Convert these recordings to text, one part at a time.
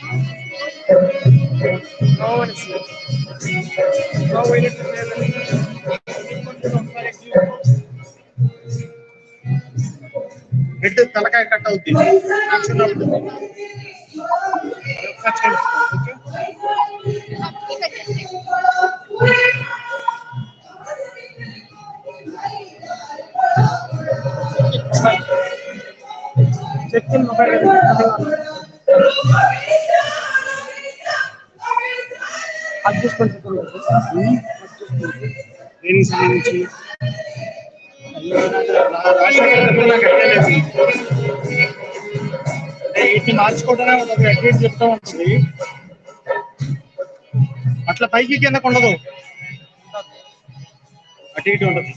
No one is here. No way to head తలకాయ cut అవుతుంది కూర్చున్నప్పుడు చెక్ ఇన్ మొబైల్ అడ్జస్ట్మెంట్ దేనికి సంబంధించి వీటిని మార్చుకోవడమే ఉంటుంది అడ్వైట్ చెప్తా ఉంటుంది అట్లా పైకి కిందకు ఉండదు అటు ఇటు ఉంటుంది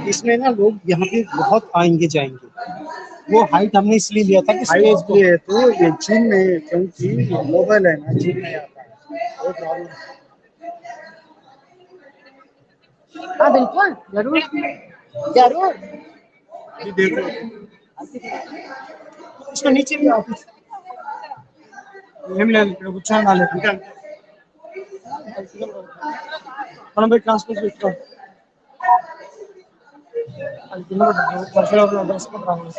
इसमें ना लोग यहाँ पे बहुत आएंगे जाएंगे वो हाइट हमने इसलिए लिया था कि स्टेज पे है तो ये जिम में क्योंकि मोबाइल है ना जिम में आता है वो प्रॉब्लम हाँ बिल्कुल जरूर जरूर ये देखो इसको नीचे भी ऑफिस ఏమి లేదు ఇక్కడ కూర్చొని రాలేదు ఇంకా మనం పోయి ట్రాన్స్పోర్ట్ పెట్టుకో అది కింద వర్షంలో డ్రెస్సుకొని రావాలి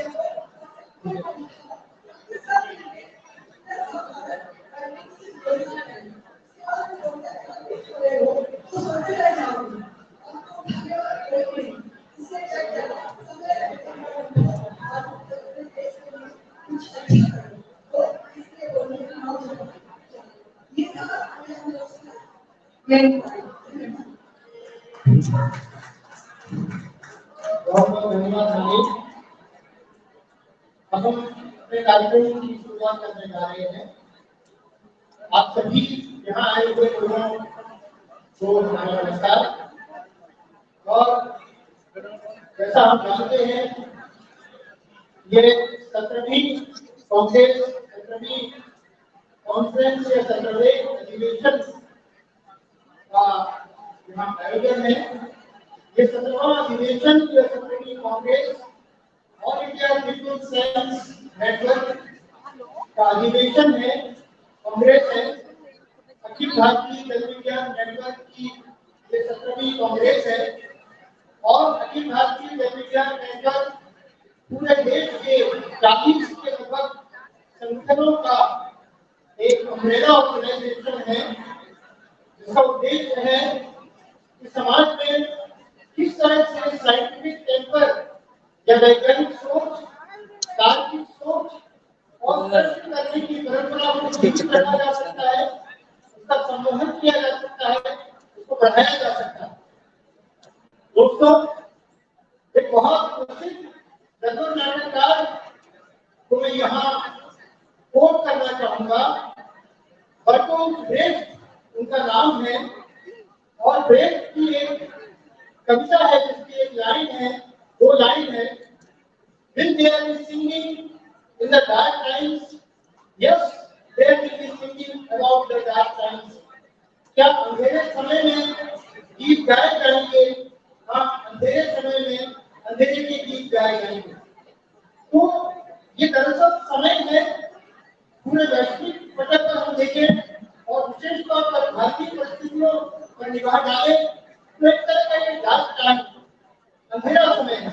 बहुत बहुत धन्यवाद मालिक। अब हम अपने कार्यक्रम की शुरुआत करने जा रहे हैं। आप सभी यहाँ आए हुए लोगों को हमारा नमस्कार। और जैसा हम जानते हैं ये 17वीं कांग्रेस 17वीं कॉन्फ्रेंस या 17वें अधिवेशन का यहाँ आयोजन है। ये 17वां अधिवेशन या 17वीं congress all India people's science network का अधिवेशन है, कांग्रेस है। अखिल भारतीय जल विज्ञान नेटवर्क की ये 17वीं कांग्रेस है और अखिल भारतीय जल विज्ञान नेटवर्क पूरे देश के 40 के लगभग संगठनों का एक अम्ब्रेला ऑर्गेनाइजेशन है जिसका उद्देश्य है कि समाज में किस तरह से साइंटिफिक टेम्पर या वैज्ञानिक सोच, तार्किक सोच और प्रश्न करने की परंपरा को बढ़ाया जा सकता है, उसका संवर्धन किया जा सकता है, उसको बढ़ाया जा सकता है। दोस्तों, एक बहुत प्रसिद्ध रतन नाटककार को मैं यहाँ कोट करना चाहूंगा। बर्टोल्ड ब्रेख्ट उनका नाम है और ब्रेख्ट की एक कविता है जिसकी एक लाइन है, दो लाइन है। Will there be singing in the dark times? Yes, there will be singing about the dark times. क्या अंधेरे समय में गीत गाए जाएंगे? हाँ, अंधेरे समय में अंधेरे के गीत गाए जाएंगे। तो ये दरअसल समय है, पूरे वैश्विक पटल पर हम देखें और विशेष तौर पर भारतीय परिस्थितियों पर निगाह डालें तो एक तरह का ये डार्क टाइम, अंधेरा समय है।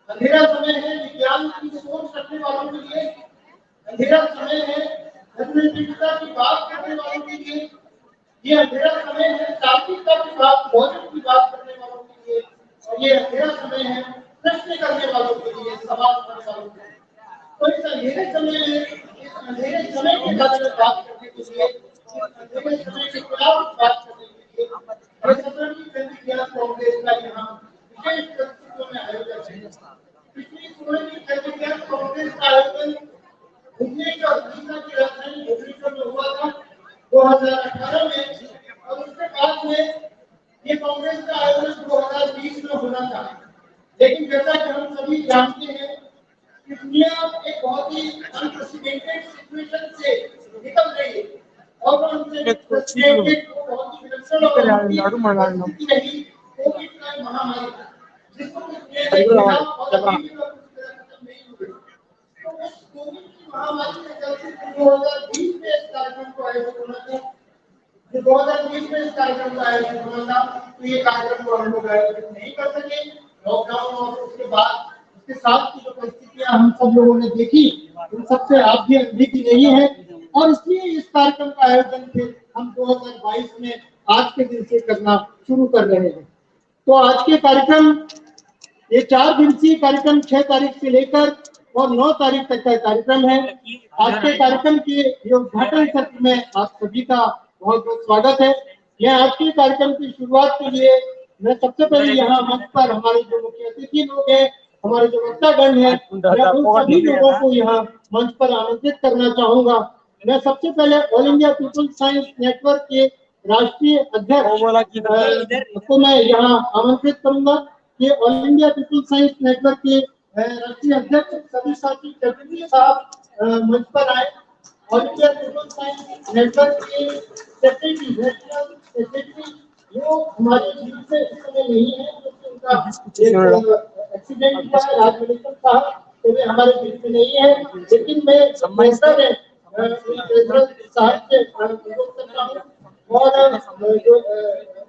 अंधेरा समय है विज्ञान की सोच रखने वालों के लिए, अंधेरा समय है धर्मनिरपेक्षता की बात करने वालों के लिए, ये अंधेरा समय है सात्विकता की बात, भोजन की बात करने वालों के लिए, और ये अंधेरा समय है प्रश्न करने वालों के लिए, सवाल करने वालों के लिए। तो इस अंधेरे समय में, इस अंधेरे समय के बारे में बात करने के लिए, इस अंधेरे समय के खिलाफ बात करने के लिए ये 17वीं विज्ञान कांग्रेस का यहाँ विशेष परिस्थितियों में आयोजन है। पिछली 16वीं विज्ञान कांग्रेस का आयोजन 19 और उड़ीसा की राजधानी भुवनेश्वर में हुआ था 2018 में, और उसके बाद में ये कांग्रेस का आयोजन 2020 में होना था। लेकिन जैसा कि हम सभी जानते हैं कि दुनिया एक बहुत ही अनप्रेसिडेंटेड सिचुएशन से निकल रही है, और वो अनप्रेसिडेंटेड बहुत ही विलक्षण परिस्थिति रही कोविड का महामारी, जिसको दुनिया ने झेला और अभी भी खत्म नहीं हुई। तो उस कोविड की महामारी के चलते 2020 में इस कार्यक्रम को आयोजित होना था, जो 2020 में इस कार्यक्रम का आयोजन होना था, तो ये कार्यक्रम को हम लोग आयोजित नहीं कर सके। लॉकडाउन और उसके बाद उसके साथ की जो परिस्थितियां हम सब लोगों ने देखी, उन सबसे आप भी अनभिज्ञ नहीं है, और इसलिए इस कार्यक्रम का आयोजन फिर हम 2022 में आज के दिन से करना शुरू कर रहे हैं। तो आज के कार्यक्रम, ये 4 दिवसीय कार्यक्रम 6 तारीख से लेकर और 9 तारीख तक का कार्यक्रम है। आज के कार्यक्रम के उद्घाटन सत्र में आप सभी का बहुत बहुत स्वागत है। यह आज के कार्यक्रम की शुरुआत के लिए मैं सबसे पहले यहाँ मंच पर हमारे जो मुख्य अतिथि लोग हैं, हमारे जो वक्तागण हैं, मैं उन सभी लोगों को यहाँ मंच पर आमंत्रित करना चाहूंगा। मैं सबसे पहले All India people's science Network के राष्ट्रीय अध्यक्ष को मैं यहाँ आमंत्रित करूंगा कि All India people's science Network के राष्ट्रीय अध्यक्ष सभी साथी चटर्जी साहब मंच पर आए। All India people's science Network के सेक्रेटरी, नेशनल सेक्रेटरी, जो हमारे बीच में इस समय नहीं है क्योंकि उनका एक्सीडेंट हुआ है, राजमणिकन साहब, तो वे हमारे बीच में नहीं है, लेकिन मैं साहब से अनुरोध करता हूँ, और जो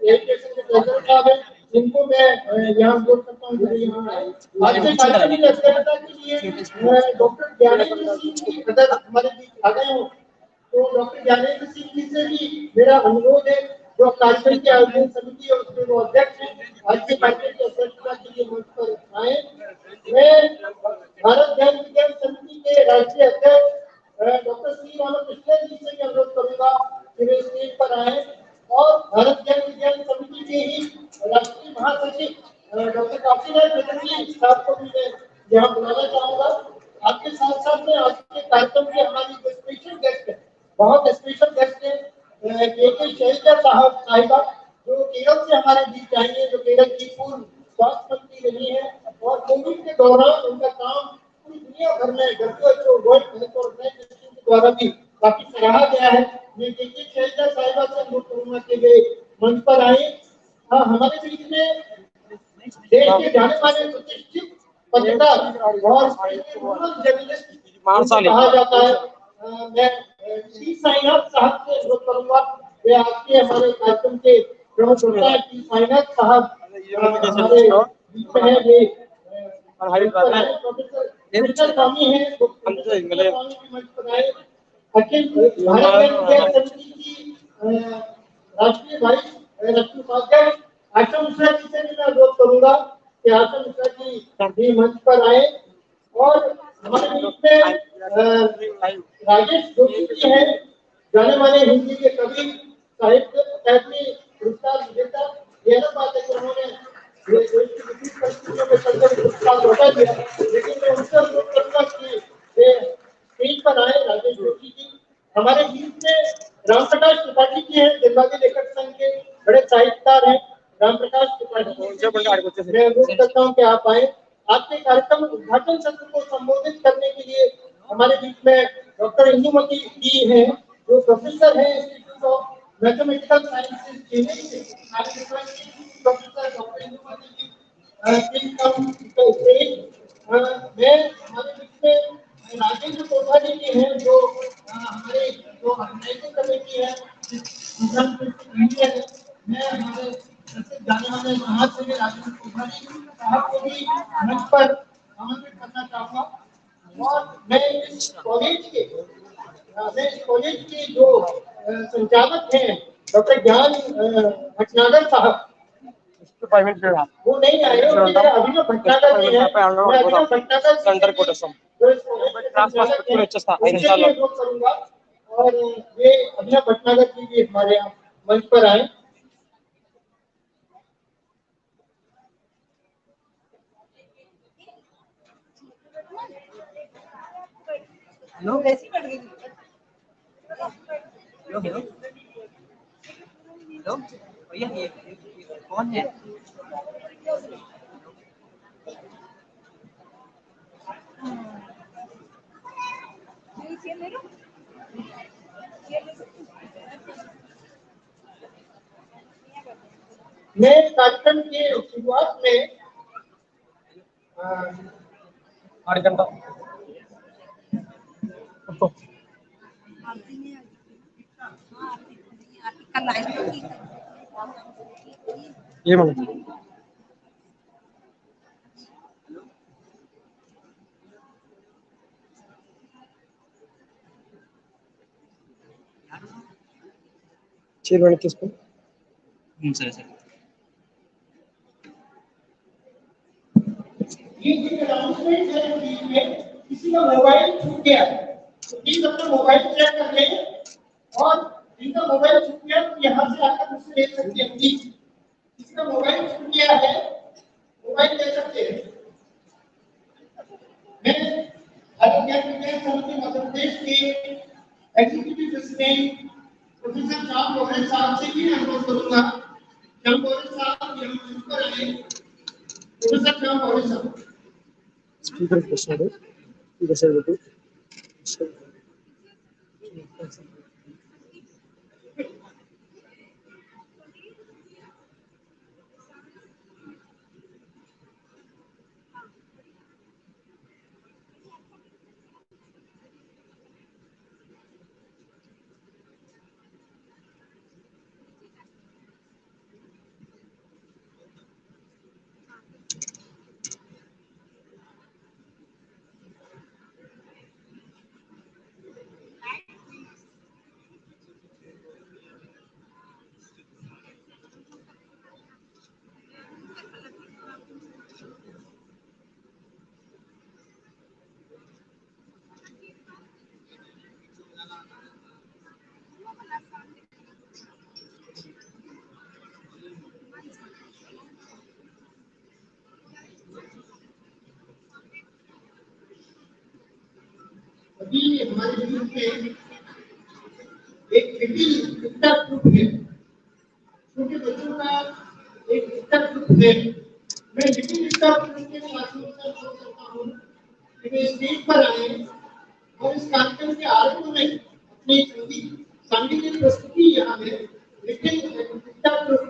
एजुकेशन के प्रेसिडेंट साहब है, इनको मैं यहाँ बोल सकता हूँ जो यहाँ आए। आज के कार्यक्रम की अध्यक्षता के लिए डॉक्टर ज्ञानेंद्र सिंह जी अगर हमारे बीच आ गए हो, तो डॉक्टर ज्ञानेंद्र सिंह जी से भी मेरा अनुरोध है, जो कार्यक्रम के आयोजन समिति और उसके जो अध्यक्ष हैं, आज के कार्यक्रम की अध्यक्षता के लिए मंच पर आए। मैं भारत ज्ञान विज्ञान समिति के राष्ट्रीय अध्यक्ष डॉक्टर श्री रामकृष्णन जी से अनुरोध करूंगा कि वे स्टेज पर आए, और भारत ज्ञान विज्ञान समिति के ही राष्ट्रीय महासचिव डॉक्टर काशीनाथ चटर्जी साहब को भी मैं यहाँ बुलाना चाहूंगा। आपके साथ साथ में आज के कार्यक्रम के हमारी जो स्पेशल गेस्ट है, बहुत स्पेशल गेस्ट है के शैलजा साहिबा, जो केरल से हमारे बीच आई है, जो केरल की पूर्व स्वास्थ्य मंत्री रही है, और कोविड के दौरान उनका काम पूरी दुनिया भर में WHO वर्ल्ड हेल्थ ऑर्गेनाइजेशन के द्वारा भी काफी सराहा गया है। मैं के शैलजा साहिबा से अनुरोध करूंगा कि वे मंच पर आए। हमारे बीच में देश के जाने माने प्रतिष्ठित पत्रकार और जर्नलिस्ट कहा जाता है, मैं श्री साईनाथ साहब से अनुरोध करूंगा, वे आज के हमारे कार्यक्रम के प्रमुख होता है। श्री साईनाथ साहब हमारे बीच में है, वे प्रोफेसर स्वामी है, स्वामी की मंच पर आए। अखिल भारत विज्ञान समिति की राष्ट्रीय वाइस राष्ट्रीय उपाध्यक्ष आशा मिश्रा जी से भी मैं अनुरोध करूंगा कि आशा मिश्रा जी भी मंच पर आए। और हमारे बीच में राजेश जोशी जी हैं, जाने माने हिंदी के कवि, साहित्य अकादमी पुरस्कार विजेता। यह अलग बात है कि उन्होंने देश की विभिन्न परिस्थितियों में चलकर पुरस्कार लौटा दिया, लेकिन मैं उनसे अनुरोध करूंगा कि वे स्टेज पर आए। राजेश जोशी जी हमारे बीच में राम प्रकाश त्रिपाठी जी हैं, जनवादी लेखक संघ के बड़े साहित्यकार हैं। राम प्रकाश त्रिपाठी मैं अनुरोध करता हूँ कि आप आए। आज के कार्यक्रम उद्घाटन सत्र को संबोधित करने के लिए हमारे बीच में डॉक्टर इंदुमती जी हैं, जो प्रोफेसर हैं इंस्टीट्यूट ऑफ मैथमेटिकल साइंसेज देने से I request professor doctor Indumati ji please come to stage. मैं हमारे बीच में राजेंद्र कोठारी जी हैं जो हमारे जो ऑर्गेनाइजिंग कमेटी है इंडिया है। मैं हमारे जाने वाले समाज सेवी राजेंद्र कोठारी साहब को भी मंच पर आमंत्रित करना चाहूंगा। और मैं इस कॉलेज के जो संचालक हैं डॉक्टर ज्ञान भटनागर साहब वो नहीं आए। अभिनव भटनागर जी हैं। अभिनव भटनागर करूंगा और ये अभिनव भटनागर जी भी हमारे यहाँ मंच पर आए। हेलो हेलो हेलो हेलो भैया ये कौन है? मैं कार्यक्रम के शुरुआत में 8 घंटा ये मांगो चेयरमैन किसको सर ये अनाउंसमेंट है बीच में किसी का मोबाइल छूट गया तो प्लीज अपना मोबाइल चेक कर लें और जिनका मोबाइल छूट गया तो यहाँ से आकर मुझसे ले सकते हैं। प्लीज किसी का मोबाइल छूट गया है मोबाइल ले सकते हैं। मैं भारत ज्ञान विज्ञान संस्थान मध्य प्रदेश के एग्जीक्यूटिव प्रेसिडेंट प्रोफेसर श्याम लोहरे साहब से भी अनुरोध करूंगा। श्याम लोहरे साहब यहाँ मंच पर आए। प्रोफेसर श्याम लोहरे साहब स्पीकर क्वेश्चन है ठीक है सर बेटू अभी हमारे बीच में एक लिटिल गिफ्टर ग्रुप है। छोटे बच्चों का एक गिफ्टर ग्रुप है। मैं लिटिल गिफ्टर ग्रुप के साथियों से अनुरोध करता हूँ कि वे स्टेज पर आए और इस कार्यक्रम के आरंभ में अपनी सांगीतिक प्रस्तुति यहाँ है। लिटिल गिफ्टर ग्रुप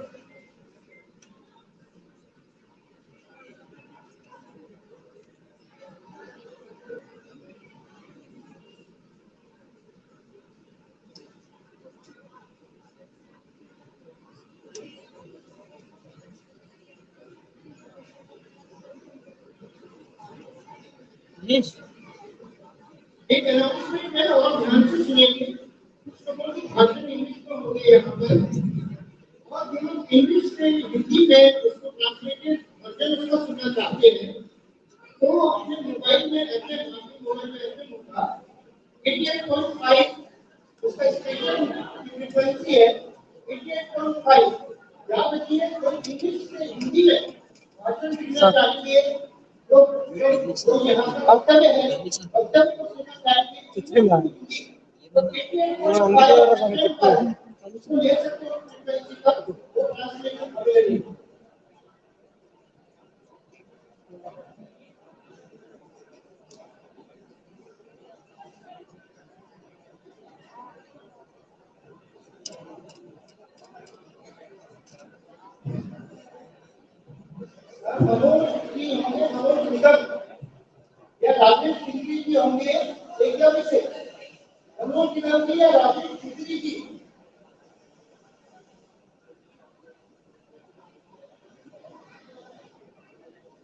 एक अनाउंसमेंट है और ध्यान से सुनेंगे। कुछ लोगों की भाषण इंग्लिश में होगी यहाँ पर और जो लोग इंग्लिश से हिंदी में उसको ट्रांसलेटेड वर्जन उसका सुनना चाहते हैं तो अपने मोबाइल में ऐसे होगा 88.5 उसका स्टेशन की फ्रीक्वेंसी है 88.5। याद रखिए जो इंग्लिश से हिंदी में भाषण सुनना चाहेंगे तो यहाँ पर वक्तव्य है वक्तव्य को सुनना चाहेंगे कितने में आए तो 88.5 उसको ले सकते हो फ्रीक्वेंसी का वो ट्रांसलेशन अवेलेबल है। निगम या राजेश खिचड़ी जी होंगे एकदम से, मनोज निगम जी या राजेश खिचड़ी जी,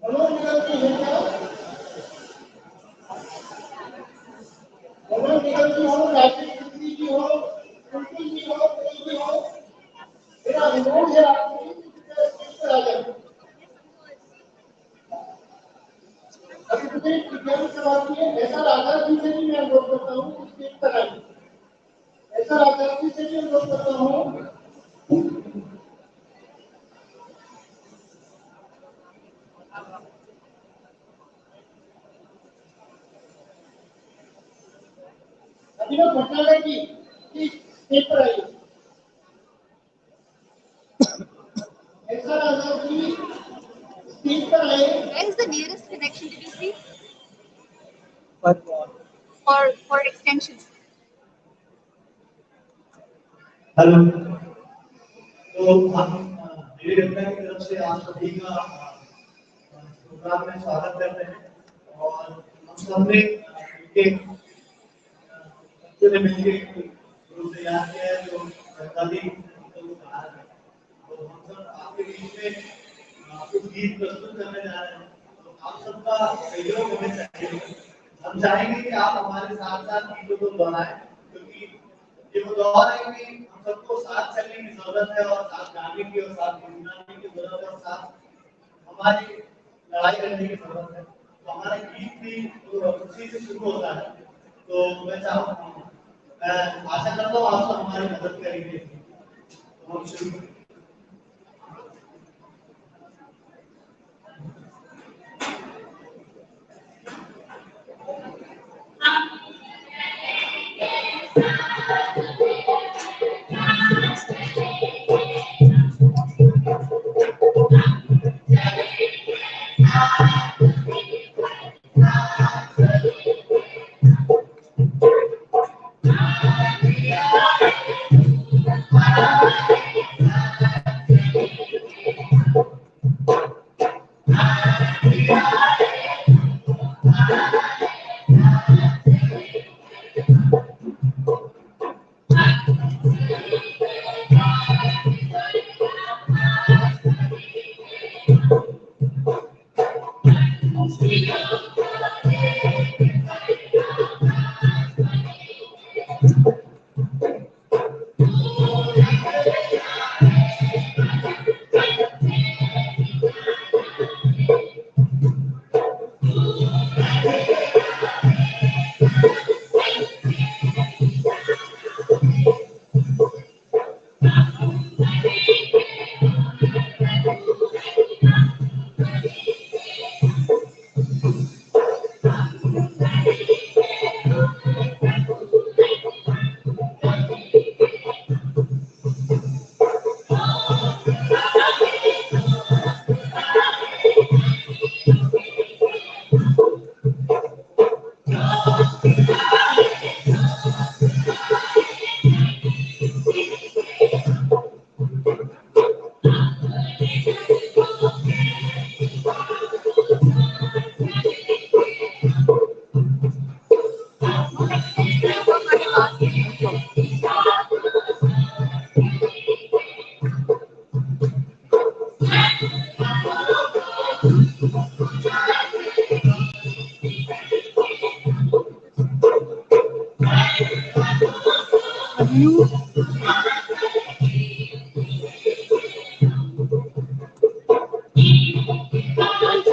मनोज निगम जी है क्या? मनोज निगम जी हो, राजेश खिचड़ी जी हो, कुलकुल जी हो, कोई भी हो, मेरा अनुरोध है आपसे इस पर आ जाए। अभी मुझे विज्ञान सवाल की है, ऐसा राजा जी से भी मैं अनुरोध करता हूँ कि स्टेज पर आइए। ऐसा राजा जी से भी अनुरोध करता हूँ। अभिनव भट्टाचार्य जी प्लीज स्टेज पर आइए। ऐसा राजा जी स्टेज पर आए। Where is the nearest connection? Did you see? पर For extensions. हेलो, तो हम निवेदन की तरफ से आप सभी का प्रोग्राम में स्वागत करते हैं और हम सब ने मिलके ग्रुप तैयार किया है जो सरकारी को कहा है। तो हम सब आपके बीच में कुछ गीत प्रस्तुत करने जा रहे हैं, तो आप सबका सहयोग हमें चाहिए। हम चाहेंगे कि आप हमारे साथ साथ गीतों को दोहराएं, क्योंकि ये वो दौर है कि हम सबको साथ चलने की जरूरत है और साथ गाने की और साथ गुनगुनाने की जरूरत है और साथ हमारी लड़ाई करने की जरूरत है। तो हमारा गीत भी तो उसी से शुरू होता है। तो मैं आशा करता हूँ आप सब हमारी मदद करेंगे। तो हम शुरू करें।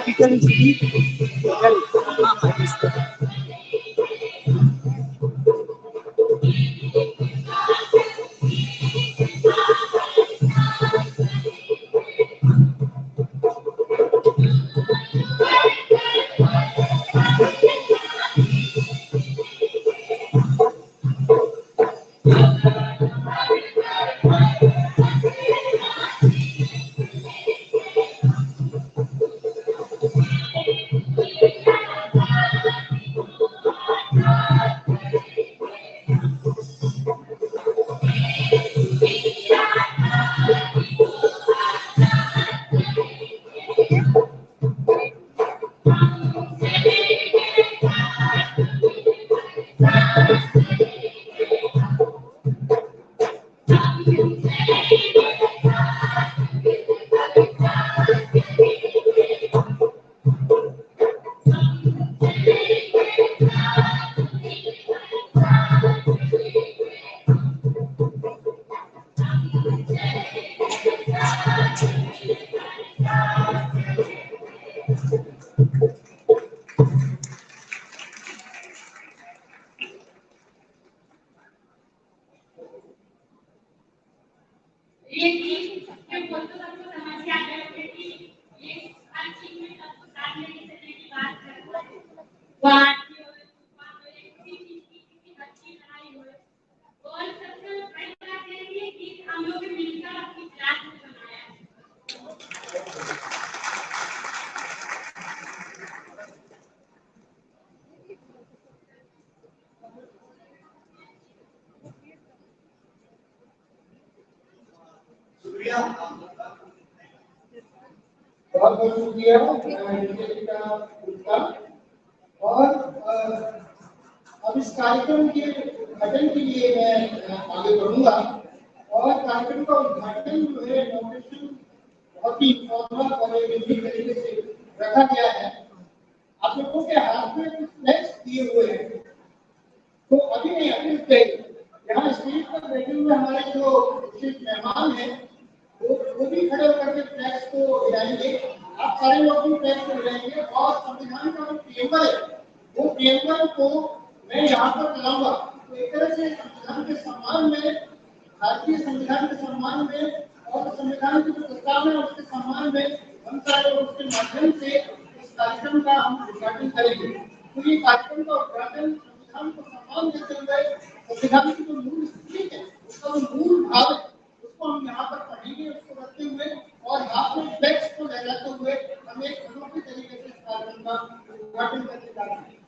speaker speak. बहुत बहुत शुक्रिया का और अब इस कार्यक्रम के उद्घाटन के लिए मैं आगे बढ़ूंगा और कार्यक्रम का उद्घाटन जो है इनॉग्रेशन बहुत ही फॉर्मल और एक तरीके से रखा गया है। आप लोगों के हाथ में कुछ फ्लैक्स दिए हुए हैं, तो अभी नहीं अभी स्टेज यहाँ स्टेज पर बैठे हुए हमारे जो विशेष मेहमान हैं वो भी खड़े होकर के फ्लैक्स को हिलाएंगे। आप सारे लोग भी फ्लैक्स को हिलाएंगे और संविधान का जो प्रियम्बल है वो प्रियम्बल को मैं यहाँ पर चलाऊंगा। तो एक तरह से संविधान के सम्मान में, भारतीय संविधान के सम्मान में और संविधान की जो प्रस्तावना है उसके सम्मान में हम सारे लोग उसके माध्यम से इस कार्यक्रम का हम उद्घाटन करेंगे। तो ये कार्यक्रम का उद्घाटन संविधान को सम्मान देते हुए संविधान की जो मूल स्थिति है उसका जो मूल भाव है उसको हम यहाँ पर पढ़ेंगे, उसको रखते हुए और हाथ में फ्लैक्स को लहराते हुए हम एक अनोखे तरीके से इस कार्यक्रम का उद्घाटन करने जा रहे हैं।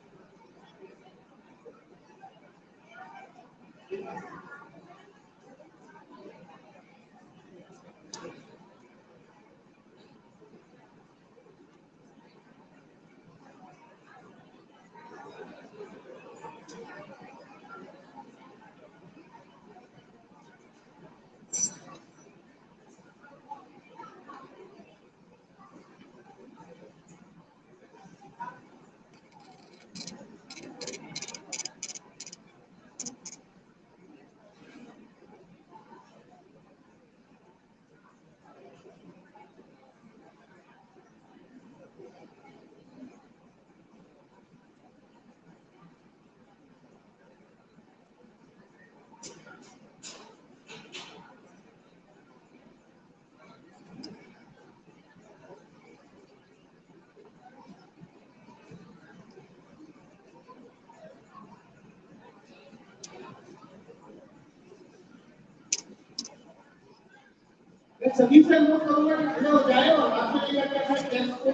सभी से अनुरोध करूंगा कि खड़े हो जाए और हाथ में लेकर के अपने फ्लैक्स को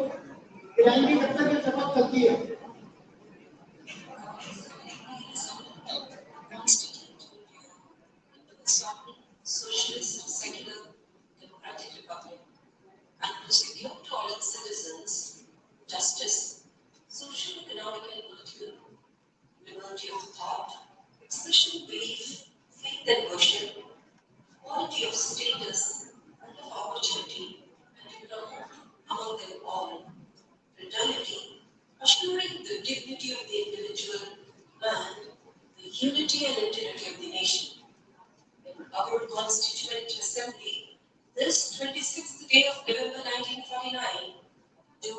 हिलाएंगे जब तक ये शपथ चलती है। Socialist, secular, democratic republic, and to secure to all its citizens justice, social, economic, and political liberty of thought, expression, belief, faith, and worship, equality of status and of opportunity, and development among them all, fraternity, assuring the dignity of the individual and the unity and integrity of the nation. Our Constituent Assembly, this 26th day of November 1949, do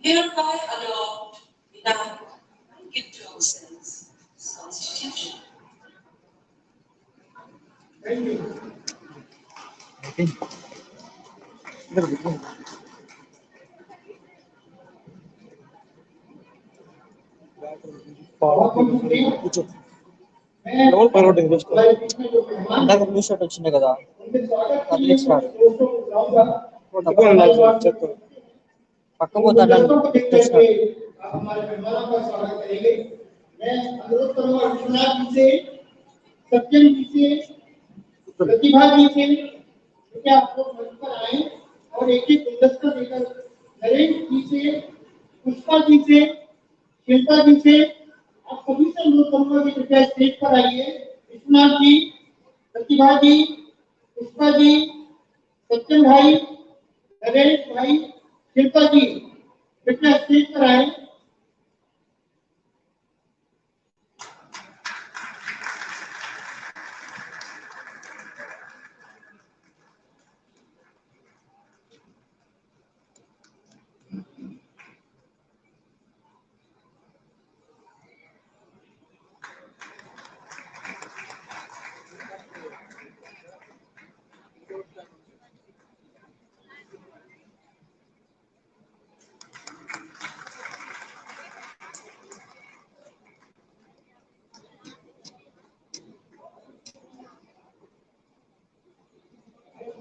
hereby adopt, enact, and give to ourselves this Constitution. Thank you. Shirt వచ్చింది కదా పక్క పోతాడు हमारे मेहमानों का स्वागत करेंगे। मैं अनुरोध करूंगा विश्वनाथ जी से, सत्यम जी से, प्रतिभा जी से कि आप लोग मंच पर आए और एक एक गुलदस्ता देकर नरेंद्र जी से, पुष्पा जी से, शिल्पा जी से आप सभी से अनुरोध करूंगा कि कृपया स्टेज पर आइए। विश्वनाथ जी, प्रतिभा जी, पुष्पा जी, सत्यम भाई, नरेंद्र भाई, शिल्पा जी कृपया स्टेज पर आए।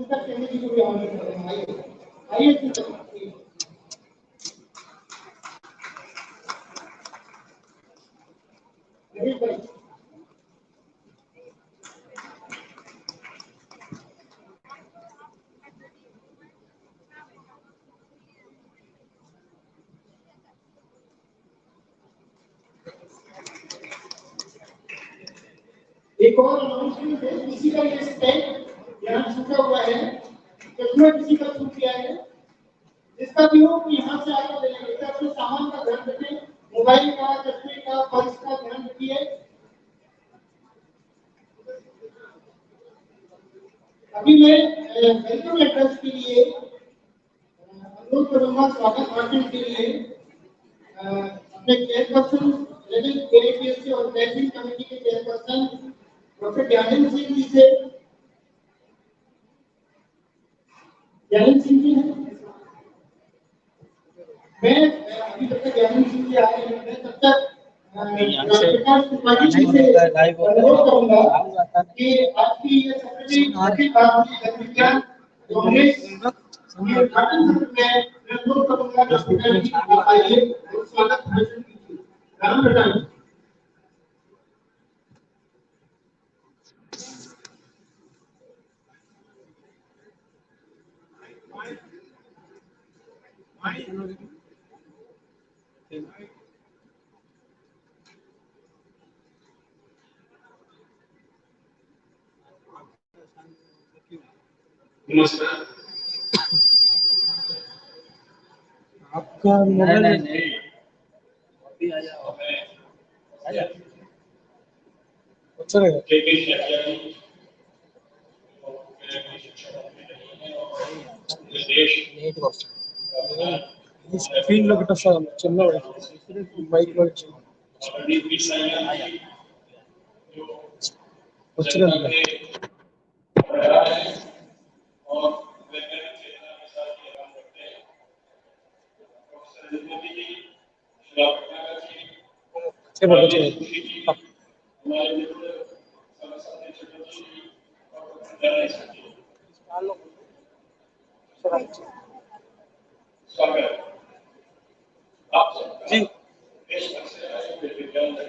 स्पीकर कहने की कोई आवश्यकता नहीं है। आइए स्पीकर एक और अनाउंसमेंट है, किसी का ये स्टैंड यहाँ छूटा हुआ है, चश्मा किसी का छूट गया है, जिसका भी हो यहाँ से आकर ले लेंगे। अपने सामान का ध्यान रखें, मोबाइल का, चश्मे का, पर्स का ध्यान रखिए। अभी मैं वेलकम एड्रेस के लिए अनुरोध करूंगा, स्वागत भाषण के लिए अपने चेयरपर्सन लेवल एआईपीएससी ऑर्गेनाइजिंग कमेटी के चेयरपर्सन डॉक्टर ज्ञानेंद्र सिंह जी से। ज्ञानेंद्र सिंह जी हैं, मैं अभी तक ज्ञानेंद्र सिंह जी आए हैं, मैं तब तक प्रकाश त्रिपाठी जी से अनुरोध करूंगा कि आपकी ये सभी विज्ञान जो हमने उद्घाटन सत्र में अनुरोध करूंगा कि आप आइए और स्वागत भाषण कीजिए। राम प्रसाद नमस्कार। आपका मोबाइल अभी आया अच्छा रहेगा। स्क्रीन లో గిట్ట చిన్న మైక్ లో వచ్చిన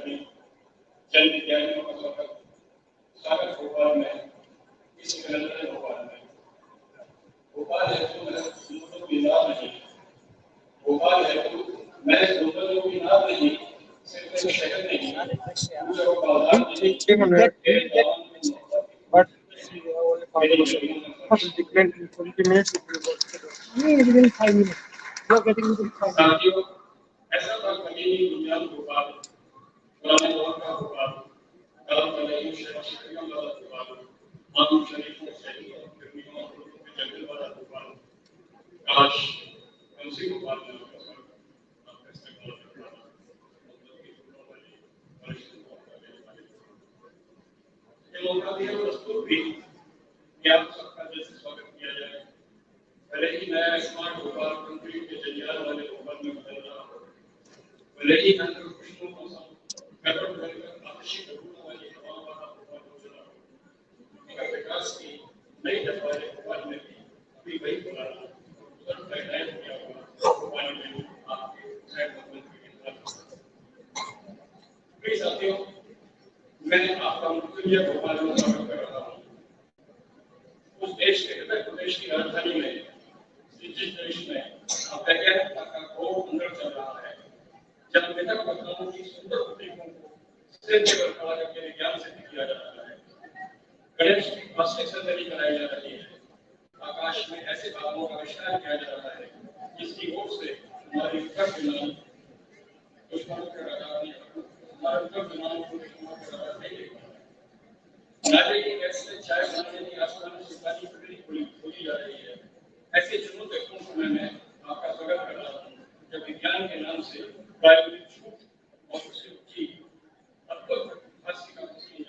जी जल विज्ञानियों का स्वागत भोपाल में, इस निरंतर भोपाल में। भोपाल है तो लोगों की नाम नहीं, भोपाल है तो मैंने लोगों की नाम नहीं, सिर्फ एक शहर नहीं, पूरे Bhopal but only 20 minutes within 5 minutes you are getting within 5 minutes. साथियों, ऐसा बात कहीं दुनिया में भोपाल, पुराने दौर का भोपाल, कलम कलम शरीफों वाला भोपाल, मानव शरीफों से गर्मियों के जंगल वाला भोपाल, काश उसी भोपाल में आपका इस्तेमाल करना ये मौका दिया प्रस्तुत भी कि आप सबका जैसे स्वागत किया जाए। भले ही नया स्मार्ट भोपाल कंक्रीट के जंजाल वाले भोपाल में बदल रहा हो, भले ही हम खुशनुमा मौसम गर्म कर आकर्षित होने वाली हवाओं वाला भोपाल हो रहा हो, मगर विकास की नई दफाएं भोपाल में भी अभी वही हो रहा है। तुरंत फैलाया किया हुआ भोपाल में आपके शायद कई साथियों, मैं आपका मुख्य भोपाल में स्वागत कर रहा हूँ। उस देश के हृदय प्रदेश की राजधानी में, जिस देश में वैज्ञानिकता का घोर अंदर चल रहा है, जब वितरक बदलावों की सुंदर प्रतीकों को स्थिर पर खड़ा करके विज्ञान सिद्ध किया जा रहा है, गणेश की वास्तविक सर्जरी कराई जा रही है, आकाश में ऐसे बादलों का विस्तार किया जा रहा है जिसकी ओर से हमारी विकट विमान दुश्मनों के रडार नहीं, हमारे विकट विमानों को दुश्मनों के रडार नहीं देख पा रहे। नाले की गैस से चाय बनाने की आसमान से पानी पकड़ी खोली जा रही है। ऐसे चुनौतीपूर्ण समय में आपका स्वागत कर रहा हूँ, जब विज्ञान के नाम से प्रायोगिक छूट और उससे की अद्भुत फांसी का मौजूद।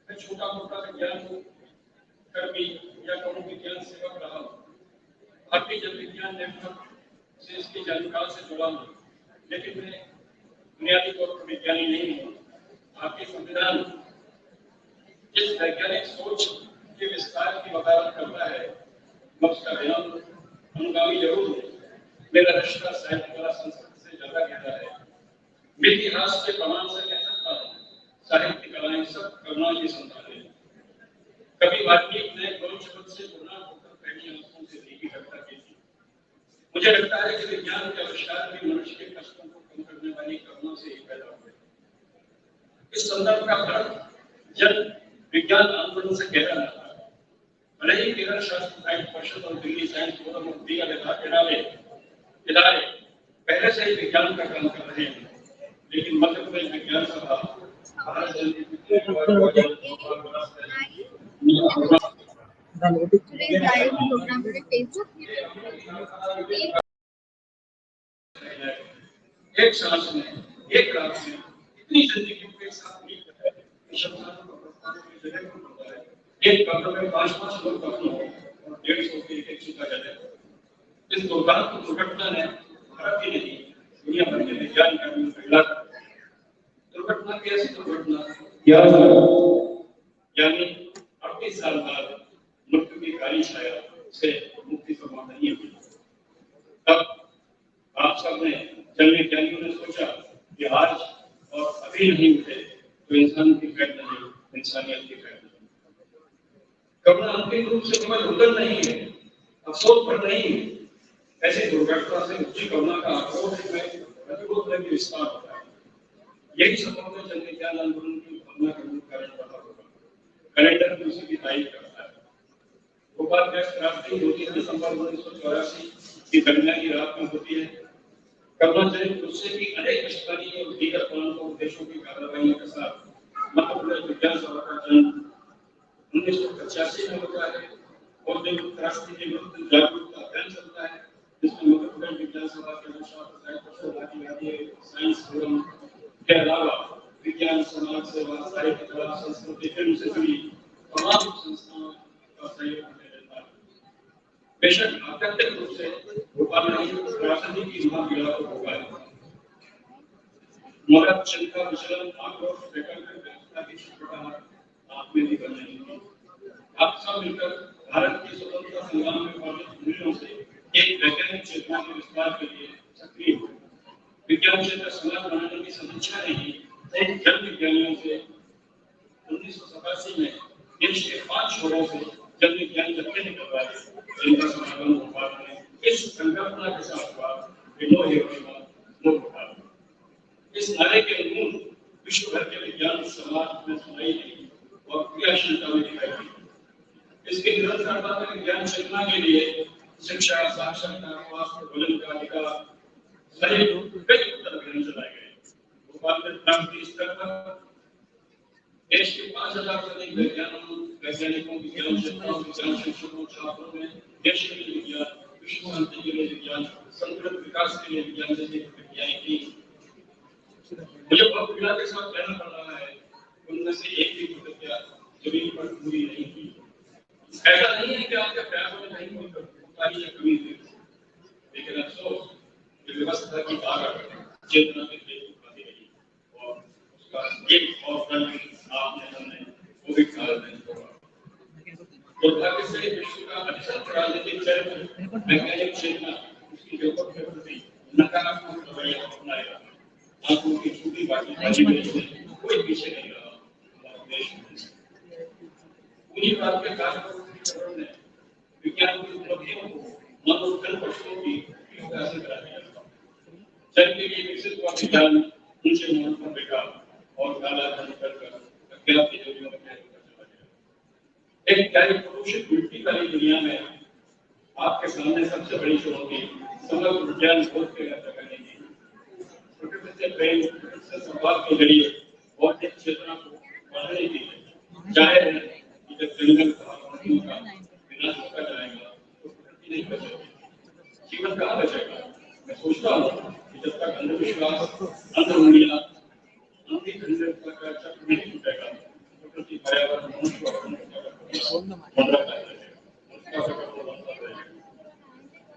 मैं छोटा मोटा विज्ञान कर्मी या कहूँ विज्ञान सेवक रहा हूँ, भारतीय जन विज्ञान नेटवर्क से इसकी जानकारी से जुड़ा हूँ, लेकिन मैं बुनियादी तौर पर विज्ञानी नहीं हूँ। आपके संविधान जिस वैज्ञानिक सोच के विस्तार की वकालत करता है, मैं उसका बयान अनुगामी जरूर हूँ। मेरा रिश्ता साहित्य कला संस्कृति से ज्यादा गहरा है। मैं इतिहास के प्रमाण से कह सकता हूँ, साहित्य कलाएं सब करुणा की संतान है। कभी वाल्मीकि ने गुरु शब्द से गुना होकर पहली आंखों से देखी घटना की थी। मुझे लगता है कि विज्ञान के आविष्कार भी मनुष्य के कष्टों को कम करने वाली करुणा से ही पैदा हुए। इस संदर्भ का फर्क जन विज्ञान आंदोलन से गहरा था। भले ही केरल शास्त्र साहित्य परिषद और दिल्ली साइंस फोरम और दीगर इदारे पहले से ही विज्ञान का काम कर रहे हैं, लेकिन मध्य प्रदेश विज्ञान सभा Bharat Today's live program on Facebook. एक सांस में, एक रात में इतनी जिंदगी को एक साथ मिलकर है, एक कमरे में 5-5 लोग कपड़ों और 150 की एक चिता जले। इस दुर्घटना ने भारत ही नहीं, दुनिया भर के विज्ञान कर्मियों को हिला कर दिया। दुर्घटना कैसी दुर्घटना? यानी 38 साल बाद मृत्यु की काली छाया से मुक्ति संभव नहीं हुई। तब आप सबने जन विज्ञानियों ने सोचा कि आज और अभी नहीं उठे तो इंसान की कैद नहीं, इंसानियत की कैद नहीं। करुणा अंतिम रूप से केवल रुदन नहीं है, अफसोस पर नहीं है। ऐसी दुर्घटना से उच्च करुणा का आक्रोश में प्रतिरोध में भी विस्तार होता है। यही संभव है जन विज्ञान आंदोलन की भावना का मुख्य कारण रहा होगा। कैलेंडर में उसी की तारीफ करता है। भोपाल प्रेस क्रांति 2 दिसंबर 1984 की दरमियानी रात में होती है। करुणा जनित गुस्से की अनेक स्तरीय और दीगर प्रांतों और देशों की कार्रवाइयों के साथ मध्य प्रदेश विज्ञान सभा का जन्म 1985 में होता है और जब राष्ट्रीय के विरुद्ध जागरूकता अभियान चलता है, जिसमें मध्य प्रदेश विज्ञान सभा के अनुसार साइंस फोरम के अलावा विज्ञान, समाज सेवा, साहित्य, कला, संस्कृति, फिल्म से जुड़ी तमाम संस्थाओं का सहयोग हमें देता है। बेशक आध्यात्मिक रूप से भोपाल में राजनीति की महाविराट होगा, मगर चिंता, विचलन, आक्रोश, वैकल्पिक व्यवस्था की शुरुआत आप में भी बनाई थी। आप सब मिलकर भारत की स्वतंत्रता संग्राम में पार्षद मूल्यों से एक वैज्ञानिक चेतना के विस्तार के लिए सक्रिय हुए। विज्ञान क्षेत्र समाज बनाने की समीक्षा नहीं, जन विज्ञानियों से 1987 में देश के 5 शहरों से जन विज्ञान जत्थे निकलवाए, जिनका समागम भोपाल में इस संकल्पना के साथ हुआ, इस नारे के मूल विश्व भर के विज्ञान समाज में सुनाई दी और क्रियाशीलता में दिखाई दी। इसके निरंतरता में विज्ञान चेतना के लिए शिक्षा, साक्षरता, स्वास्थ्य, भोजन का अधिकार सहित कई अभियान चलाए गए। भोपाल में प्रांतीय स्तर पर देश के 5000 से अधिक वैज्ञानिकों, विज्ञान क्षेत्रों, विज्ञान शिक्षकों, छात्रों में देश के लिए विज्ञान, विश्व शांति के लिए विज्ञान, समग्र विकास के लिए विज्ञान जैसी प्रतिज्ञाएं की। मुझे प्रतिज्ञा के साथ कहना पड़ रहा है, उनमें से एक भी प्रतिज्ञा जमीन पर पूरी नहीं की। ऐसा नहीं है कि आपके प्रयासों में नहीं कोई कमी थी, लेकिन अफसोस व्यवस्था की बाहर चेतना के लिए आती रही और उसका एक और आपने हमने कोविड काल में दुर्भाग्य से विश्व का अक्सर राजनीतिक चरित्र वैज्ञानिक चेतना उसकी जरूरत के प्रति नकारात्मक रवैया अपनाएगा। आंखों की छूटी बाकी कोई पीछे नहीं रहा। देश पूरी बात के कारण विज्ञान की उपलब्धियों को मनोरंजन पक्षों की से करा दिया। जन के लिए विकसित हुआ विज्ञान ऊंचे मोड़ पर बैठा और काला धन करकर अज्ञात की जोड़ियों में चला गया। एक प्यारी प्रदूषित मिट्टी वाली दुनिया में आपके सामने सबसे बड़ी चुनौती समग्र विज्ञान खोज के करने की प्रकृति से प्रेम, से संवाद के जरिए और एक चेतना को बढ़ाने की जाहिर है कि जब जंगल का विनाश होता जाएगा तो प्रकृति नहीं बचेगी, जीवन कहाँ बचेगा। मैं सोचता हूँ कि जब तक अंधविश्वास, अंधरूढ़ियां, अंधेरा का चक्र नहीं टूटेगा, प्रकृति, पर्यावरण, मनुष्य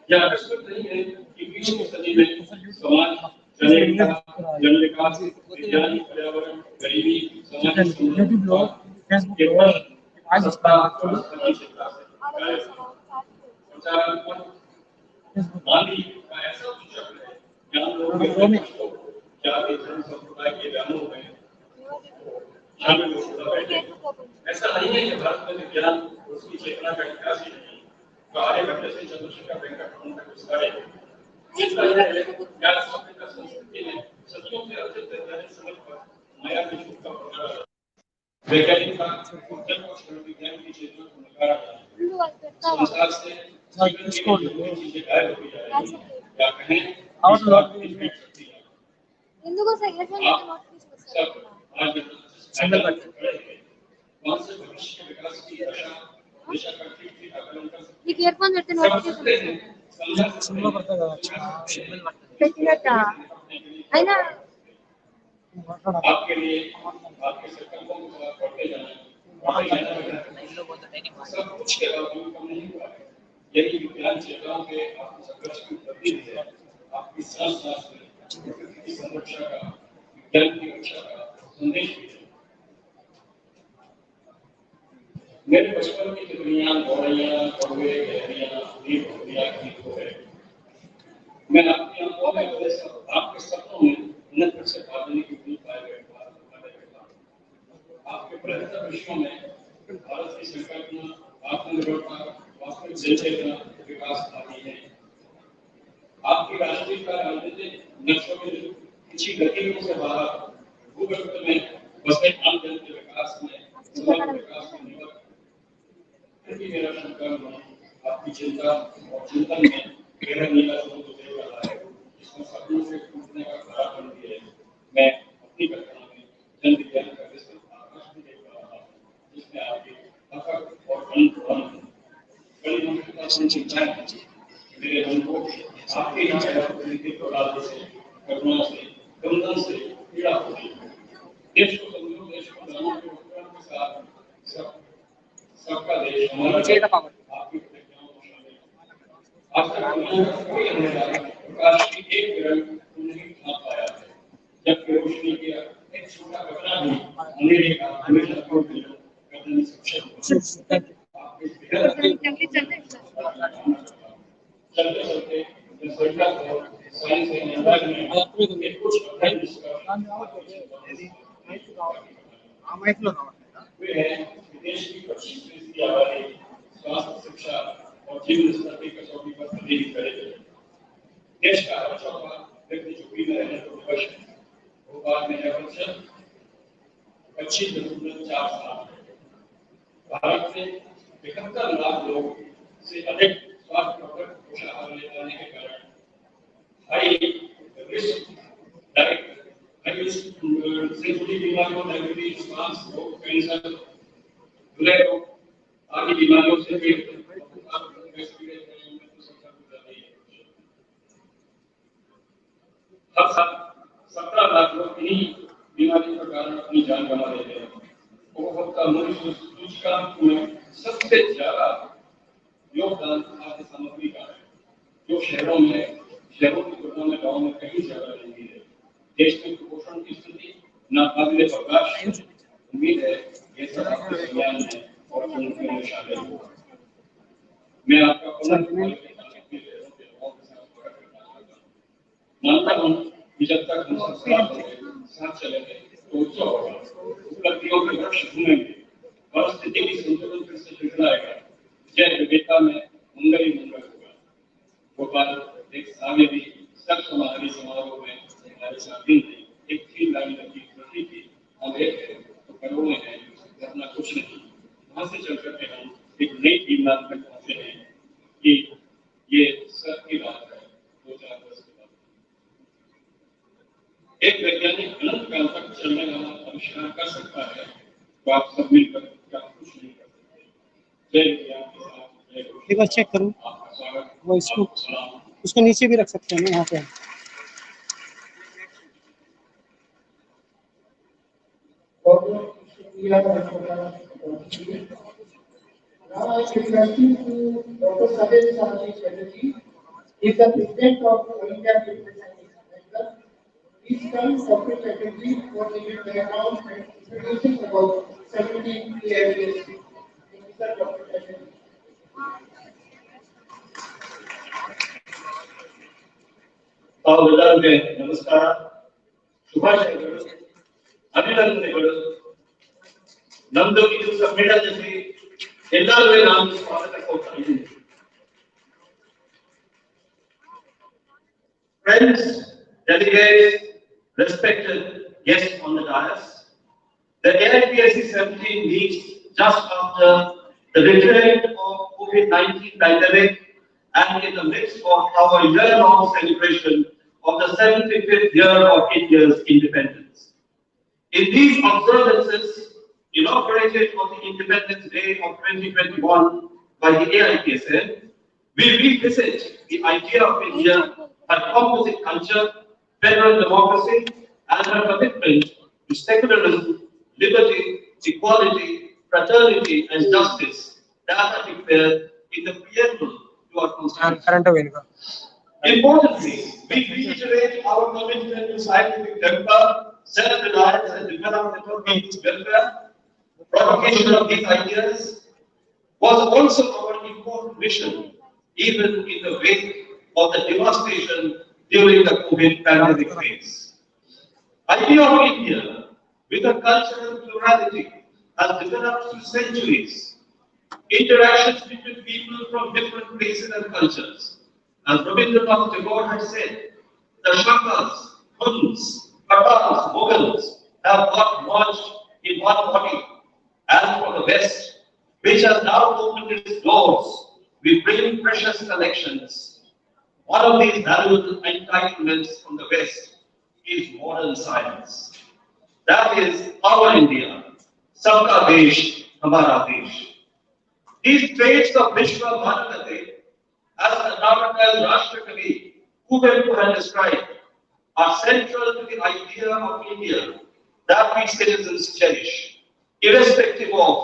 यह आवश्यक नहीं है कि 20वीं सदी में समाज, जन विकास, विज्ञान, पर्यावरण, गरीबी, सामाजिक सत्ता और स्थानीय क्षेत्र संचालनात्मक माली का ऐसा सूचक है जहाँ लोग जाति धर्म संप्रदाय के ज्ञानों में शामिल हो बैठे। ऐसा नहीं है कि भारत में विज्ञान उसकी चेतना का इतिहास ही नहीं, तो आर्यभट्ट से चंद्रशेखर वेंकट रमन तक विस्तार है। ज्ञान शब्द का संस्कृति में सदियों से अर्जित वैज्ञानिक समझ पर माया के युग का प्रचार है। वैज्ञानिक का जब विज्ञान की चेतना को नकारा संसार से जीवन की चीजें गायब हो गई या कहें और लोग हिंदू को सही है सब आज सिंगल बात कौन से भविष्य के विकास की दिशा दिशा का ठीक आकलन कर सकते ये ईयरफोन देते नोटिफिकेशन सिंगल करता है सिंगल बात పెట్టినట్టా అయినా आपके लिए आपके संकल्पों के साथ बढ़ते जाना सब कुछ के बावजूद कम नहीं हुआ है। यही विज्ञान चेतनाओं के आपको संघर्ष की उपलब्धि है। आपकी सांस सांस में प्रकृति की संरक्षा का विज्ञान की रक्षा का संदेश भी है। मेरे बचपन की तितलियां गौरैया कौवे गहरियां दीप दिया गीत हो गए। मैं आपकी आंखों में आपके सपनों में नजर से भागने की उम्मीद पाए बैठा आपके प्रयत्न विश्व में भारत की संकल्पना आत्मनिर्भरता वास्तविक जन चेतना विकास आदि है। आपकी राष्ट्रीय का राजनीतिक नक्शों में किसी गतिविधि से बाहर भूगर्भ में बसे आम जन के विकास में समग्र विकास में निवत मेरा संकल्प आपकी चिंता और चिंतन में मेरा नीला समुद्र देख रहा है। इसमें सपनों से टूटने का खड़ा बन दिया है। मैं अपनी कल्पना में जन विज्ञान का विस्तृत आकाश भी देख रहा था जिसमें आपकी अकड़ और अनुमान बड़ी गंभीरता से चिंताएं मेरे मन को आपके राजनीतिक प्रणाली से करुणा से गमन से पीड़ा होती है। देश को समझो देश को जानो के उपकरण के साथ सबका देश हमारा आपकी प्रतिज्ञाओं को शामिल आज तक दुनिया का कोई अंधेरा प्रकाश की एक किरण नहीं खा पाया है। जबकि रोशनी का एक छोटा कतरा भी अंधेरे का हमेशा दूर करने में सक्षम है। चलते चलते जनसंख्या को साइंस के अंदाज में एक कुछ अध्ययन वे हैं विदेश की 25% की आबादी स्वास्थ्य शिक्षा और जीवन स्तर की कसौटी पर तब्दीली करेगी। देश का हर चौथा व्यक्ति झुग्गी में रहने को विवश है। भोपाल में यह प्रतिशत 25.4 भारत में 71 लाख लोग से अधिक स्वास्थ्य पर खुशहाल ले जाने के कारण हाई रिस्क डायरेक्ट से जुड़ी बीमारियों डायबिटीज श्वास रोग कैंसर हृदय रोग आदि बीमारियों से पीड़ित हर साल 17 लाख लोग इन्हीं बीमारियों के कारण अपनी जान गंवा देते हैं। उपभोक्ता मूल्य सूचकांक में सबसे ज्यादा योगदान खाद्य सामग्री का है जो शहरों की तुलना में गाँव में कहीं ज्यादा नहीं है। देश में कुपोषण की स्थिति नाकाबिले बर्दाश्त है। उम्मीद है ये सब आपके संज्ञान है और उनके में शामिल होगा। मैं आपका मानता हूँ कि जब तक हम सब साथ चलेंगे तो उत्सव होगा, उपलब्धियों के वृक्ष घूमेंगे और स्थिति की संतुलन फिर से बिगड़ाएगा। जय विविधता में मंगल ही मंगल होगा। भोपाल एक सावेरी सब समारोह में हमारे साथी ने एक थी लाइन लगी प्रति थी हम एक है तो करोड़ों हैं अपना कुछ नहीं। वहां से चल करके हम एक नई टीम नाम तक पहुंचे हैं कि ये सबकी बात है 2-4 वर्ष के बाद एक वैज्ञानिक अनंत काल तक चलने वाला आविष्कार कर सकता है तो आप सब मिलकर क्या कुछ नहीं कर सकते। जय विज्ञान के साथ एक बार चेक करूं वो उसको नीचे भी रख सकते हैं ना यहाँ पे। Now I requesting to Dr. Sabir Saji Chatterjee, is the president of All India Fitness Center. Please come Dr. Chatterjee for the background and introducing about 17th AIPSC. ತಾವೆಲ್ಲರಿಗೆ ನಮಸ್ಕಾರ, ಶುಭಾಶಯಗಳು, ಅಭಿನಂದನೆಗಳು. ನಮ್ದು ಇದು ಸಮ್ಮೇಳನದಲ್ಲಿ ಎಲ್ಲರೂ ನಾನು ಸ್ವಾಗತ ಕೊಡ್ತಾ ಇದ್ದೀನಿ. Friends, delegates, respected guests on the dais, the AIPSC 17 meets just after the return of COVID-19 pandemic and in the midst of our year-long celebration of the 75th year of India's independence. In these observances, inaugurated on the Independence Day of 2021 by the AIPSC, we revisit the idea of India, her composite culture, federal democracy, and her commitment to secularism, liberty, equality, fraternity, and justice that are declared in the preamble to our Constitution. Importantly, we reiterate our commitment to scientific temper, self-reliance, and development of people's welfare. Propagation of these ideas was also our important mission, even in the wake of the devastation during the COVID pandemic phase. Idea of India with a cultural plurality has developed through centuries. Interactions between people from different places and cultures. As Rabindranath Tagore has said, the Shakas, Huns, Patans, Mughals have got merged in one body. As for the West, which has now opened its doors, we bring precious collections. One of these valuable entitlements from the West is modern science. That is our India, Sabka Desh, Hamara Desh. These traits of Vishwa Bharatate, as Karnataka's Rashtrakavi Kuvenpu had described, are central to the idea of India that we citizens cherish, irrespective of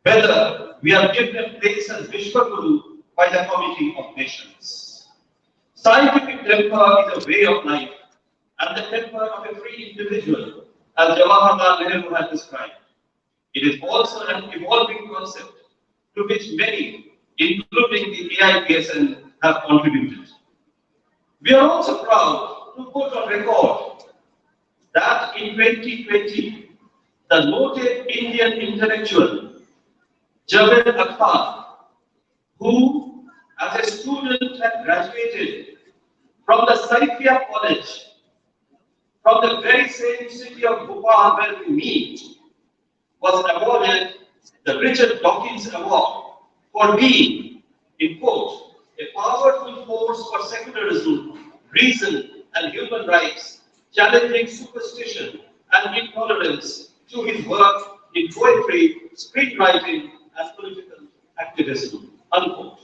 whether we are given a place as Vishwaguru by the Committee of Nations. Scientific temper is a way of life and the temper of a free individual, as Jawaharlal Nehru had described. It is also an evolving concept to which many, including the AIPSN, have contributed. We are also proud to put on record that in 2020, the noted Indian intellectual Javed Akhtar, who as a student had graduated from the Saifia College, from the very same city of Bhopal where we meet, was awarded the Richard Dawkins Award for being, in quote, a powerful force for secularism, reason, and human rights, challenging superstition and intolerance through his work in poetry, screenwriting, and political activism, unquote.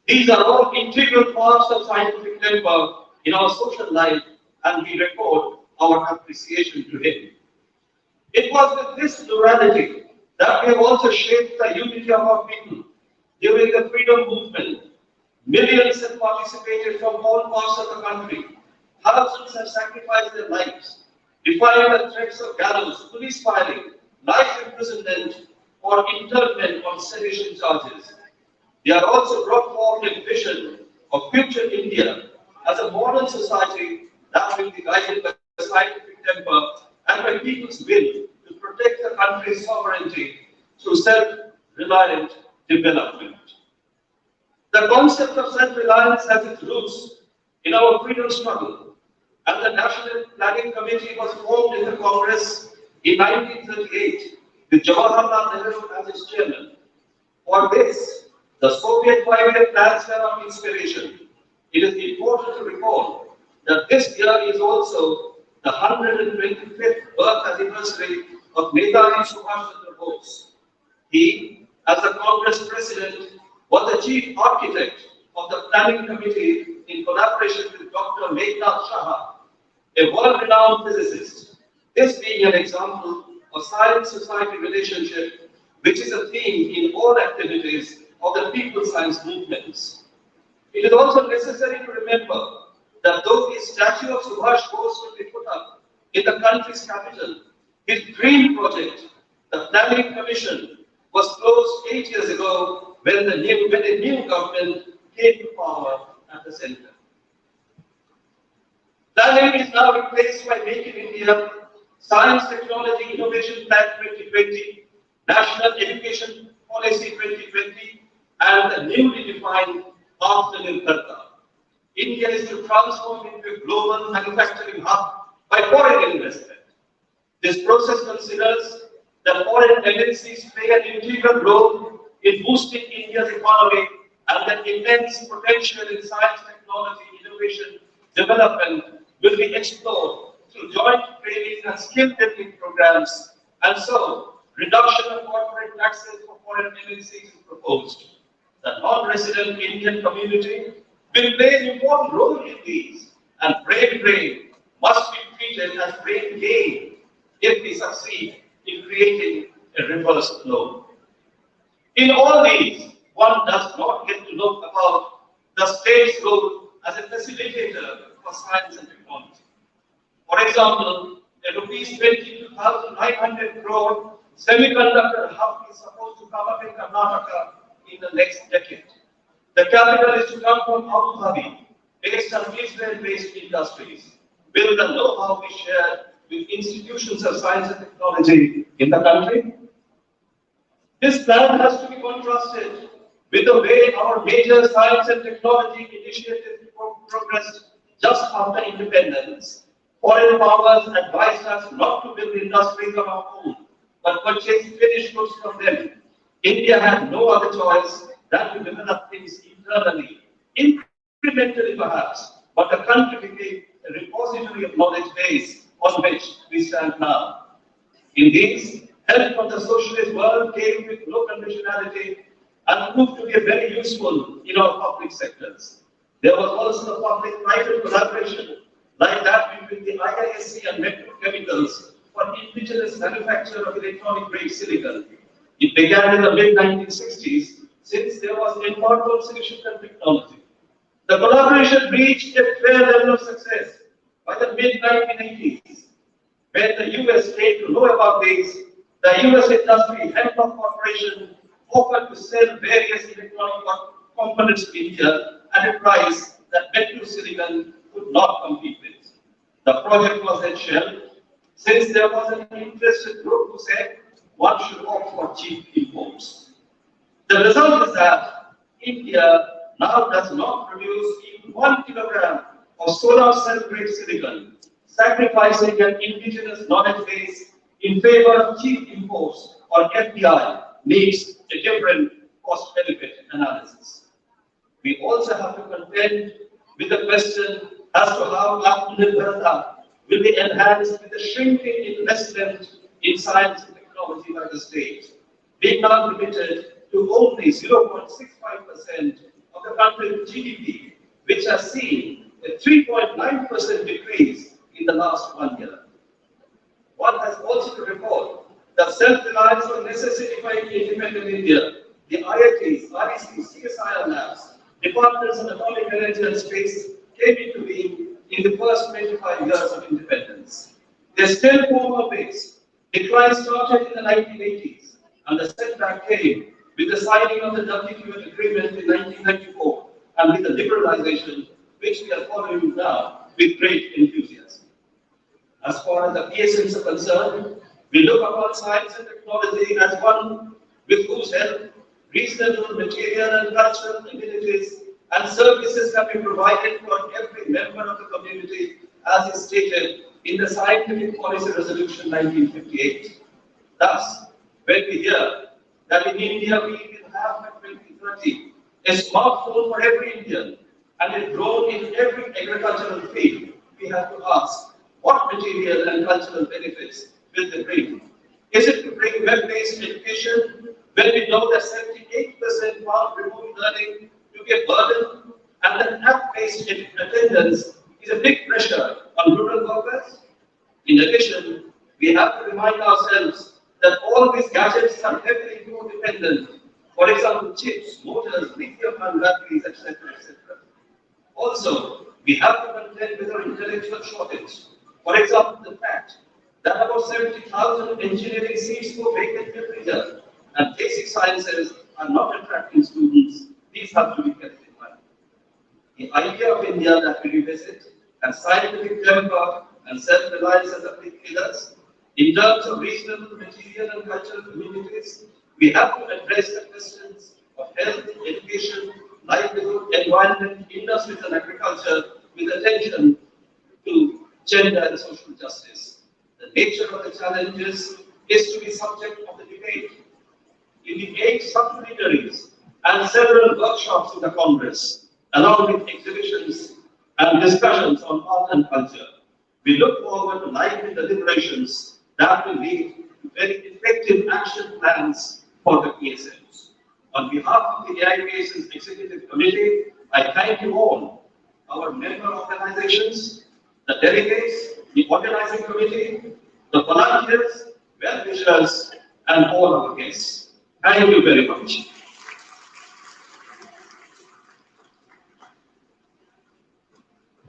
These are all integral parts of scientific temper in our social life, and we record our appreciation to him. It was with this plurality that we have also shaped the unity of our people. During the freedom movement, millions have participated from all parts of the country. Thousands have sacrificed their lives, defying the threats of gallows, police firing, life imprisonment, or internment on sedition charges. They are also brought forward a vision of future India as a modern society that will be guided by scientific temper and by people's will to protect the country's sovereignty through self-reliant development. The concept of self-reliance has its roots in our freedom struggle, and the National Planning Committee was formed in the Congress in 1938 with Jawaharlal Nehru as its chairman. For this, the Soviet 5-year plans were of inspiration. It is important to recall that this year is also the 125th birth anniversary of Netaji Subhash Chandra Bose. He, as the Congress president, was the chief architect of the planning committee in collaboration with Dr. Meghnad Shah, a world-renowned physicist. This being an example of science-society relationship, which is a theme in all activities of the people science movements. It is also necessary to remember that though a statue of Subhash Bose will be put up in the country's capital, his dream project, the Planning Commission, was closed 8 years ago when a new government came to power at the center. That aim is now replaced by Make in India, Science, Technology, Innovation Plan 2020, National Education Policy 2020, and the newly defined Atmanirbharta. India is to transform into a global manufacturing hub by foreign investment. This process considers that foreign MNCs play an integral role in boosting India's economy and that immense potential in science, technology, innovation, development will be explored through joint training and skill building programs, and so reduction of corporate taxes for foreign MNCs is proposed. The non-resident Indian community will play an important role in these, and brain drain must be treated as brain gain if we succeed in creating a reverse flow. In all these, one does not get to know about the state's role as a facilitator for science and technology. For example, a rupees 22,900 crore semiconductor hub is supposed to come up in Karnataka in the next decade. The capital is to come from Abu Dhabi, based on Israel-based industries. Will the know-how be shared with institutions of science and technology in the country? This plan has to be contrasted with the way our major science and technology initiatives progressed just after independence. Foreign powers advised us not to build industries of our own, but purchase finished goods from them. India had no other choice than to develop things internally, incrementally perhaps, but a country became a repository of knowledge base on which we stand now. In these, help from the socialist world came with no conditionality and proved to be very useful in our public sectors. There was also a public-private collaboration like that between the IISc and Metro Chemicals for indigenous manufacture of electronic-grade silicon. It began in the mid-1960s since there was embargo on silicon technology. The collaboration reached a fair level of success by the mid-1980s. When the US came to know about this, the US Industry Hemlock Corporation offered to sell various electronic components to India at a price that Metro Silicon could not compete with. The project was then shelved since there was an interested group who said one should opt for cheap imports. The result is that India now does not produce even 1 kilogram of solar cell-grade silicon, sacrificing an indigenous knowledge base in favor of cheap imports, or FDI, needs a different cost-benefit analysis. We also have to contend with the question as to how Atmanirbharta will be enhanced with the shrinking investment in science and technology by the state, being now limited to only 0.65% of the country's GDP, which has seen a 3.9% decrease in the last 1 year. One has also to report that self-reliance on necessity for independent India, the IITs, RECs, CSIR labs, departments of atomic energy and space came into being in the first 25 years of independence. They still form a base. Decline started in the 1980s, and the setback came with the signing of the WTO agreement in 1994 and with the liberalization, which we are following now with great enthusiasm. As far as the PSMs are concerned, we look upon science and technology as one with whose help reasonable material and cultural abilities and services can be provided for every member of the community, as is stated in the Scientific Policy Resolution 1958. Thus, when we hear that in India we will have by 2030 a smartphone for every Indian and a drone in every agricultural field, we have to ask, what material and cultural benefits will they bring? Is it to bring web-based education when we know that 78% found remote learning to be a burden and that app-based attendance is a big pressure on rural workers? In addition, we have to remind ourselves that all these gadgets are heavily import-dependent. For example, chips, motors, lithium-ion batteries, etc., etc. Also, we have to contend with our intellectual shortage. For example, the fact that about 70,000 engineering seats go vacant every year, and basic sciences are not attracting students. These have to be kept in mind. The idea of India that we revisit as scientific temper and self-reliance as the big pillars, in terms of regional, material and cultural communities, we have to address the questions of health, education, livelihood, environment, industries and agriculture with attention to gender and social justice. The nature of the challenges is to be subject of the debate. In the 8 subsidiaries and several workshops in the Congress, along with exhibitions and discussions on art and culture, we look forward to lively deliberations that will lead to very effective action plans for the PSMs. On behalf of the AIPSC's Executive Committee, I thank you all, our member organizations, the delegates, the organizing committee, the volunteers, well-wishers, and all our guests. Thank you very much.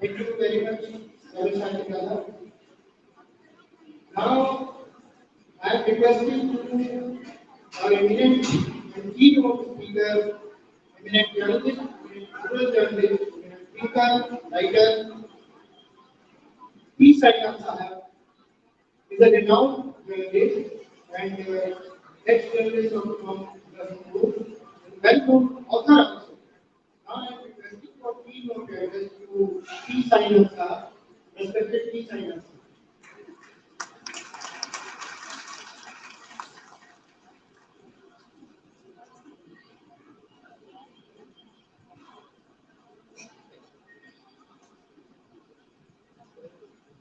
Thank you very much, Sir. Now, I am requesting to our eminent and keynote speaker, eminent journalist, eminent rural journalist, eminent thinker, writer, P. Saiyam Sahab, is a renowned journalist and ex-journalist from the group, and well-known author also. Now I am requesting for keynote address to P. Saiyam Sahab, respected P. Saiyam Sahab.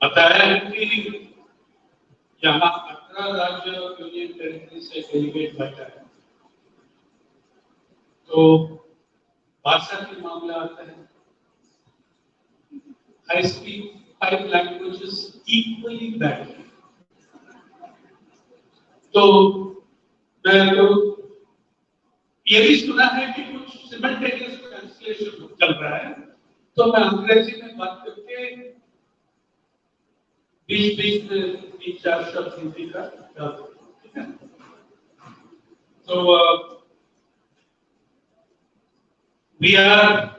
बताया कि यहाँ 18 राज्य union territory से delegate बैठा है, तो भाषा के मामला आता है। I speak 5 languages equally badly. तो मैं तो ये भी सुना है कि कुछ सिमल्टेनियस ट्रांसलेशन चल रहा है, तो मैं अंग्रेजी में बात करके बीच में 3-4 शब्द हिंदी का डाल दूंगा, ठीक है? So we are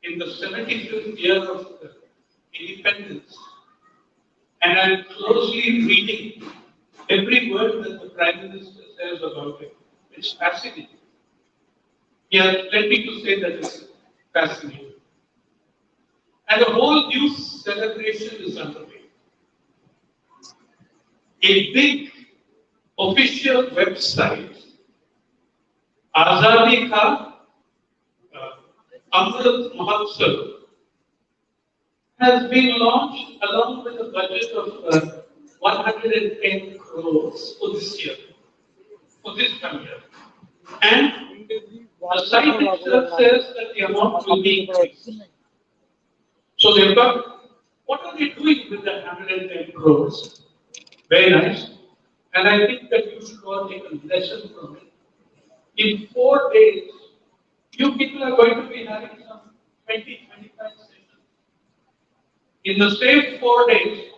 in the 75th year of independence, and I'm closely reading every word that the Prime Minister says about it. It's fascinating. Yeah, let me to say that it's fascinating. And the whole new celebration is underway. A big official website, Azadi Ka Amrit Mahotsav, has been launched along with a budget of 110 crores for this year, for this coming year. And the site itself says that the amount will be increased. So they've got, what are they doing with that 110 crores? Very nice. And I think that you should all take a lesson from it. In 4 days, you people are going to be having some 20-25 sessions. In the same 4 days,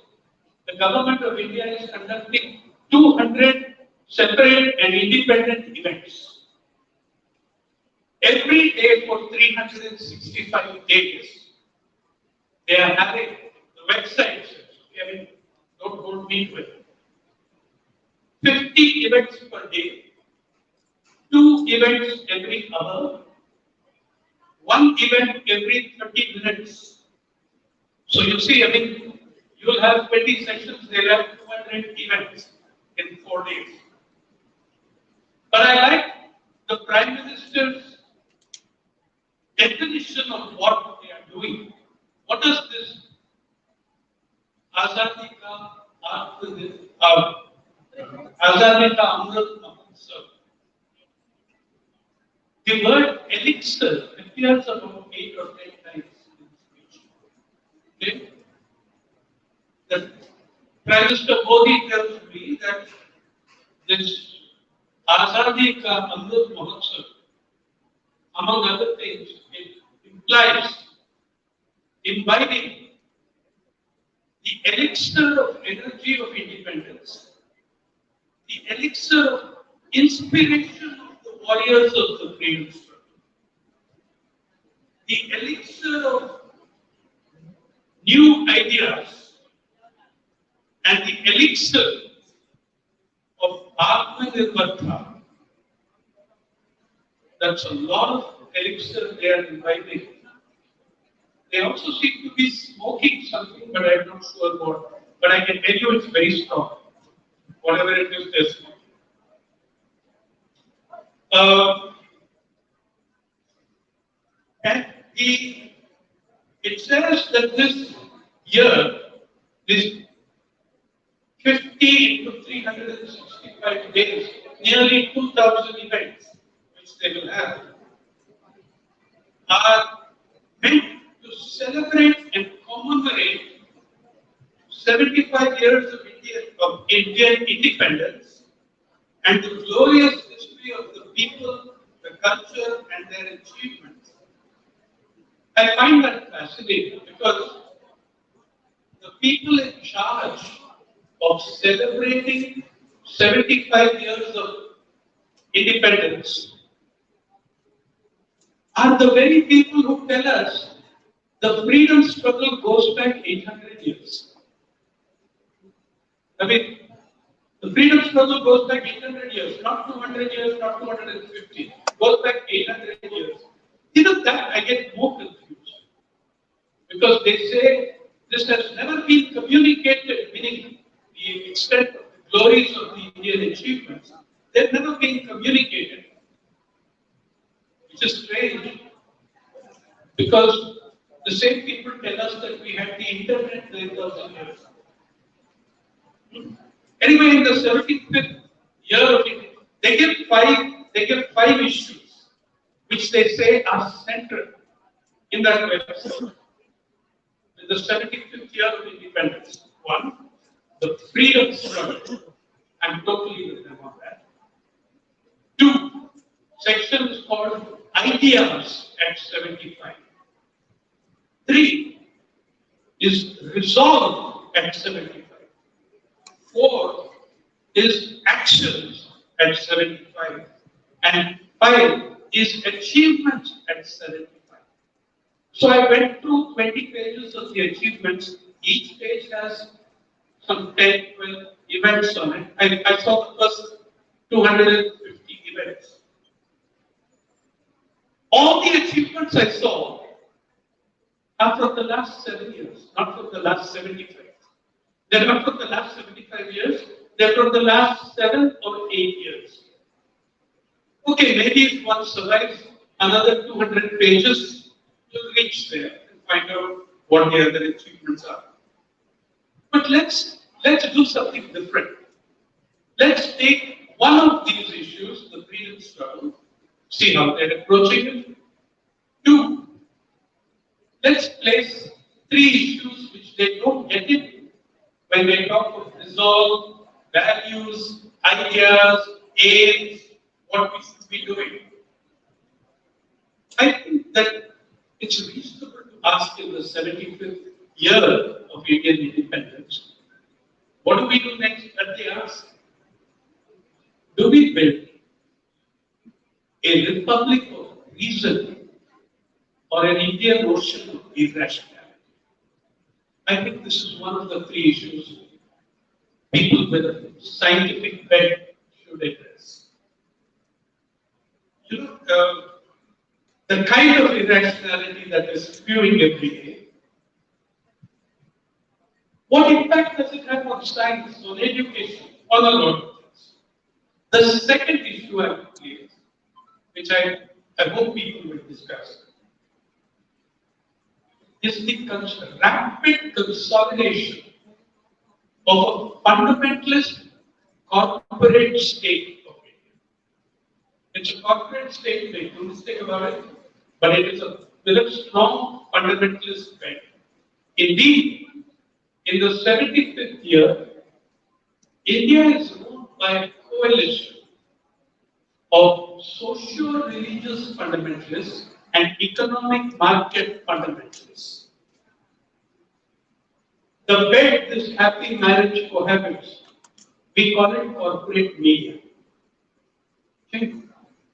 the government of India is conducting 200 separate and independent events. Every day for 365 days, they are having the websites. I mean, don't hold me to it. 50 events per day, 2 events every hour, 1 event every 30 minutes. So you see, I mean, you will have 20 sessions, they will have 200 events in 4 days. But I like the Prime Minister's definition of what they are doing. What does this Azadi Ka Azadi Ka Amrit Mahotsav? The word elixir appears about 8 or 10 times in the speech. Okay? The Prime Minister Modi tells me that this Azadi Ka Amrit Mahotsav, among other things, it implies imbibing the elixir of energy of independence, the elixir of inspiration of the warriors of the freedom struggle, the elixir of new ideas, and the elixir of Atmanirbharta. That's a lot of elixir they are imbibing. They also seem to be smoking something, but I'm not sure what. But I can tell you it's very strong. Whatever it is, they're smoking. And it says that this year, this 50 into 365 days, nearly 2,000 events, which they will have, are meant to celebrate and commemorate 75 years of Indian independence and the glorious history of the people, the culture, and their achievements. I find that fascinating because the people in charge of celebrating 75 years of independence are the very people who tell us the freedom struggle goes back 800 years. I mean, the freedom struggle goes back 800 years, not 200 years, not 250. Goes back 800 years. You know that I get more confused because they say this has never been communicated, meaning the extent of the glories of the Indian achievements. They've never been communicated, which is strange because the same people tell us that we had the internet 9,000 years. Anyway, in the 75th year of it, they give five issues which they say are central in that website. In the 75th year of independence, one, the freedom struggle. I'm totally with them on that. Two, section is called Ideas at 75. Three is Resolve at 75. Four is Actions at 75. And five is Achievements at 75. So I went through 20 pages of the achievements. Each page has some 10, 12 events on it. I saw the first 250 events. All the achievements I saw are from the last 7 years, not from the last 75. They're not from the last 75 years, they're from the last 7 or 8 years. Okay, maybe if one survives another 200 pages, you'll reach there and find out what the other achievements are. But let's do something different. Let's take one of these issues, the freedom struggle, see how they're approaching it. Two, let's place 3 issues which they don't get in when they talk of resolve, values, ideas, aims, what we should be doing. I think that it's reasonable to ask in the 75th year of Indian independence, what do we do next? And they ask, do we build a republic of reason or an Indian ocean of irrationality? I think this is one of the 3 issues people with a scientific bent should address. You know, the kind of irrationality that is spewing every day, what impact does it have on science, on education, on a lot of things? The second issue I would place, which I hope people will discuss, is the rapid consolidation of a fundamentalist corporate state of India. It's a corporate state, make no mistake about it, but it is with a strong fundamentalist bent. Indeed, in the 75th year, India is ruled by a coalition of socio-religious fundamentalists and economic market fundamentalists. The bed this happy marriage cohabits, we call it corporate media. Okay.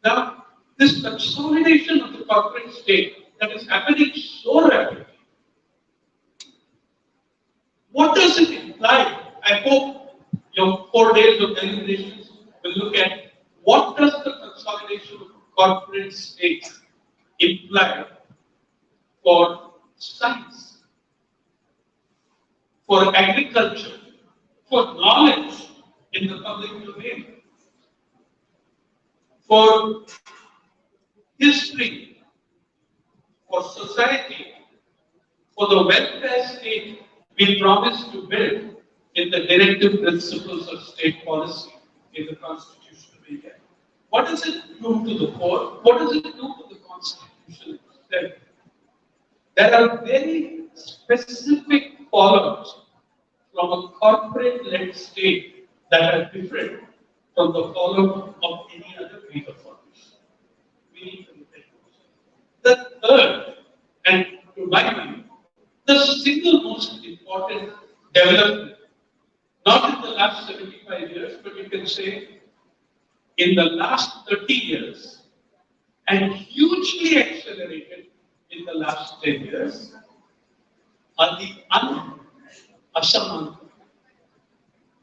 Now, this consolidation of the corporate state that is happening so rapidly, what does it imply? I hope your 4 days of deliberations will look at what does the consolidation of corporate state imply for science, for agriculture, for knowledge in the public domain, for history, for society, for the welfare state we promise to build in the directive principles of state policy in the Constitution of India. What does it do to the poor? What does it do to the Constitution itself? There are very specific fallouts from a corporate-led state that are different from the fallout of any other breed of formation. We need to look at those. The third, and to my mind, the single most important development, not in the last 75 years, but you can say in the last 30 years, and hugely accelerated in the last 10 years, are the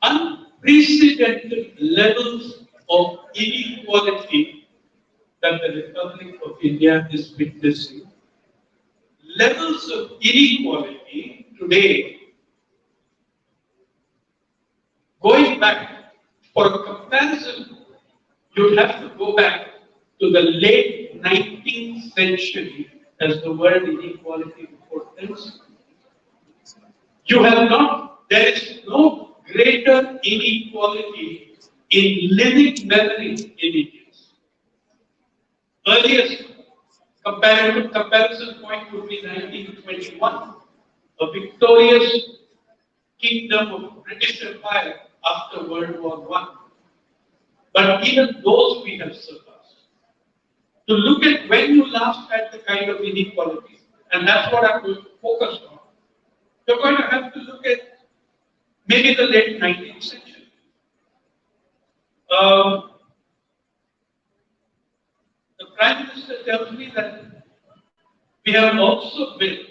unprecedented levels of inequality that the Republic of India is witnessing. Levels of inequality today, going back for a comparison, you have to go back to the late 19th century as the word inequality portends. You have not, there is no greater inequality in living memory in India. Earliest comparison point would be 1921, a victorious kingdom of British Empire after World War I. But even those we have surpassed. To look at when you last had the kind of inequalities, and that's what I'm going to focus on. You're going to have to look at maybe the late 19th century. The Prime Minister tells me that we have also built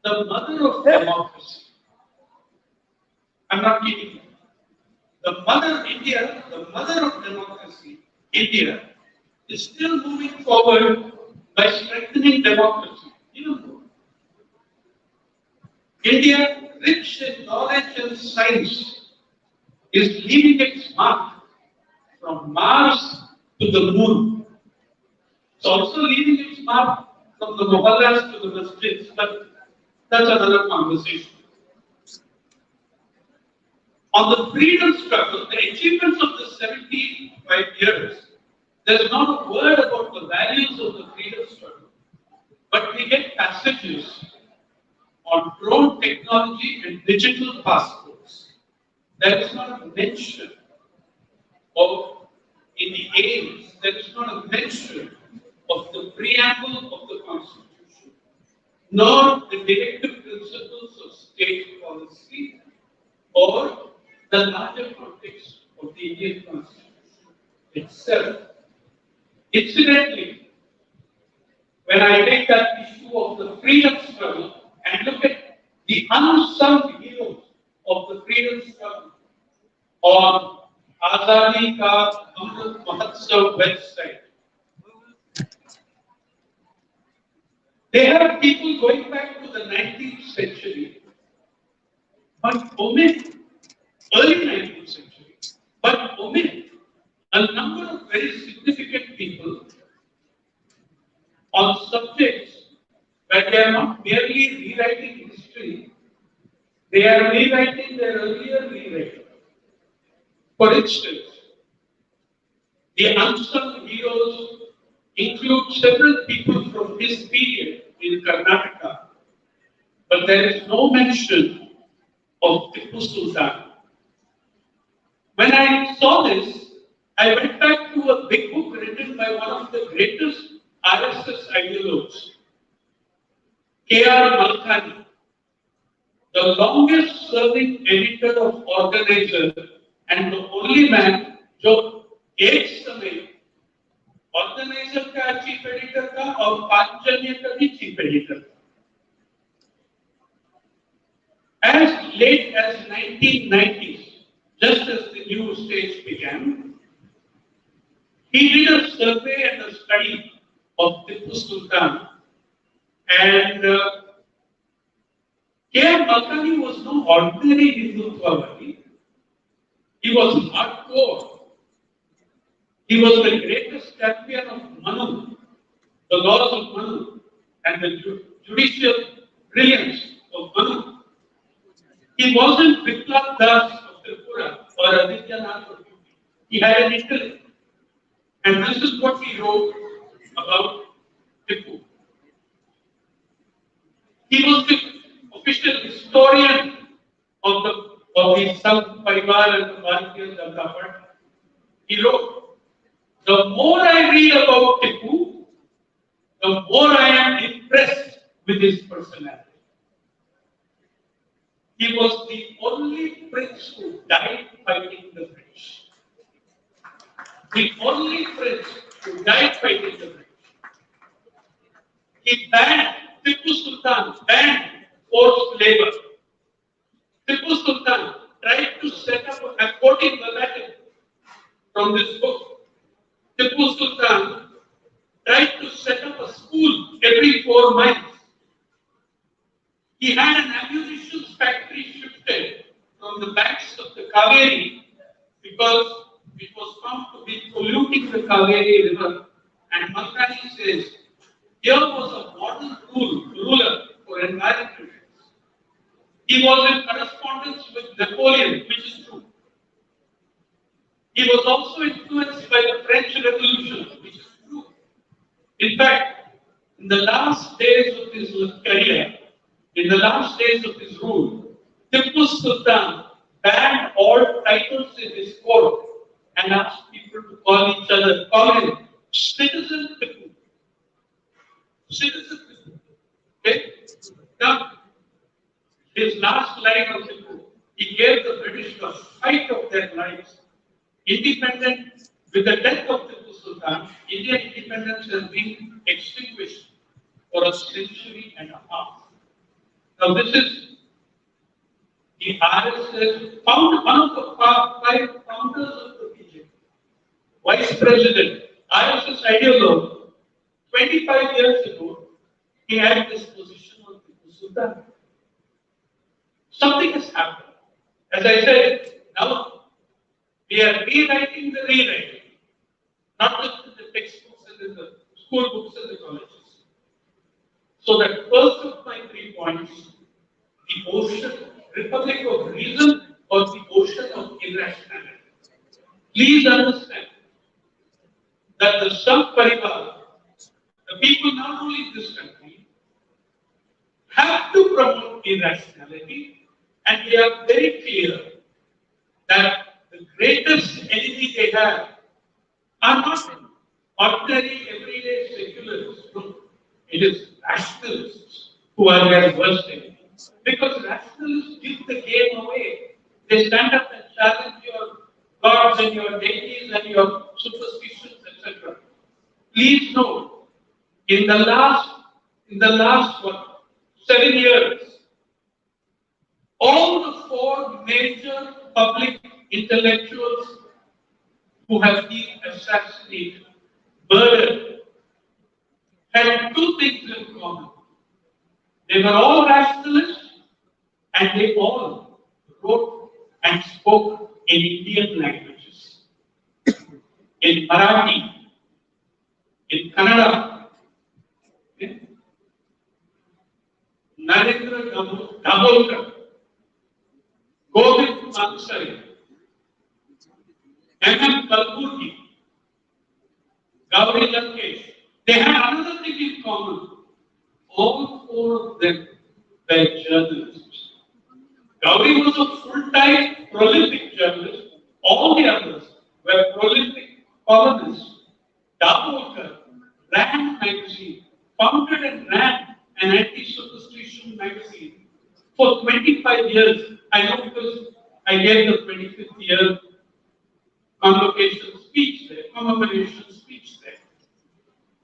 the mother of democracy. I'm not kidding you. The mother of India, the mother of democracy, India, is still moving forward by strengthening democracy. Even though India, rich in knowledge and science, is leaving its mark from Mars to the moon. It's also leaving its mark from the Mohallas to the masjids, but that's another conversation. On the freedom struggle, the achievements of the 75 years, there's not a word about the values of the freedom struggle. But we get passages on drone technology and digital passports. There is not a mention of, in the aims, there is not a mention of the preamble of the Constitution, nor the directive principles of state policy, or the larger context of the Indian Constitution itself. Incidentally, when I take that issue of the freedom struggle and look at the unsung heroes of the freedom struggle on Azadi Ka Amrit Mahotsav website, they have people going back to the 19th century, but omit early 19th century, but omit a number of very significant people on subjects where they are not merely rewriting history, they are rewriting their earlier rewriting. For instance, the unsung heroes include several people from his period in Karnataka, but there is no mention of Tipu Sultan. When I saw this, I went back to a big book written by one of the greatest RSS ideologues, K.R. Malkhani, the longest serving editor of Organizer and the only man, एक समय organiser का chief editor था और पांचजन्य का भी chief editor था। As late as 1990s, just as the new stage began, he did a survey and a study of Tipu Sultan, and K.M. Malkani was no ordinary Hindutvavadi. He was hardcore. He was the greatest champion of Manu, the laws of Manu, and the judicial brilliance of Manu. He wasn't Biplab Das of Tripura or Adityanath of UP. He had an intellect. And this is what he wrote about Tipu. He was the official historian of the Sangh Parivar and the Bharatiya Janata Party. He wrote, "The more I read about Tipu, the more I am impressed with his personality. He was the only prince who died fighting the British. The only prince who died fighting the British. He banned, Tipu Sultan banned forced labor. Tipu Sultan tried to set up, I'm quoting verbatim from this book, Tipu Sultan tried to set up a school every 4 miles. He had an ammunition factory shifted from the banks of the Kaveri because it was found to be polluting the Kaveri river. And Malkani says, here was a model ruler for environment. He was in correspondence with Napoleon, which is true. He was also influenced by the French Revolution, which is true. In fact, in the last days of his career, in the last days of his rule, Tipu Sultan banned all titles in his court and asked people to call him Citizen Tipu. Citizen Tipu. Okay? Now, his last line of Tipu, he gave the British the fight of their lives. Independent, with the death of Tipu Sultan, Indian independence has been extinguished for a century and a half. Now, this is the RSS, one of the 5 founders of the BJP, Vice President, RSS ideologue. 25 years ago, he had this position on Tipu Sultan. Something has happened. As I said, now we are rewriting the rewriting, not just in the textbooks and in the school books and the colleges. So that first of my 3 points, the ocean, republic of reason or the ocean of irrationality. Please understand that the Sangh Parivar, the people not only in this country, have to promote irrationality, and they are very clear that the greatest enemy they have are not ordinary, everyday secularists. No, it is rationalists who are their worst enemy. Because rationalists give the game away. They stand up and challenge your gods and your deities and your superstitions, etc. Please note, in the last 7 years, all the 4 major public intellectuals who have been assassinated, murdered, had 2 things in common. They were all rationalists and they all wrote and spoke in Indian languages. In Marathi, in Kannada, in Narendra Dabolkar, Govind Mansari, M.M. Kalburgi, Gauri Lankesh. They had another thing in common. All 4 of them were journalists. Gauri was a full-time, prolific journalist. All the others were prolific columnists. Dabolkar ran magazine, founded and ran an anti-superstition magazine for 25 years. I know because I gave the 25th year convocations speech there, commemoration speech there.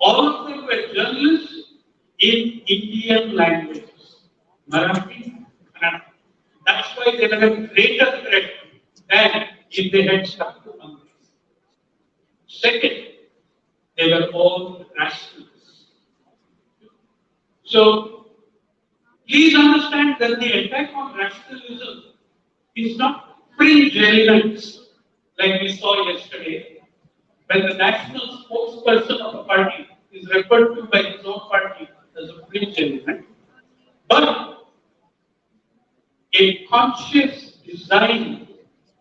All of them were journalists in Indian languages, Marathi, Kannada. That's why they were a greater threat than if they had stuck to English. Second, they were all nationalists. So, please understand that the attack on nationalism is not fringe elements like we saw yesterday, when the national spokesperson of a party is referred to by his own party as a fringe element, but a conscious design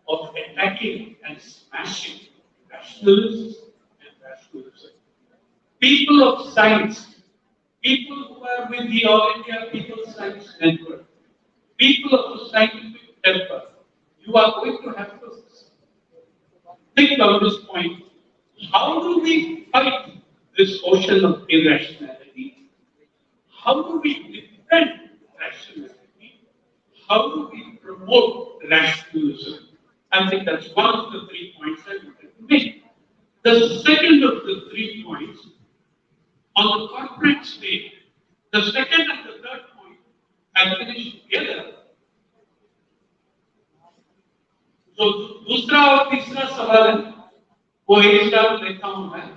of attacking and smashing nationalists and nationalism. People of science, people who are with the All India People Science Network, people of the scientific temper, you are going to have to think about this point. How do we fight this ocean of irrationality? How do we defend rationality? How do we promote rationalism? I think that's one of the 3 points I wanted to make. The second of the 3 points, on the corporate state, the second and the third point, I finish together. जो दूसरा और तीसरा सवाल है वो एक साथ लेता हूं मैं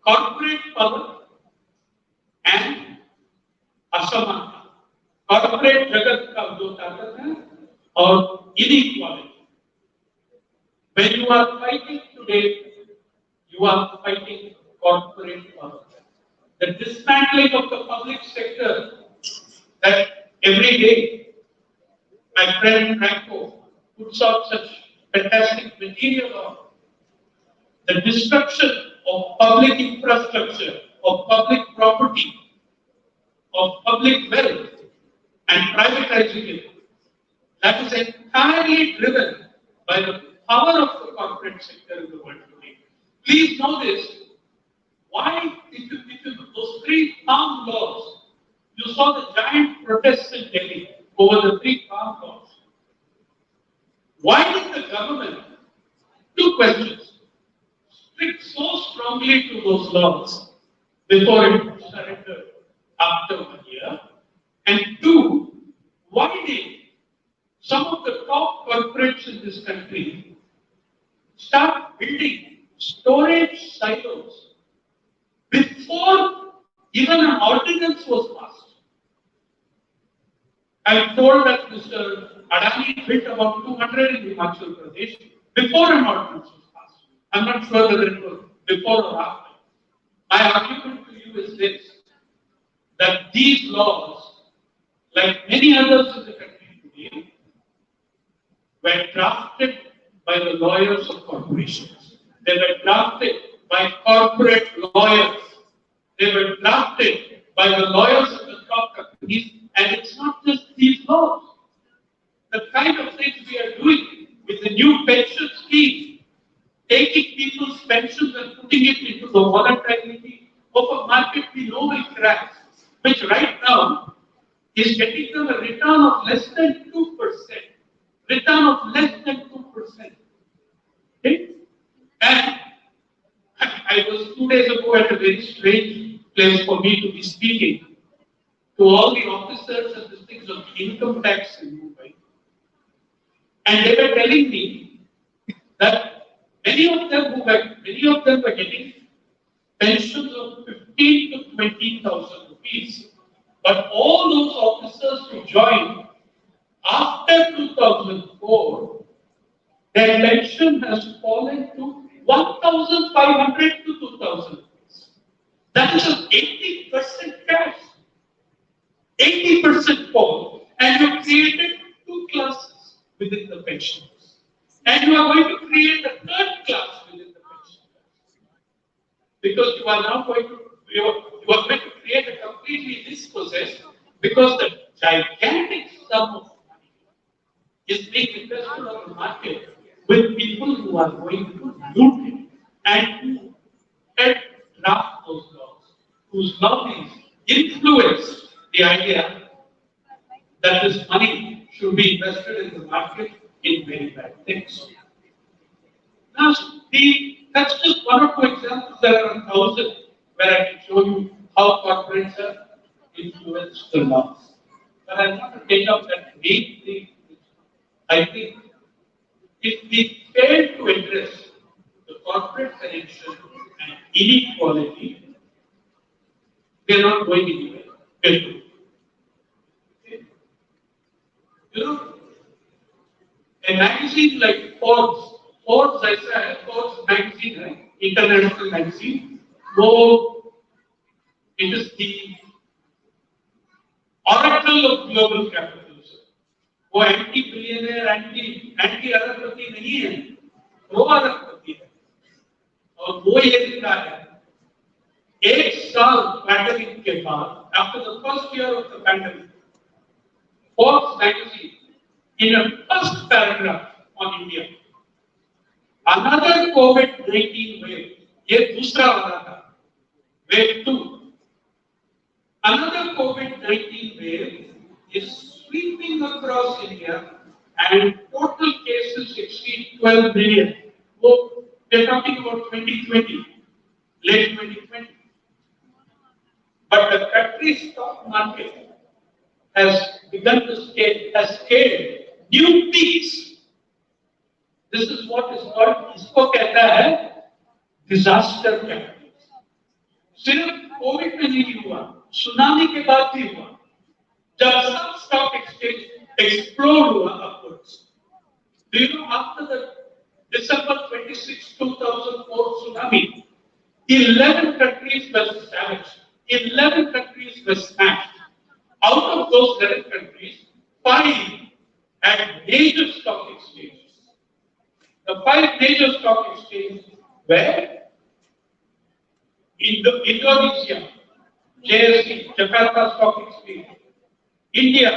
कॉर्पोरेट पावर एंड असमानता कॉर्पोरेट जगत का जो ताकत है और inequality when you are fighting today you are fighting corporate power the dismantling of the public sector that every day my friend Franco puts out such fantastic material on the destruction of public infrastructure, of public property, of public wealth, and privatizing it. That is entirely driven by the power of the corporate sector in the world today. Please know this. Why, if you those 3 farm laws, you saw the giant protests in Delhi over the 3 farm laws. Why did the government, 2 questions, stick so strongly to those laws before it surrendered after 1 year? And 2, why did some of the top corporates in this country start building storage silos before even an ordinance was passed? I'm told that Mr. Adani built about 200 in Himachal Pradesh before an ordinance was passed. I'm not sure whether it was before or after. My argument to you is this, that these laws, like many others in the country today, were drafted by the lawyers of corporations. They were drafted by corporate lawyers. They were drafted by the lawyers of the top companies, and it's not just these laws. The kind of things we are doing with the new pension scheme, taking people's pensions and putting it into the volatility of a market we know will crash, which right now is getting them a return of less than 2%. Return of less than 2%. Okay? And I was 2 days ago at a very strange place for me to be speaking to all the officers and the things of income tax in Mumbai. And they were telling me that many of them were getting pensions of 15 to 20,000 rupees. But all those officers who joined after 2004, their pension has fallen to 1,500 to 2,000 rupees. That is an 80% cash. 80% fall, and you created 2 classes within the pensions. And you are going to create a 3rd class within the pension. Because you are now going to create a completely dispossessed, because the gigantic sum of money is being invested on the market with people who are going to loot it and who help draft those laws, whose lobbies influence the idea that this money should be invested in the market in very bad things. Now, that's just one or two examples. There are thousands where I can show you how corporates have influenced the laws. But I want to take up that main thing. I think if we fail to address the corporate corruption and inequality, we are not going anywhere. Okay. You know, a magazine like Forbes ऐसा है, Forbes magazine है, international magazine, वो it is the oracle of global capitalism. वो anti billionaire, anti अरबपति नहीं है, वो अरबपति है, और वो ये लिखा है, एक साल पैंडेमिक के बाद, after the first year of the pandemic, Forbes magazine, in a first paragraph on India, another COVID-19 wave, ये दूसरा वाला था, wave 2, another COVID-19 wave is sweeping across India and total cases exceed 12 million. So they're talking about 2020, late 2020. But the country's stock market has begun to scale new peaks. This is what is called, इसको कहता है disaster capitalism. सिर्फ Covid में नहीं हुआ, tsunami के बाद भी हुआ, जब सब स्टॉक एक्सचेंज एक्सप्लोड हुआ upwards. Do you know, after the December 26, 2004 tsunami, 11 countries were savaged. 11 countries were smashed. Out of those 11 countries, 5 had major stock exchanges. The 5 major stock exchanges were Indonesia, JSE, Jakarta Stock Exchange; India,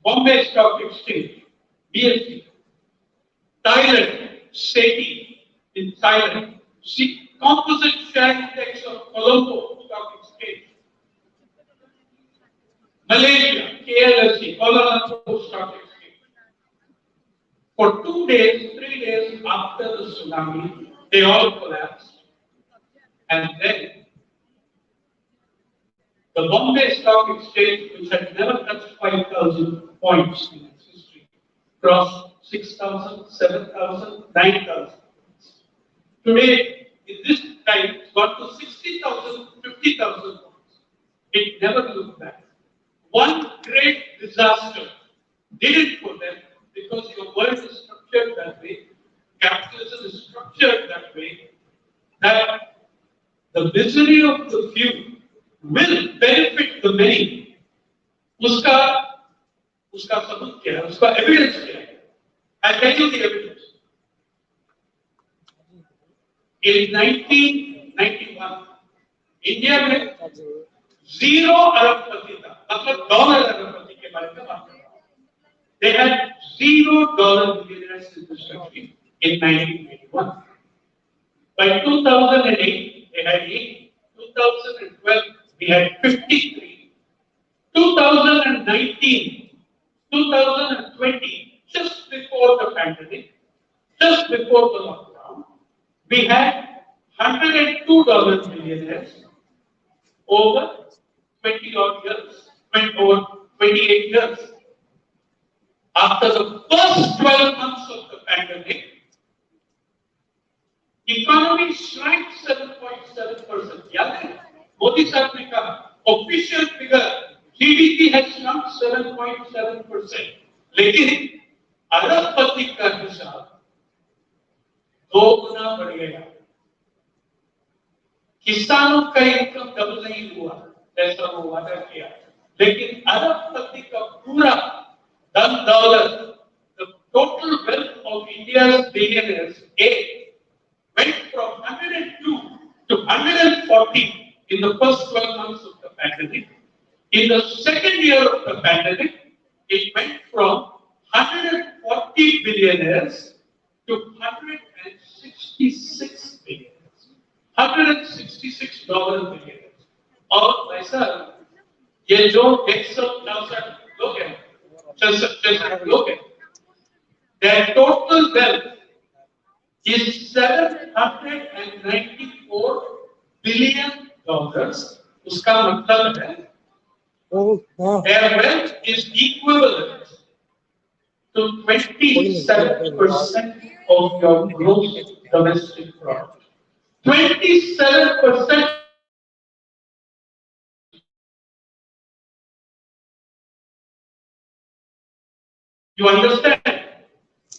Bombay Stock Exchange, BSE; Thailand, SETI in Thailand; Composite Share Index of Colombo Stock Exchange; Malaysia, KLSE, Kuala Lumpur Stock Exchange. For 2 days, 3 days after the tsunami, they all collapsed. And then the Bombay Stock Exchange, which had never touched 5,000 points in its history, crossed 6,000, 7,000, 9,000. Today, in this time, it's got to 60,000, 50,000 points. It never looked back. One great disaster did it for them because your world is structured that way, capitalism is structured that way, that the misery of the few will benefit the many. उसका सबूत क्या है? उसका evidence क्या है? I tell you the evidence. In 1991, India में 0 अरबपति था, मतलब $1 अरबपति के बारे में बात कर रहा हूँ. They had $0 millionaires in this country in 1991. By 2008, they had 8. 2012, we had 53. 2019, 2020, just before the pandemic, just before the lockdown, we had $102 millionaires over 20 odd years, over 28 years. After the first 12 months of the pandemic, economy shrank 7.7%. Yeah, Modi sahab ne kaha, official figure, GDP has shrunk 7.7%. लेकिन अरबपति का हिसाब 2 गुना बढ़ गया. किसानों का income double नहीं हुआ, ऐसा वो वादा किया, लेकिन अरबपति का पूरा धन दौलत, the total wealth of India's billionaires, went from 102 to 140 in the first 12 months of the pandemic. In the second year of the pandemic, it went from 140 billionaires to 166 billionaires. $166 billionaires. और वैसा ये जो 169 लोग हैं, 66 लोग हैं, their total wealth is $794 billion. उसका मतलब है their wealth is equivalent to 27% of your gross domestic product. 27%. You understand?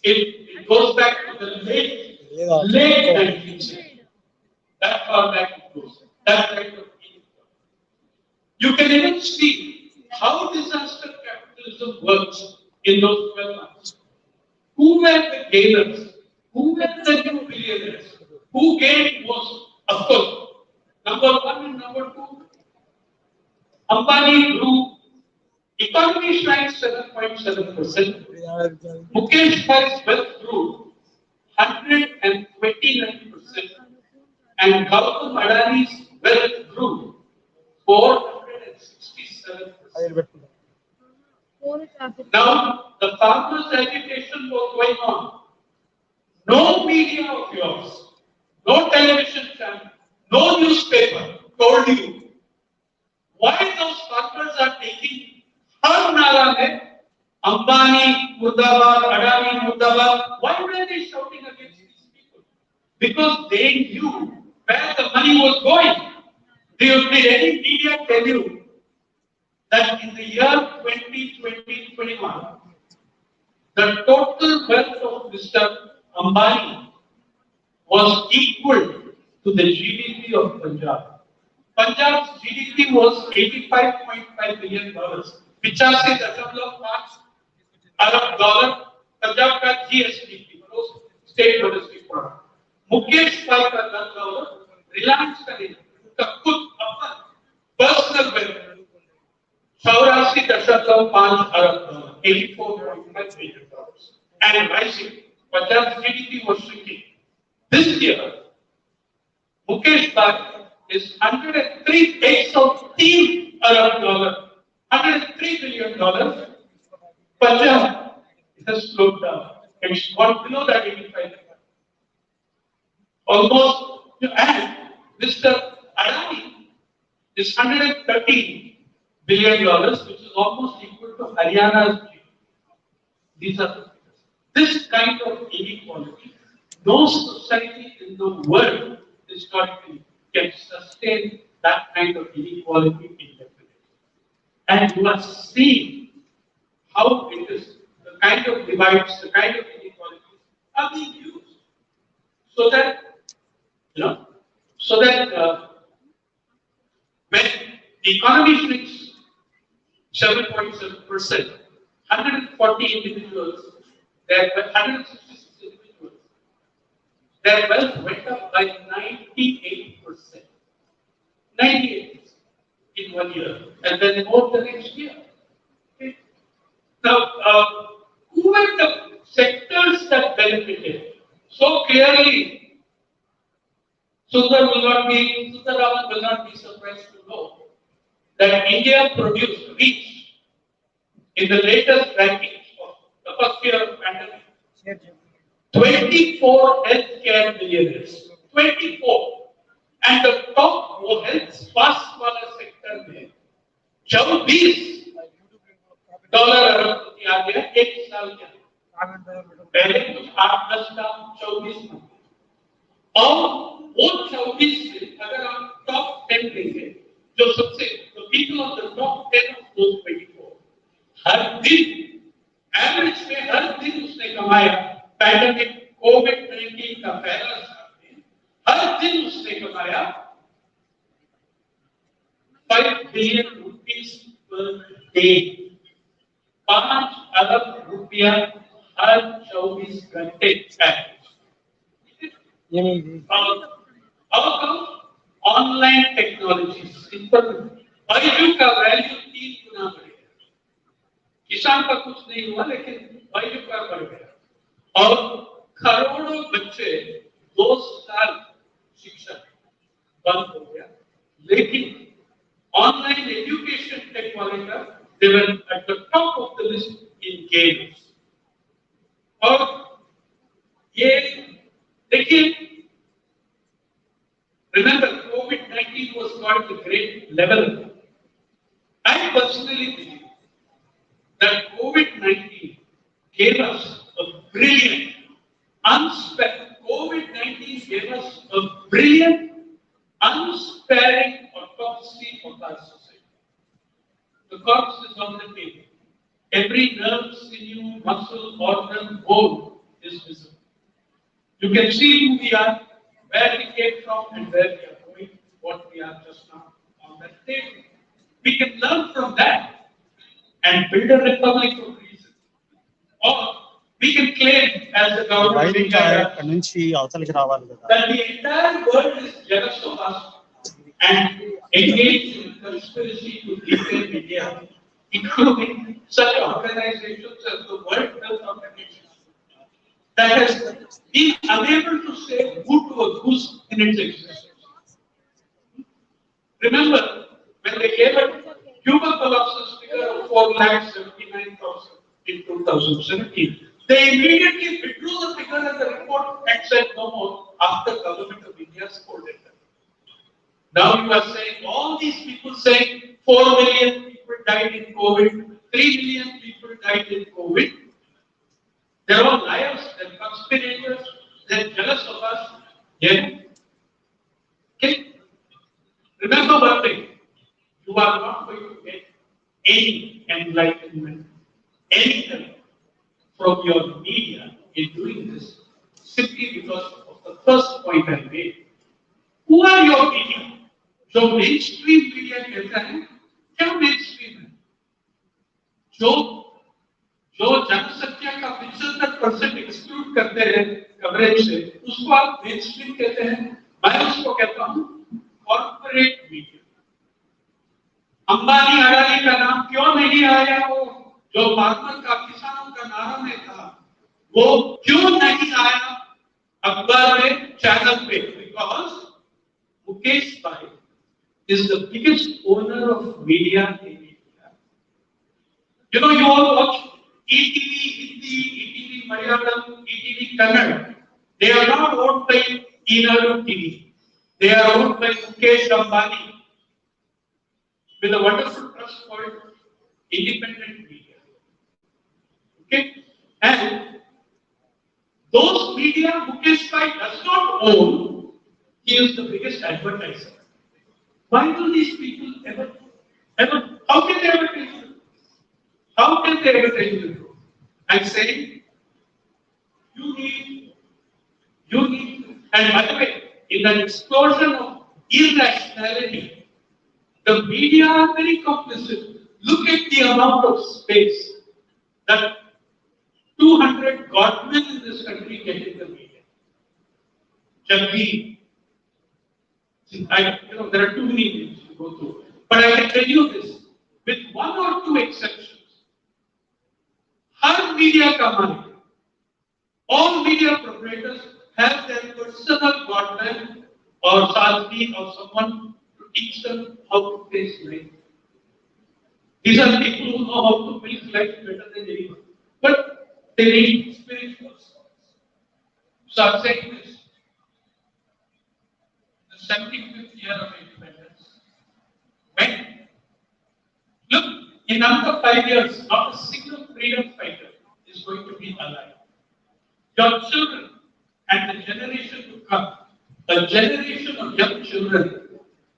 It goes back to the late 19th century. That's how back it goes. That kind of inequality. You can even see how disaster capitalism works in those 12 months. Who were the gainers? Who were the new billionaires? Who gained most? Of course, number one and number two, Ambani grew. Economy shrank 7.7%. Mukesh Bhai's wealth grew 129%, and Gautam Adani's wealth grew 467%. Now, the farmers' agitation was going on. No media of yours, no television channel, no newspaper told you why those farmers are taking हर नारा में अंबानी मुर्दाबाद, अडानी मुर्दाबाद. Why were they shouting against these people? Because they knew where the money was going. Did any media tell you that in the year 2020-21, the total wealth of Mr. Ambani was equal to the GDP of Punjab? Punjab's GDP was $85.5 billion. 85.5 Arab dollar Punjab का GSDP, state domestic product. Mukesh भाई का $10, रिलायंस का नहीं, उनका खुद अपना personal wealth 84.5 Arab dollar, $84.5 billion, and rising. Punjab's GDP was shrinking. This year, Mukesh Bhai is 103 Arab dollar, $103 billion. Punjab has slowed down. It's gone below that 85. Almost, and Mr. Adani is $113 billion, which is almost equal to Haryana's GDP. These are the figures. This kind of inequality, no society in the world historically can sustain that kind of inequality indefinitely. And you are seeing how it is, the kind of divides, the kind of inequalities are being used so that, when the economy shrinks 7.7%, 140 individuals, 166 individuals, their wealth went up by 98%. 98% in 1 year, and then more the next year. Okay. Now, who were the sectors that benefited? So clearly, Sundararaman will not be surprised to know that India reached in the latest rankings of the first year of pandemic 24 healthcare billionaires. 24. And the top health fast वाला sector में 24 dollar अरब आ गया एक साल के अंदर. पहले कुछ 8-10 था, 24 था. और वो 24 से अगर आप टॉप 10 लेंगे, जो सबसे the people of the top 10 of those 24, हर दिन एवरेज में हर दिन उसने कमाया. पैंडेमिक कोविड-19 का पहला साल में हर दिन उसने कमाया 5 billion rupees per day. 5 अरब रुपया हर 24 घंटे. ऑनलाइन टेक्नोलॉजी बाइजू का वैल्यू 3 गुना बढ़ेगा. किसान का कुछ नहीं हुआ, लेकिन बाइजू का बढ़ गया. और करोड़ों बच्चे 2 साल शिक्षा बंद हो गया. लेकिन online education technology they were at the top of the list in games. और ये देखिए Second, remember COVID-19 was called the great leveler. I personally believe that COVID-19 gave us a brilliant, COVID-19 gave us a brilliant, unsparing autopsy of our society. The corpse is on the table. Every nerve, sinew, muscle, organ, bone is visible. You can see who we are, where we came from, and where we are going, what we are just now on that table. We can learn from that and build a republic of reason. Or we can claim, as the government of India, that the entire world is jealous of us and engaged in conspiracy to defend India, including such organizations as the World Health Organization, that has been unable to say good to a goose in its existence. Remember, when they gave a tuberculosis figure of 4,79,000 in 2017, they immediately withdrew the figure and the report and said no more after the government of India scolded them. Now you are saying, all these people saying 4 million people died in COVID, 3 million people died in COVID. They're all liars, they're conspirators, they're jealous of us. Yeah. Okay? Remember one thing, you are not going to get any enlightenment, anything from your media in doing this, simply because of the first point I made. Who are your media? जो mainstream media कहता है, क्या mainstream है? जो जनसंख्या का 75% exclude करते हैं कवरेज से, उसको आप mainstream कहते हैं। मैं उसको कहता हूँ कॉर्पोरेट मीडिया। अंबानी अडानी का नाम क्यों नहीं आया? वो जो फार्मर का, किसानों का नारा में था, वो क्यों नहीं आया अखबार में, चैनल पे? बिकॉज मुकेश भाई is the biggest owner of media in India. You know, you all watch ETV Hindi, ETV Malayalam, ETV Kannada. They are not owned by Inauguration TV. They are owned by Mukesh Ambani with a wonderful trust called independent media. Okay? And those media Mukesh Bhai does not own, he is the biggest advertiser. Why do these people ever, how can they ever tell you? How can they ever tell you? I'm saying, you need, and by the way, in an explosion of irrationality, the media are very complicit. Look at the amount of space that 200 godmen in this country get in the media. Jaggi, there are too many things to go through. But I can tell you this, with one or two exceptions, her media का मालिक, all media proprietors have their personal godman or sadhvi or someone to teach them how to face life. These are people who know how to make life better than anyone. But they need spiritual songs. So I'm saying this. The 75th year of independence. When? Look, in another 5 years, not a single freedom fighter is going to be alive. Your children and the generation to come, a generation of young children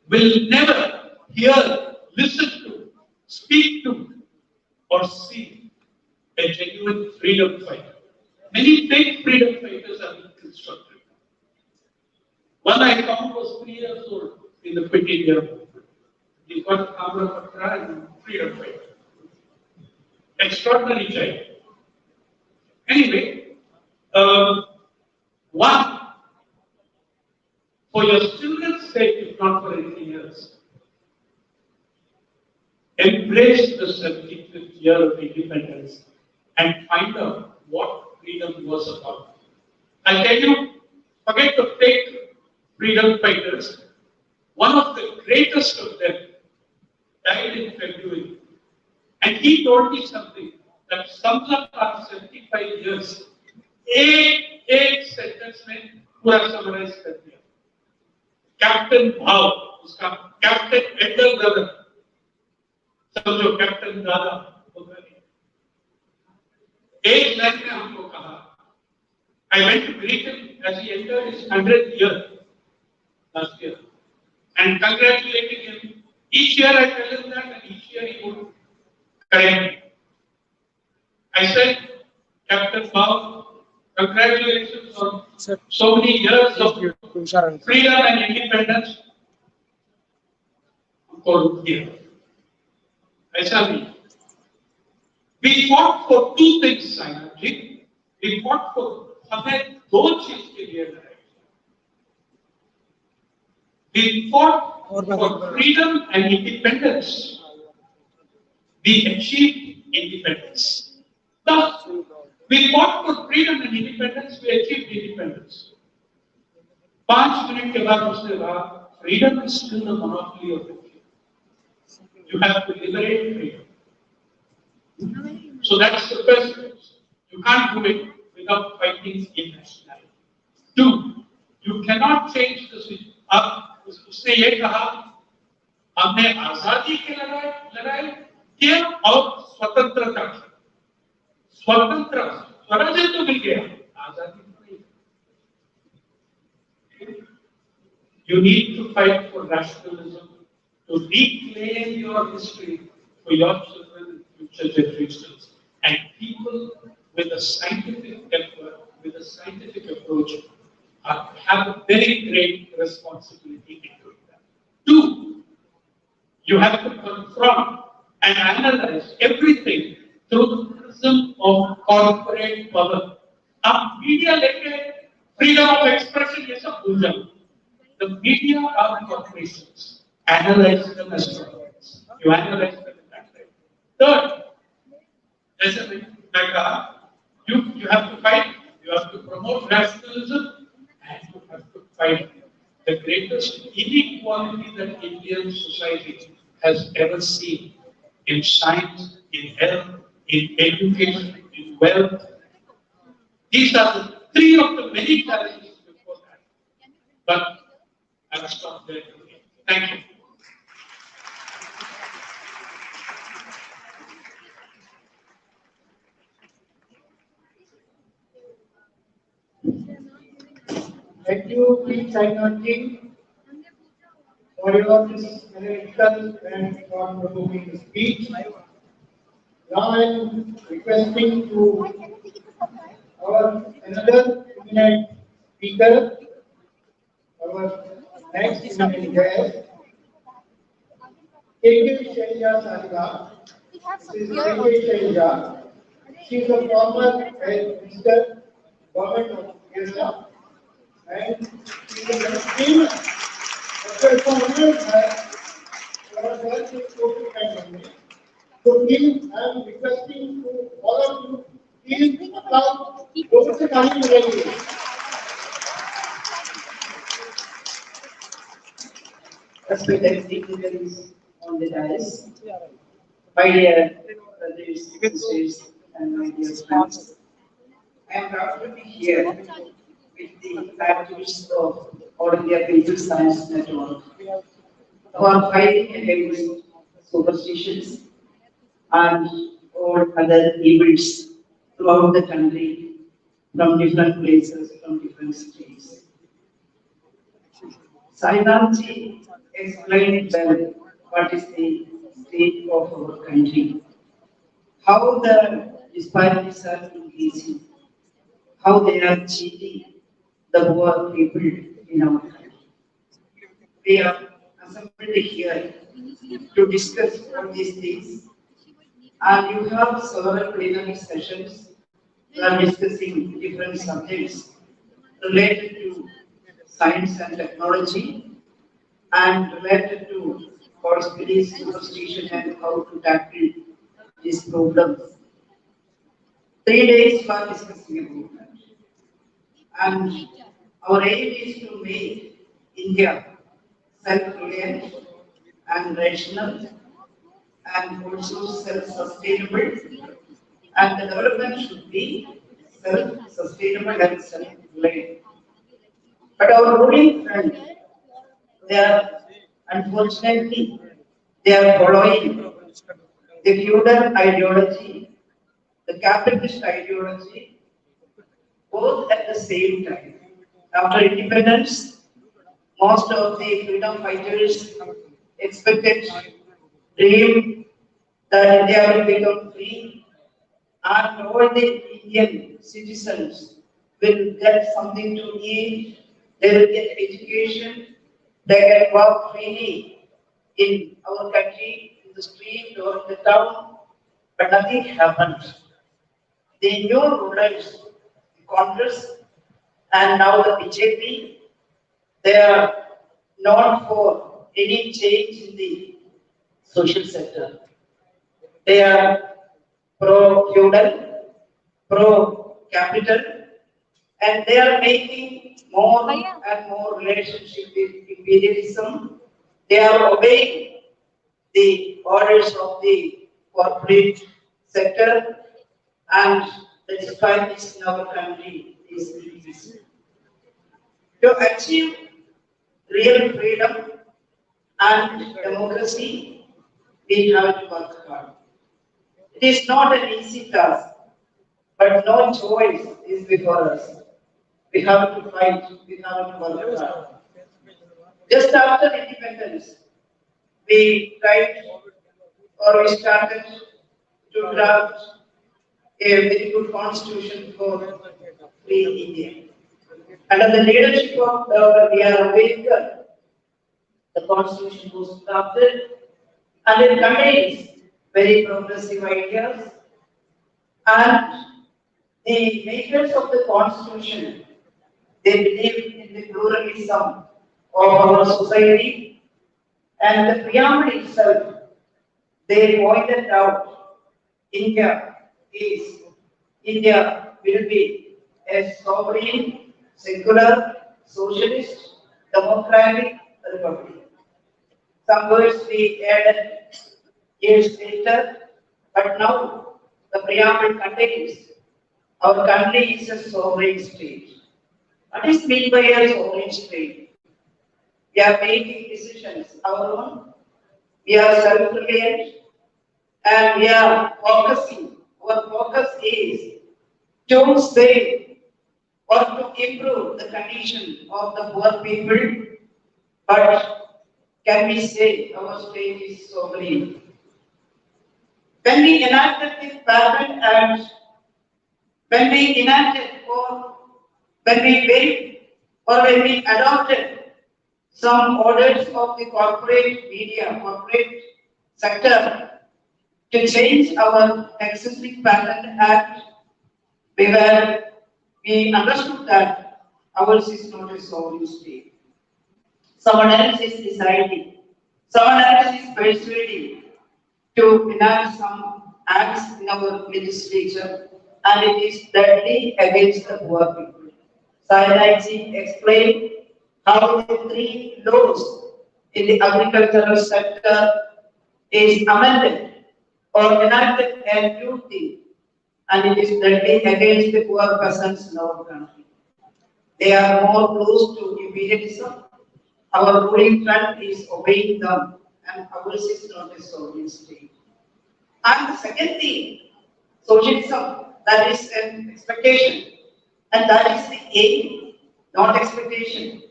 will never hear, listen to, speak to, or see a genuine freedom fighter. Many fake freedom fighters are being constructed. One I found was 3 years old in the 20-year movement. He got a camera patra and freedom fighter. Extraordinary child. Anyway, one, for your children's sake, if not for anything else, embrace the 75th year of independence and find out what freedom was about. I tell you, forget the fake freedom fighters. One of the greatest of them died in February. And he told me something that sums up our 75 years. एक sentence में पूरा summarise कर दिया। Captain भाव, उसका captain एंडल brother, समझो captain दादा होगा नहीं। एक लाइन में हमको कहा, I went to greet him as he entered his 100th year last year and congratulating him. Each year I tell him that, and each year he would correct me. I said, Captain Bob, congratulations on so many years of freedom and independence. हमको रुक दिया, ऐसा नहीं। We fought for two things, Sainath ji. We fought for हमें दो चीज के लिए लड़ाई। We fought for freedom and independence. We achieved independence. Thus, we fought for freedom and independence. We achieved independence. 5 minute के बाद उसने कहा, freedom is still the monopoly of the king. You have to liberate freedom. So that's the first thing. You can't do it without fighting internationally. 2, you cannot change the situation. अब उसने ये कहा, हमने आजादी की लड़ाई किया और स्वतंत्रता, स्वराज्य तो मिल गया, आजादी नहीं। You need to fight for nationalism, to reclaim your history for your children and future generations. And people with a scientific effort, with a scientific approach, have a very great responsibility in doing that. 2, you have to confront and analyze everything through the prism of corporate power. अब media लेके freedom of expression ये सब भूल जाओ. The media are corporations. Analyze them as corporates. You analyze them in that way. 3rd, जैसे मैं कहा, you have to fight. You have to promote nationalism, and you have to fight the greatest inequality that Indian society has ever seen in science, in health, in education, in wealth. These are the 3 of the many challenges before that. But I'll stop there today. Thank you. Thank you, please, Sainath ji, for your this analytical and thought-provoking speech. Now I am requesting to our another eminent speaker, our next eminent guest, K.K. Shailja Sahiba. This is K.K. Shailja. She is a former health minister, government of Kerala, and she is an extreme performer for our work in social government. So please, I am requesting to all of you, please applaud those who are coming today. Respected dignitaries on the dais, my dear brothers, sisters, and my dear friends, I am proud to be here with the activists of All India Basic Science Network who are fighting against superstitions and all other evils throughout the country, from different places, from different states. Sainath ji explained well what is the state of our country, how the disparities are increasing, how they are cheating the poor people in our country. We are assembled here to discuss all these things, and you have several plenary sessions that are discussing different subjects related to science and technology and related to conspiracy, superstition, and how to tackle these problems. 3 days for discussing about that. And our aim is to make India self-reliant and rational and also self-sustainable, and the development should be self-sustainable and self-reliant. But our ruling front, they are unfortunately they are following the feudal ideology, the capitalist ideology, both at the same time. After independence, most of the freedom fighters expected, dreamed that India will become free and all the Indian citizens will get something to eat, they will get education, they can walk freely in our country, in the street or in the town, but nothing happened. The new rulers, the Congress and now the BJP, they are not for any change in the social sector. They are pro-feudal, pro-capital, and they are making more and more relationship with imperialism. They are obeying the orders of the corporate sector, and the disparities in our country is increasing. To achieve real freedom and democracy, we have to work hard. It is not an easy task, but no choice is before us. We have to fight, we have to work hard. Just after independence, we tried or we started to draft a very good constitution for free India. Under the leadership of Dr. B.R. Ambedkar, the constitution was drafted and it contains very progressive ideas, and the makers of the constitution, they believe in the pluralism of our society, and the preamble itself, they pointed out India will be a sovereign, secular, socialist, democratic republic. Some words we added years later, but now the preamble contains our country is a sovereign state. What is meant by a sovereign state? We are making decisions our own, we are self-reliant, and we are focusing. Our focus is to save or to improve the condition of the poor people, but can we say our state is sovereign? When we enacted the Patent Act, when we enacted or when we built or when we adopted some orders of the corporate media, corporate sector to change our existing Patent Act, we understood that ours is not a sovereign state. Someone else is deciding, someone else is persuading to enact some acts in our legislature, and it is deadly against the poor people. Sainaji explained how the three laws in the agricultural sector is amended or enacted a new thing, and it is deadly against the poor peasants in our country. They are more close to imperialism. Our ruling front is obeying them, and ours is not a sovereign state. And the second thing, socialism, that is an expectation, and that is the aim, not expectation.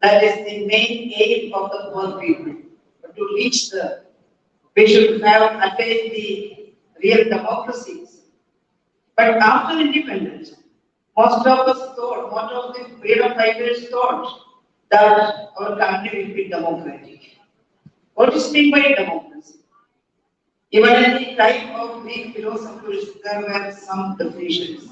That is the main aim of the poor people. But to reach the, we should have attained the real democracies. But after independence, most of us thought, most of the freedom fighters thought that our country will be democratic. What is meant by democracy? Even in the time of Greek philosophers, there were some definitions.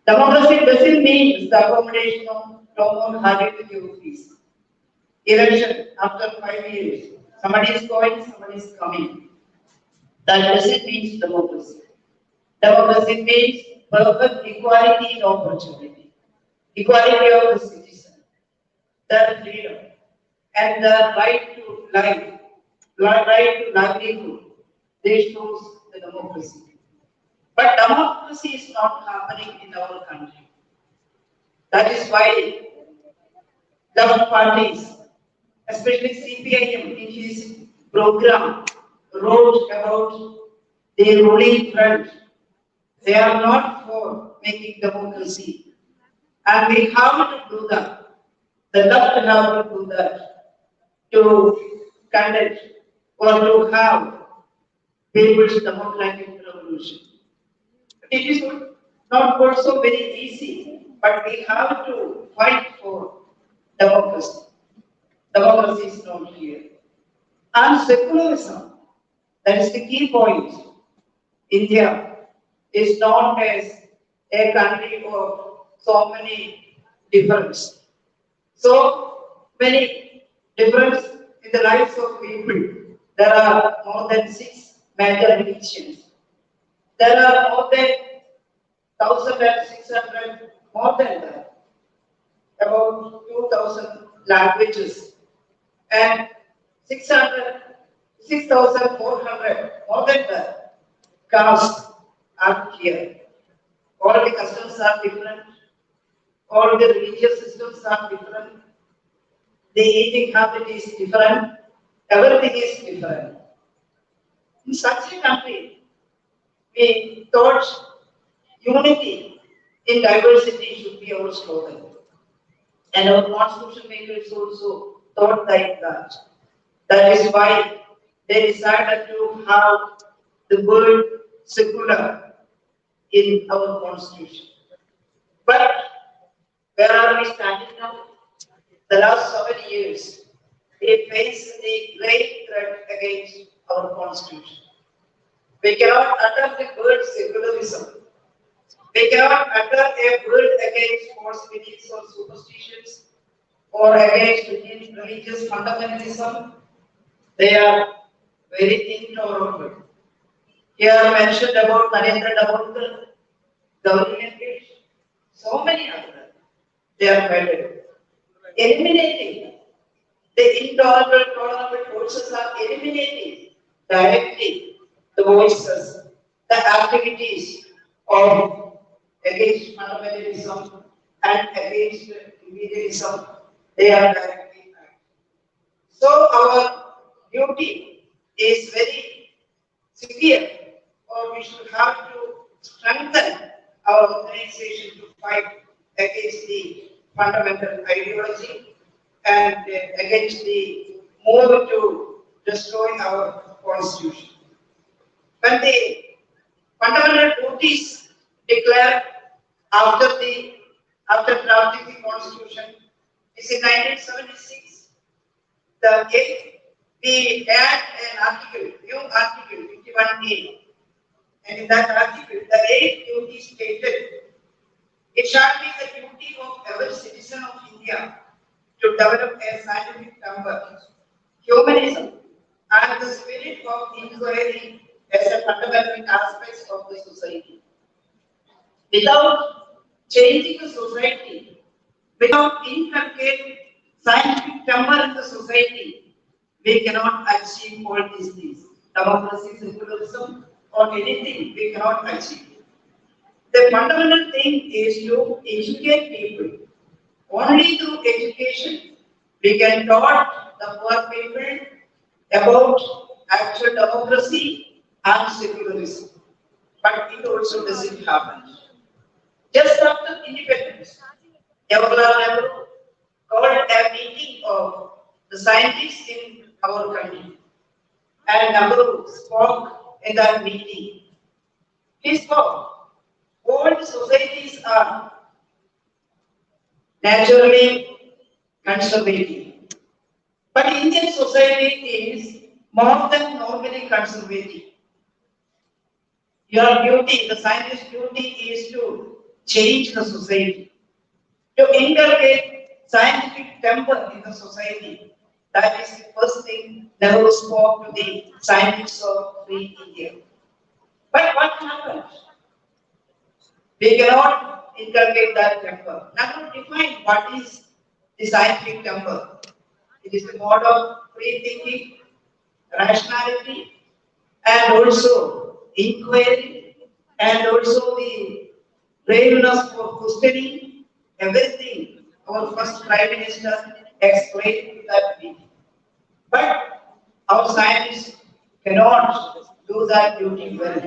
Democracy doesn't mean the accommodation of no hierarchy of fees. Election after 5 years, somebody is going, somebody is coming. That doesn't mean democracy. Democracy means perfect equality in opportunity, equality of the citizen, the freedom, and the right to life, right to livelihood. This shows the democracy. But democracy is not happening in our country. That is why left parties, especially CPIM in his program, wrote about the ruling front. They are not for making democracy. And we have to do that. The left have to do that to conduct or to have people's democratic revolution. It is not also very easy, but we have to fight for democracy. Democracy is not here. And secularism, that is the key point. India is not as a country of so many differences. So many differences in the lives of people. There are more than 6 major religions. There are more than 1,600, more than that, about 2,000 languages, and 6,400, more than that, castes are here. All the customs are different, all the religious systems are different, the eating habit is different, everything is different. In such a country, we thought unity in diversity should be our slogan. And our constitution makers also thought like that. That is why they decided to have the word secular in our constitution. But where are we standing now? The last 7 years, we face the great threat against our constitution. We cannot utter the word secularism. We cannot utter a word against false beliefs or superstitions or against religious fundamentalism. They are very intolerable. Here I mentioned about Narendra Damodkar, Gauri Lankesh, so many others. They are murdered. Eliminating the intolerable, tolerable forces are eliminating directly the voices, the activities of against fundamentalism and against imperialism. They are directly acting. So our duty is very severe, or we should have to strengthen our organization to fight against the fundamental ideology and against the move to destroy our constitution. When the fundamental duties declared after drafting the constitution is in 1976, we add an article, new article 51A, and in that article, the 8th duty stated, it shall be the duty of every citizen of India to develop a scientific temper, humanism, and the spirit of inquiry as a fundamental aspect of the society. Without changing the society, without inculcating scientific temper in the society, we cannot achieve all these things. Democracy, secularism, or anything we cannot achieve. The fundamental thing is to educate people. Only through education we can taught the poor people about actual democracy and secularism. But it also doesn't happen. Just after independence, Jawaharlal Nehru called a meeting of the scientists in our country. And Nehru spoke in that meeting. He spoke. All societies are naturally conservative. But Indian society is more than normally conservative. Your duty, the scientist's duty is to change the society, to inculcate scientific temper in the society. That is the first thing Nehru spoke to the scientists of free India. But what happened? We cannot inculcate that temper. Nehru defined what is the scientific temper. It is the mode of free thinking, rationality, and also inquiry, and also the braveness for questioning everything. Our first Prime Minister explain that way. But our scientists cannot do that duty well.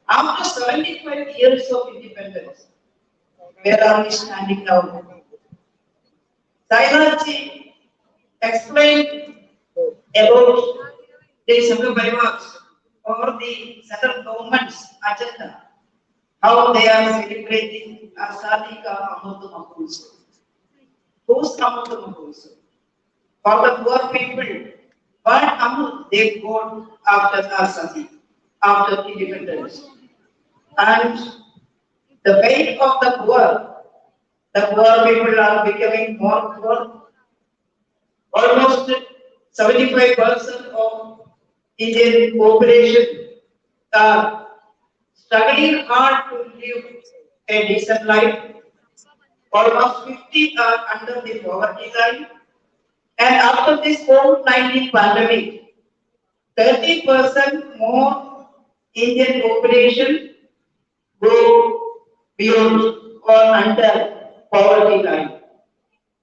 After 75 years of independence, where are we standing now? Sailaji explained about the Sangha Parivars or the central government's agenda, how they are celebrating Azadi Ka Amrit Mahotsav. Whose Amrit Mahotsav? For the poor people, what Amrit they got after Azadi, after independence. And the fate of the poor people are becoming more poor. Almost 75% of Indian population are struggling hard to live a decent life. Almost 50 are under the poverty line. And after this COVID-19 pandemic, 30% more Indian population go beyond or under poverty line.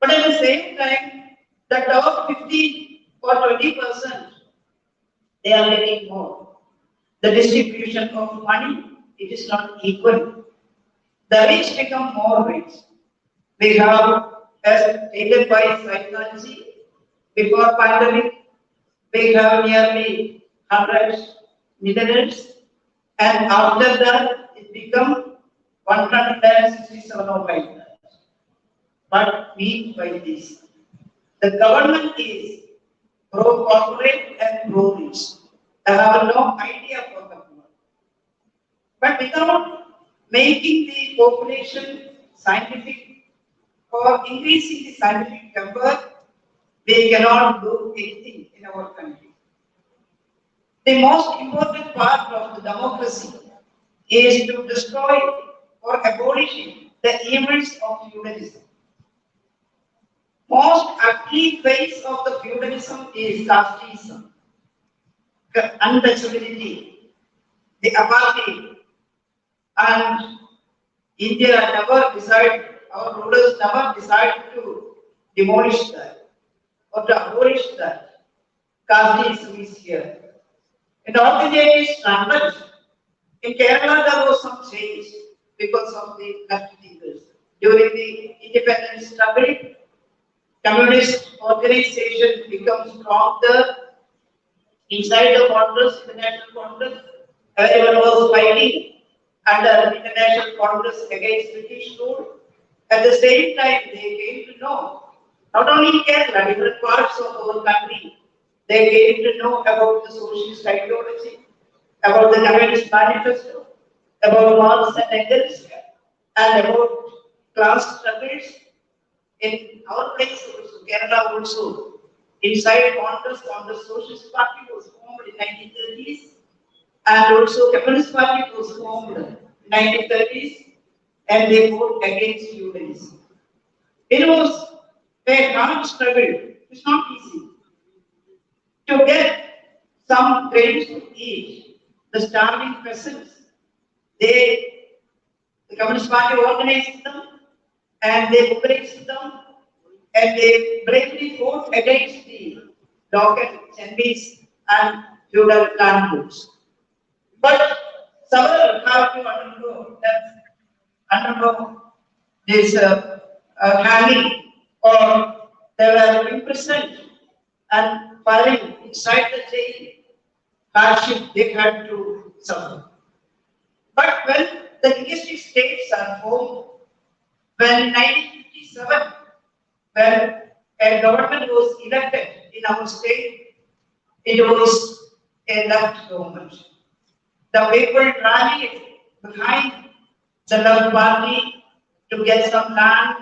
But at the same time, the top 15 or 20%, they are getting more. The distribution of money, it is not equal. The rich become more rich. We have, as stated by psychology, before pandemic, we have nearly 100 millionaires, and after that, it become 167 or like that. What mean by this? The government is pro-corporate and pro-rich. They have no idea for the poor. But without making the population scientific or increasing the scientific number, we cannot do anything in our country. The most important part of the democracy is to destroy or abolishing the evils of feudalism. Most ugly face of the feudalism is casteism, the untouchability, the apartheid, and India never decided, our rulers never decided to demolish that or to abolish that. Casteism is here. In all the days, in Kerala there was some change because of the left thinkers. During the independence struggle, communist organization becomes stronger inside the Congress, International Congress. Everyone was fighting under International Congress against British rule. At the same time, they came to know, not only in Kerala, different parts of our country, they came to know about the socialist ideology, about the Communist Manifesto, about Marx and Engels, and about class struggles. In our place also, Kerala also, inside Congress, Congress Socialist Party was formed in 1930s, and also Communist Party was formed in 1930s, and they fought against feudalism. It was a hard struggle. It's not easy to get some grains to eat. The starving peasants, the Communist Party organized them, and they mobilized them, and they bravely fought against the local enemies and feudal landlords. But several have to undergo this hanging, or they were imprisoned and firing inside the jail. Hardship they had to suffer. But when the linguistic states are formed, when in 1957, when a government was elected in our state, it was a left government. The people rallied behind the left party to get some land.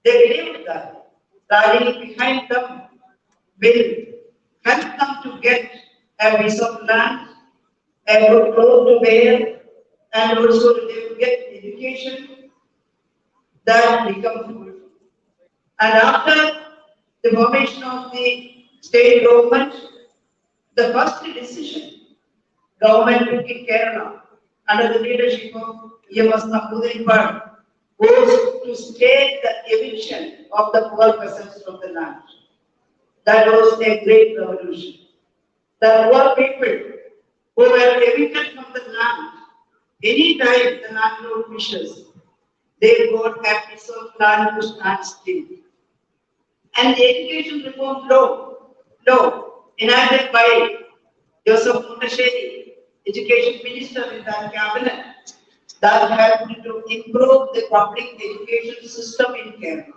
They believed that rallying behind them will help them to get a piece of land, a good clothes to wear, and also they will get education that becomes good. And after the formation of the state government, the first decision government took in Kerala under the leadership of E.M.S. Namboodiripad was to state the eviction of the poor peasants from the land. That was a great revolution. The poor people who were evicted from the land, any time the landlord wishes, they got a piece of land to stand still. And the education reform law enacted by Joseph Mutashedi, education minister in that cabinet, that helped to improve the public education system in Kerala.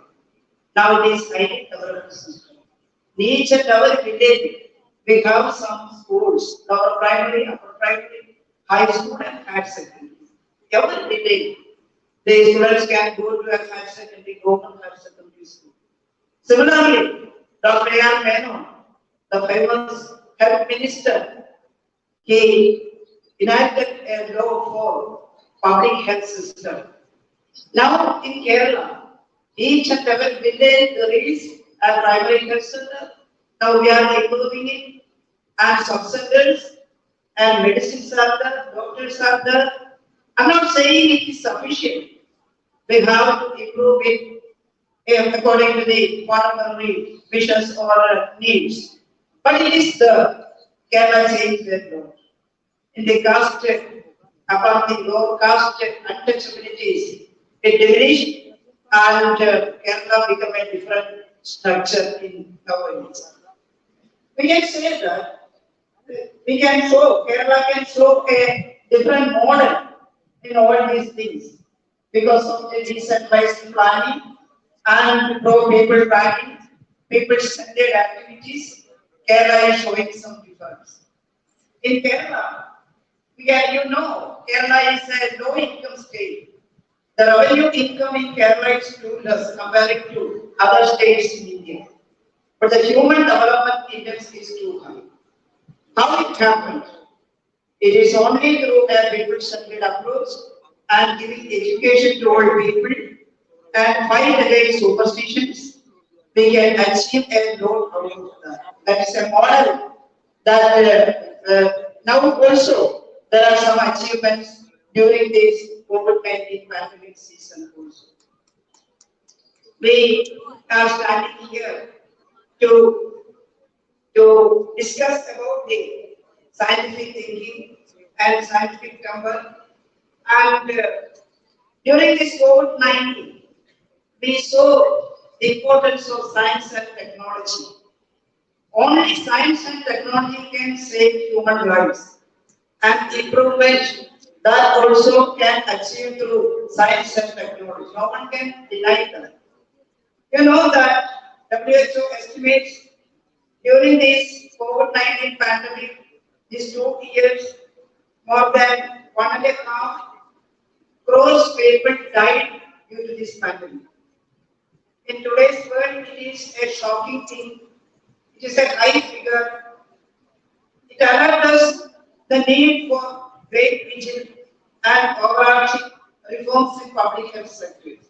Now it is highly developed system. In each and every village, we have some schools, our primary, upper primary, high school and higher secondary. Every village, the students can go to a higher secondary, government higher secondary school. Similarly, Dr. A.R. Menon, the famous health minister, he enacted a law for public health system. Now in Kerala, each and every village there is a primary health center. Now we are improving it, and sub-centers and medicines are there, doctors are there. I'm not saying it is sufficient. We have to improve it according to the parliamentary wishes or needs. But it is the Kerala change their law. In the caste, upon the low caste untouchabilities, it diminished and Kerala become a different structure in governance. We can say that Kerala can show a different model in all these things because of the decentralized planning and pro-people planning, people-centered activities. Kerala is showing some difference. In Kerala, Kerala is a low-income state. The revenue income in Kerala is too less compared to other states in India. But the human development index is too high. How it happened? It is only through a people-centered approach and giving education to all people and fight against superstitions. We can achieve a lot of that. That is a model that now also there are some achievements during this COVID-19 pandemic season also. We are standing here to discuss about the scientific thinking and scientific number. And during this COVID-19, we saw the importance of science and technology. Only science and technology can save human lives, and improvement that also can achieve through science and technology. No one can deny that. You know that WHO estimates during this COVID-19 pandemic, these 2 years, more than 1.5 crores people died due to this pandemic. In today's world, it is a shocking thing. It is a high figure. It alerts us the need for great vigil and overarching reforms in public health sectors.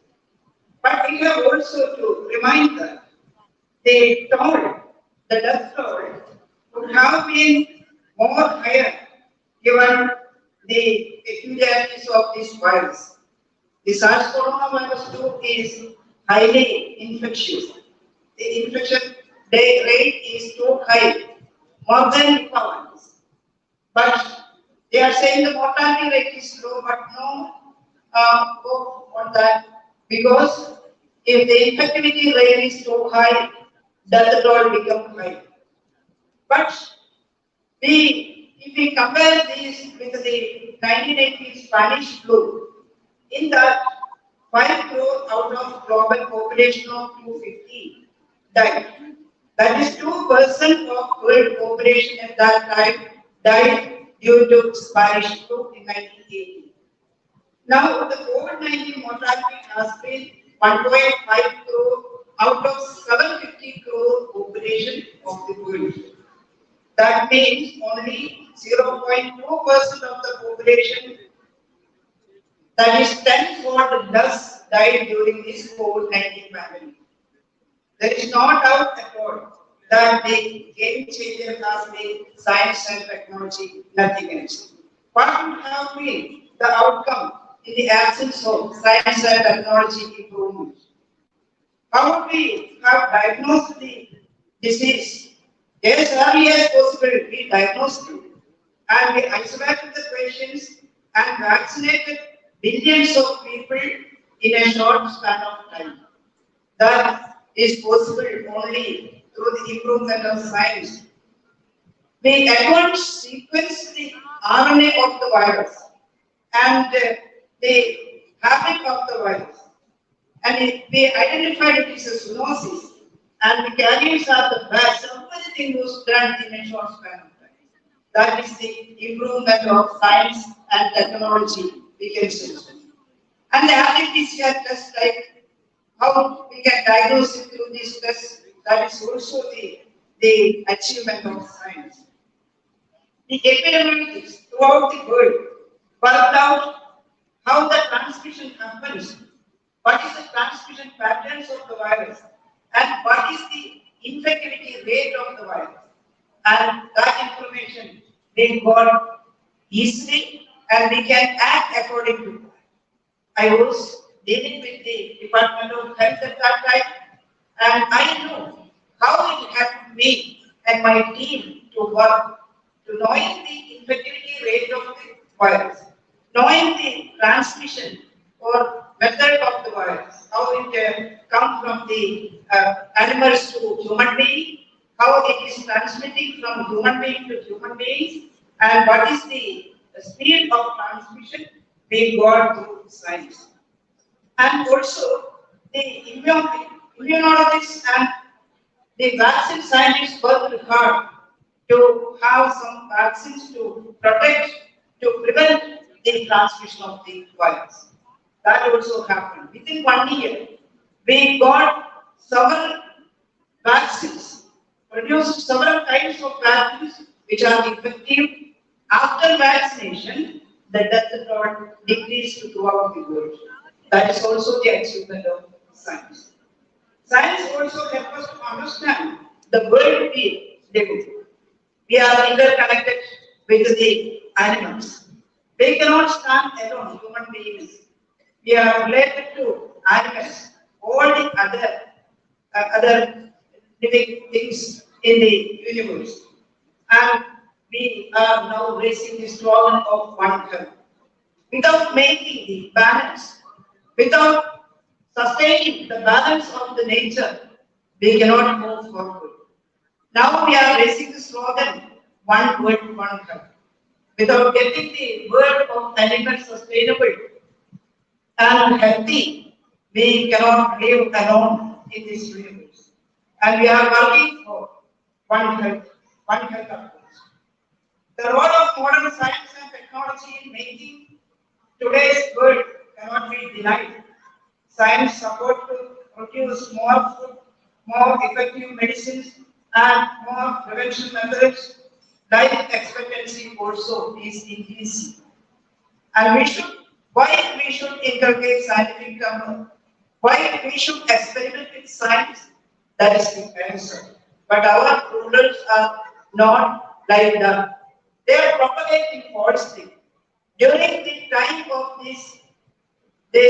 But we have also to remind that the death toll would have been more higher given the peculiarities of this virus. The SARS coronavirus 2 is highly infectious. The infection rate is too high, more than prevalence. But they are saying the mortality rate is low, but no hope on that, because if the infectivity rate is too high, death toll become high. But if we compare this with the 1980 Spanish flu, in that 5 crore out of global population of 250 died. That is 2% of world population at that time died due to Spanish flu in 1980. Now the COVID-19 mortality has been 1.5 crore out of 750 crore population of the world. That means only 0.2% of the population, that is 10-fold less, died during this COVID-19 pandemic. There is no doubt at all that the game changer has been science and technology, nothing else. What would have been the outcome in the absence of science and technology improvement? How would we have diagnosed the disease? As early as possible, we diagnosed it and we isolated the patients and vaccinated billions of people in a short span of time. That is possible only through the improvement of science. We advanced sequence the RNA of the virus and the habit of the virus. And we identified it as a zoonosis, and the carriers are the bats. Everything was done in a short span of time. That is the improvement of science and technology, we can say. And the RT-PCR test, like how we can diagnose it through this test, that is also the achievement of science. The epidemiologists throughout the world worked out how the transmission happens, what is the transmission patterns of the virus, and what is the infectivity rate of the virus. And that information we got easily and we can act according to that. I was dealing with the Department of Health at that time, and I know how it helped me and my team to work to knowing the infectivity rate of the virus, knowing the transmission or method of the virus, how it comes from the animals to human being, how it is transmitting from human being to human beings, and what is the speed of transmission we got through science. And also the immunologists and the vaccine scientists worked hard to have some vaccines to protect, to prevent the transmission of the virus. That also happened. Within 1 year, we got several vaccines, produced several kinds of vaccines which are effective. After vaccination, the death rate decreased throughout the world. That is also the achievement of science. Science also helps us to understand the world we live in. We are interconnected with the animals. They cannot stand alone, human beings. We are related to animals, all the other living things in the universe. And we are now raising the slogan of one health. Without making the balance, without sustaining the balance of the nature, we cannot move forward. Now we are raising the slogan, one word, one health. Without getting the word of animal sustainable and healthy, we cannot live alone in this universe. And we are working for one health approach. The role of modern science and technology in making today's world cannot be denied. Science support to produce more food, more effective medicines, and more prevention methods. Life expectancy also is increasing. And why we should inculcate scientific terms, why we should experiment with science, that is the answer. But our rulers are not like that. They are propagating falsely. During the time of this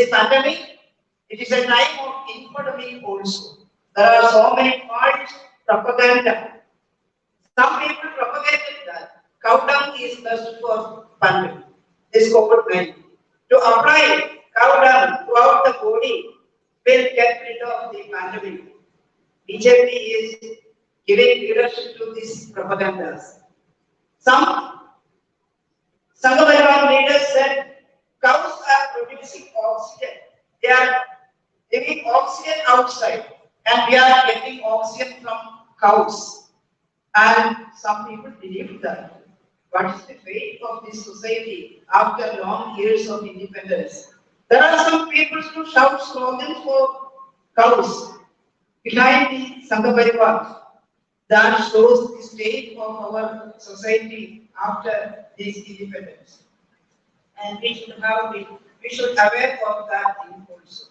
pandemic, it is a time of infamy also. There are so many false propaganda. Some people propagated that cow dung is best for pandemic, this COVID-19. To apply cow dung throughout the body will get rid of the pandemic. BJP is giving leadership to these propagandas. Some Sangha leaders said cows are producing oxygen. They are giving oxygen outside, and we are getting oxygen from cows. And some people believe that. What is the fate of this society after long years of independence? There are some people who shout slogans for cows behind the Sangha. That shows the state of our society after this independence. And we should aware of that thing also.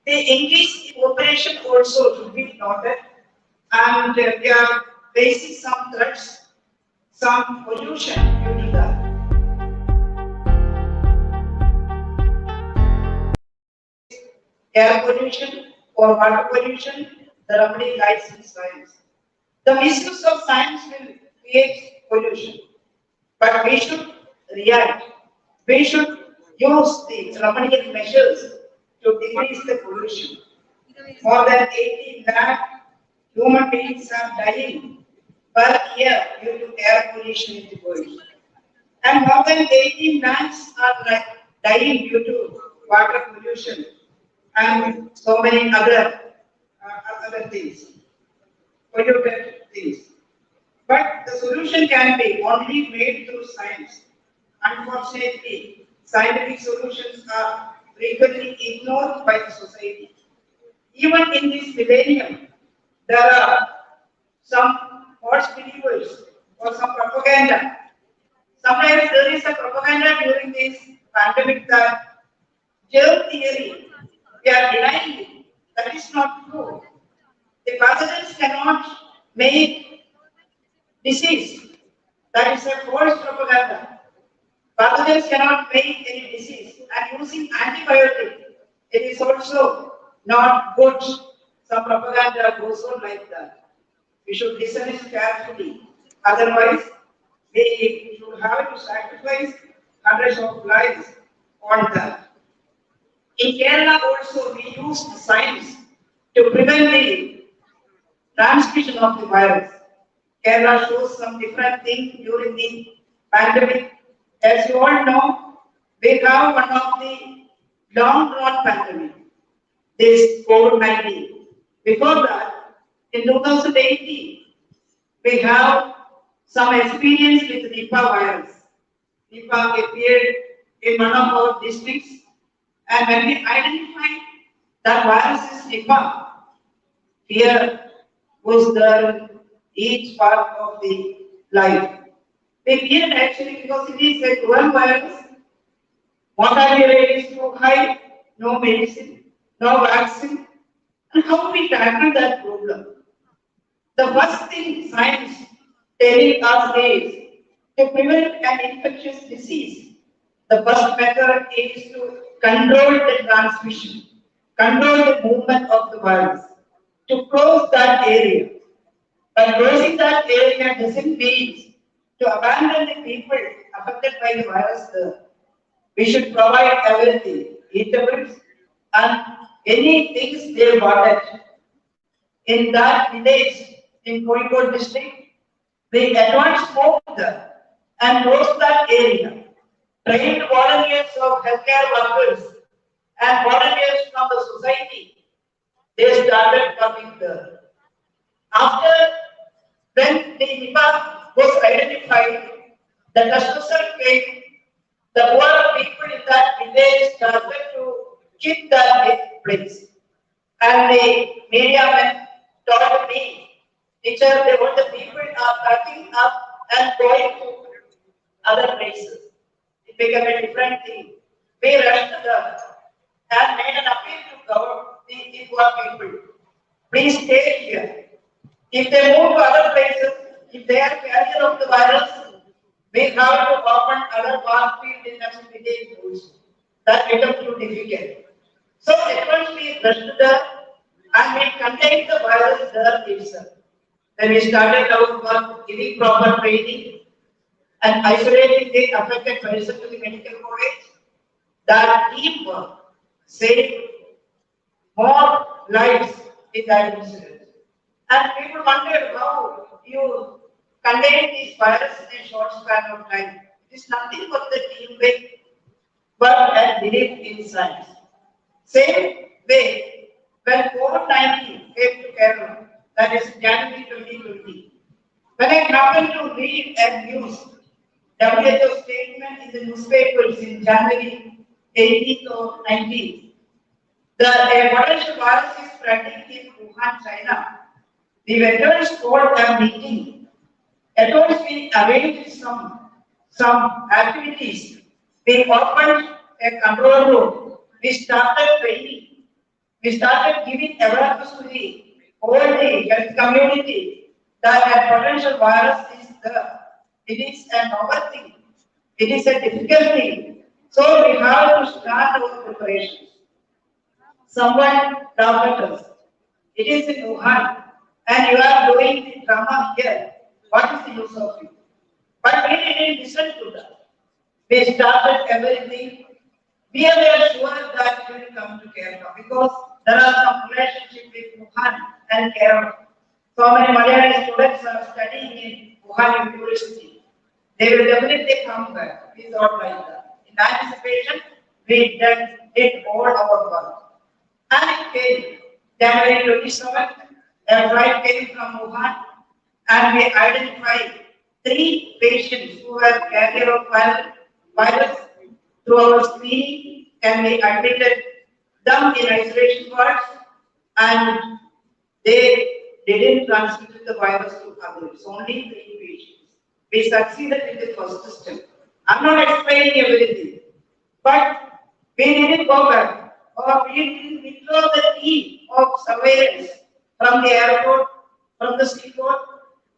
The increased cooperation also should be noted, and we are facing some threats, some pollution due to that. air pollution or water pollution, the remedy lies in science. The misuse of science will create pollution, but we should react. We should use the remedial measures to decrease the pollution. More than 80 lakh human beings are dying per year due to air pollution in the world. And more than 18 lakhs are dying due to water pollution and so many other things, polluted things. But the solution can be only made through science. Unfortunately, scientific solutions are frequently ignored by the society. Even in this millennium, there are some false believers or some propaganda. Sometimes there is a propaganda during this pandemic that germ theory, we are denying it. That is not true. The pathogens cannot make disease. That is a false propaganda. Pathogens cannot make any disease. And using antibiotic, it is also not good. Some propaganda goes on like that. We should listen it carefully. Otherwise, we should have to sacrifice hundreds of lives on that. In Kerala also, we use science to prevent the transmission of the virus. Kerala shows some different things during the pandemic. As you all know, we have one of the long-run pandemic, this COVID-19. Before that, in 2018, we have some experience with Nipah virus. Nipah appeared in one of our districts, and when we identified that virus is Nipah, fear was there in each part of the life. We feared actually because it is a coronavirus. Mortality rate is too high, no medicine, no vaccine. And how we tackle that problem? The first thing science telling us is to prevent an infectious disease. The first method is to control the transmission, control the movement of the virus, to close that area. But closing that area doesn't mean to abandon the people affected by the virus. We should provide everything, eatables and any things they wanted. In that village in Kozhikode district, we advanced further and closed that area. Trained volunteers of healthcare workers and volunteers from the society, they started working there. After when the Nipah was identified, the test result came, the poor people in that village started to keep that place. And the media men told me, teacher, all the people are packing up and going to other places. It became a different thing. We rushed there and made an appeal to the poor people. Please stay here. If they move to other places, if they are carrier of the virus, we have to open other war field in that village also. That becomes too difficult. So at first we rushed there and we contained the virus there itself. Then we started our work giving proper training and isolating the affected person to the medical college. That teamwork saved more lives in that incident. And people wondered how you contain this virus in a short span of time. It is nothing but the teamwork, but a belief in science. Same way, when COVID-19 came to Kerala, that is January 2020, when I happened to read a news, WHO statement in the newspapers in January 18th or 19th, the potential virus is spreading in Wuhan, China. The veterans called a meeting. At once we arranged some activities. We opened a control room. We started training. We started giving awareness to the whole health community that a potential virus is there. It is a novel thing. It is a difficult thing. So we have to start our preparations. someone laughed at us. It is in Wuhan, and you are doing the drama here. What is the use of it? But we didn't listen to that. We started everything. We were sure that we will come to Kerala because there are some relationship with Wuhan and Kerala. So many Malayalam students are studying in Wuhan University. They will definitely come back. We thought like that. In anticipation, we did all our work. And it came January 27th. A flight came from Wuhan, and we identified 3 patients who were carrier of virus through our screening, and we admitted them in isolation wards, and they didn't transmit the virus to others, only 3 patients. We succeeded in the first step. I'm not explaining everything, but we didn't go back, or we didn't withdraw the team of surveillance from the airport, from the seaport.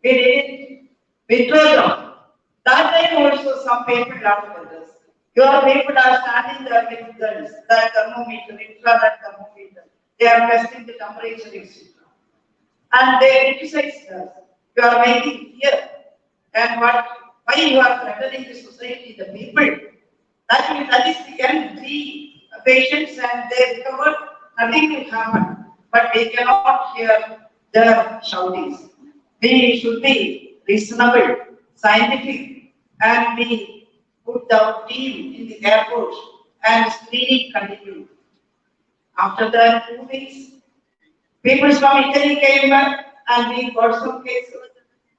We didn't withdraw them. That time also some people laughed at us. Your people are standing there with guns, that thermometer, infrared thermometer. They are testing the temperature, etc. And they criticized us. You are making fear. And why you are threatening the society, the people? That is the end. 3 patients and they recovered, nothing will happen. But we cannot hear the shoutings. We should be reasonable, scientific, and we put our team in the airport and screening continued. After that 2 weeks, people from Italy came back and we got some cases.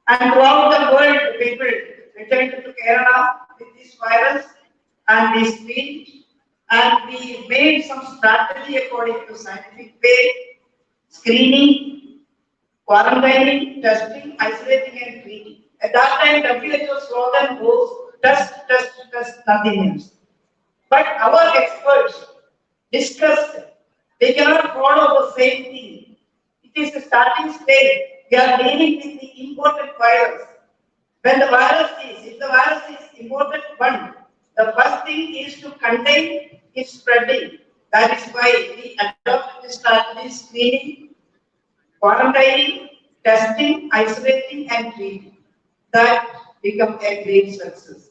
And throughout the world, people returned to Kerala with this virus and we screened and we made some strategy according to scientific way, screening, quarantining, testing, isolating and treating. At that time, WHO slogan was test, test, test, nothing else. But our experts discussed, they cannot follow the same thing. It is the starting stage. We are dealing with the imported virus. When the virus if the virus is imported one, the first thing is to contain its spreading. That is why we adopt the strategy screening, quarantining, testing, isolating, and treating. That become a great success.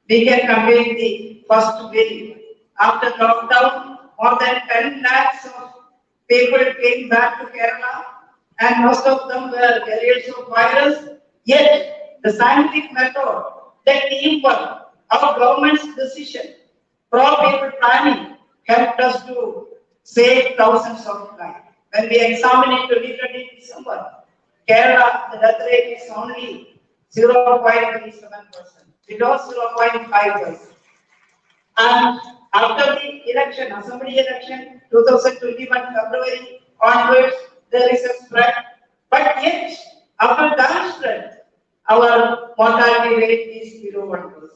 We can compare the first wave. After lockdown, more than 10 lakhs of people came back to Kerala, and most of them were carriers of virus. Yet, the scientific method, the teamwork, our government's decision, pro-people planning helped us to save thousands of lives. When we examine in 2020 December, Kerala, the death rate is only 0.37%, below 0.5%. And after the election, Assembly election, 2021 February onwards, there is a spread. But yet, after that spread, our mortality rate is below 1%.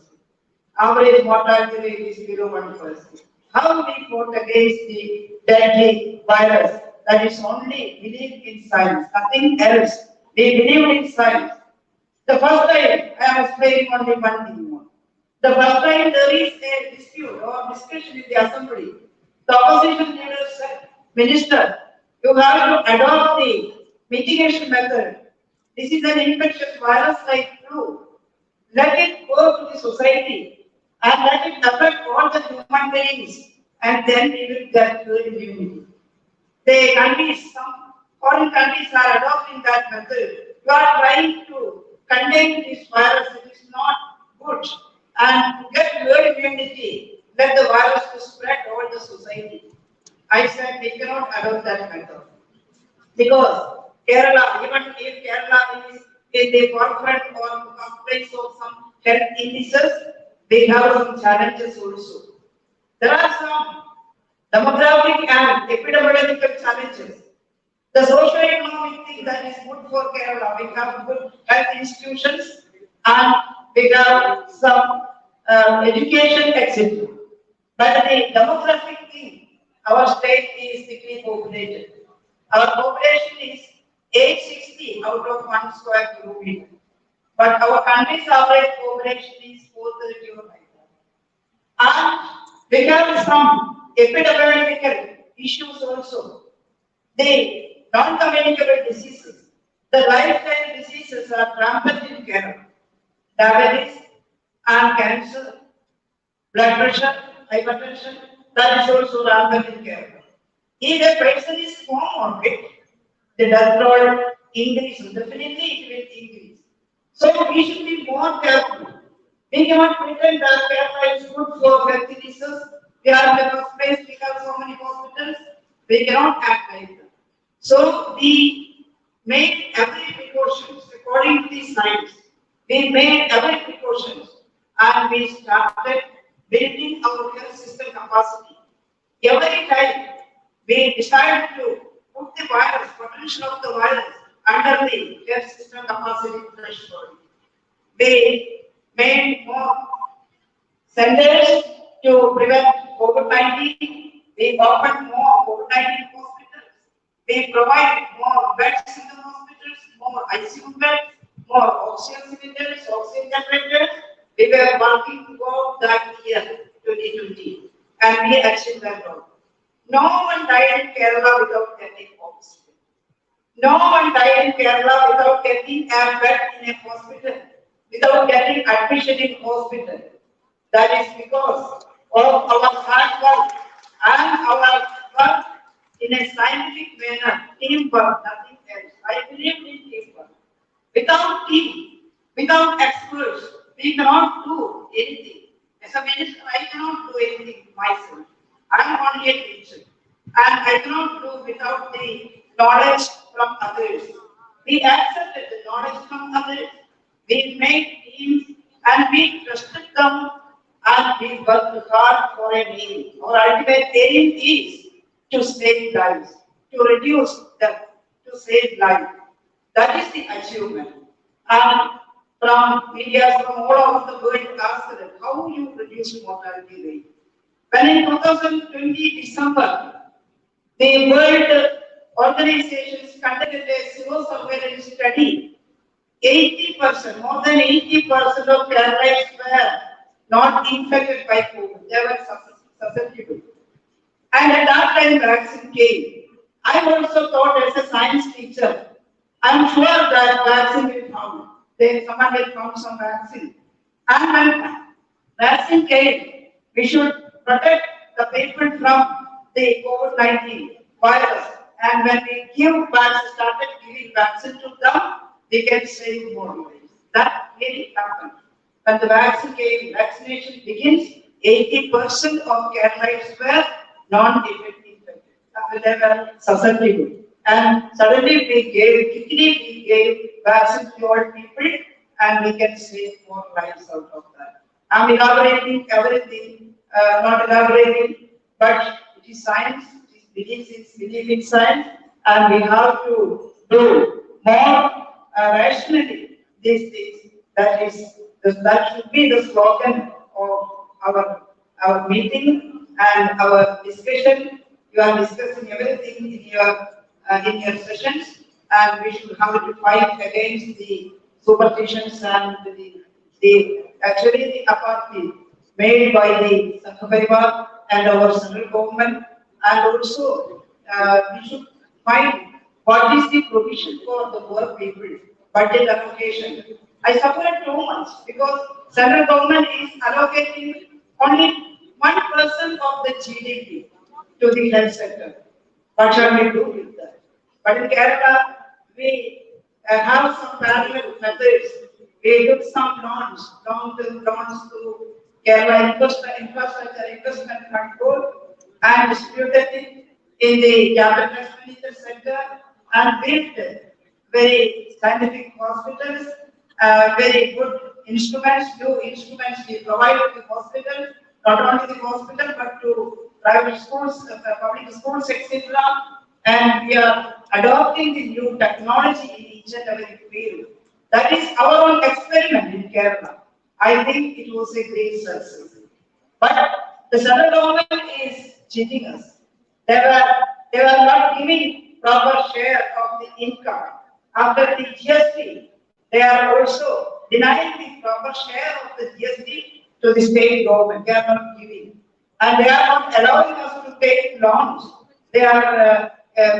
Average mortality rate is below 1%. How we fought against the deadly virus? That is only believe in science, nothing else. We believe in science. The first time, I am explaining only one thing more. The first time there is a dispute or discussion in the assembly, the opposition leader said, Minister, you have to adopt the mitigation method. This is an infectious virus like flu. Let it go to the society and let it affect all the human beings, and then we will get herd immunity. The countries, some foreign countries are adopting that method. You are trying to contain this virus, it is not good. And to get herd immunity, let the virus to spread over the society. I said we cannot adopt that method. Because Kerala, even if Kerala is in the forefront or complaints of some health illnesses, they have some challenges also. There are some demographic and epidemiological challenges. The socio-economic thing that is good for Kerala, we have good health institutions and we have some education, etc. But the demographic thing, our state is thickly populated. Our population is 860 out of 1 square kilometer. But our country's average population is 430 or like that. And we have some epidemiological issues also. The non-communicable diseases, the lifestyle diseases are rampant in Kerala. Diabetes and cancer, blood pressure, hypertension, that is also rampant in Kerala. If a person is comorbid, the death toll increases. Definitely it will increase. So we should be more careful. We cannot pretend that Kerala is good for health diseases. We are in the first place, we have so many hospitals. We cannot act like that. So we made every precautions according to the science. We made every precautions and we started building our health system capacity. Every time we decided to put the virus, potential of the virus under the health system capacity threshold. We made more centers to prevent COVID-19. We opened more COVID-19 hospitals. We provide more beds in the hospitals, more ICU beds, more oxygen cylinders, oxygen generators. We were working toward that year, 2020, and we achieved that goal. No one died in Kerala without getting oxygen. No one died in Kerala without getting a bed in a hospital, without getting admission in hospital. That is because of our hard work and our work in a scientific manner, teamwork, nothing else. I believe in teamwork. Without team, without experts, we cannot do anything. As a minister, I cannot do anything myself. I am only a teacher. And I cannot do without the knowledge from others. We accepted the knowledge from others. We made teams and we trusted them and we worked hard for a aim. Our ultimate aim is to save lives, to reduce death, to save life. That is the achievement. And from media from all over the world asked them, how you reduce mortality rate? When in 2020 December, the World Organizations conducted a zero surveillance study. 80%, more than 80% of Keralites were not infected by COVID. They were susceptible. And at that time, vaccine came. I also thought as a science teacher, I'm sure that vaccine will come. Someone will found some vaccine. And when vaccine came, we should protect the people from the COVID-19 virus. And when we started giving vaccine to them, we can save more lives. That really happened. When the vaccine came, vaccination begins, 80% of Keralites were non-infected. They were susceptible. And suddenly we gave vaccine to all people, and we can save more lives out of that. I'm elaborating everything, not elaborating, but it is science, it is belief in science, and we have to do more rationally these things. That should be the slogan of our meeting and our discussion. You are discussing everything in your sessions, and we should have to fight against the superstitions and the apathy made by the Sanghaparivar and our central government, and also we should find what is the provision for the poor people, budget allocation. I suffered too much because central government is allocating only 1% of the GDP to the health sector. What shall we do with that? But in Kerala, we have some parallel methods. We took some loans, long-term loans to Kerala Infrastructure Investment Fund Board and distributed it in the capital expenditure sector and built very scientific hospitals, very good instruments, new instruments we provide to the hospital, not only the hospital but to private schools, public schools, etc. And we are adopting the new technology in each and every field. That is our own experiment in Kerala. I think it was a great success. But the central government is cheating us. They were not giving proper share of the income. After the GST, they are also denying the proper share of the GST to the state government. They are not giving. And they are not allowing us to take loans. they are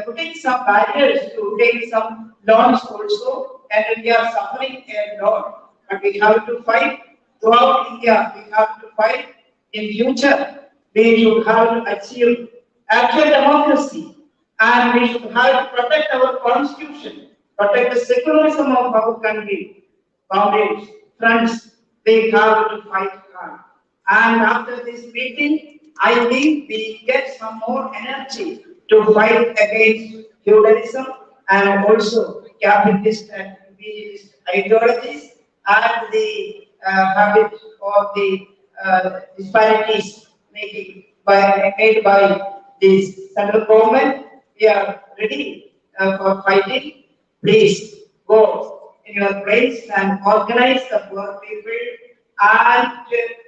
putting some barriers to take some loans also, and we are suffering a lot. But we have to fight throughout India. We have to fight in future. We should have to achieve actual democracy, and we should have to protect our constitution, protect the secularism of our country. Comrades, friends, we have to fight hard. And after this meeting, I think we get some more energy to fight against feudalism and also capitalist and imperialist ideologies and the habit of the disparities made by this central government. We are ready for fighting. Please go in your place and organize the poor people and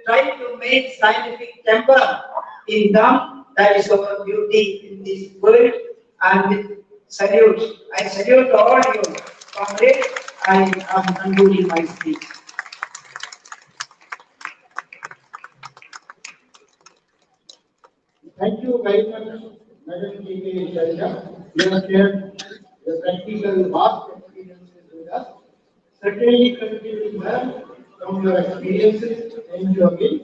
try to make scientific temper in them. That is our beauty in this world. And with salute, I salute all you comrades. I am concluding my speech. Thank you very much, Madam K.K. Sharja. You have shared the practical vast experiences with us. Certainly continue to learn from your experiences and your wins.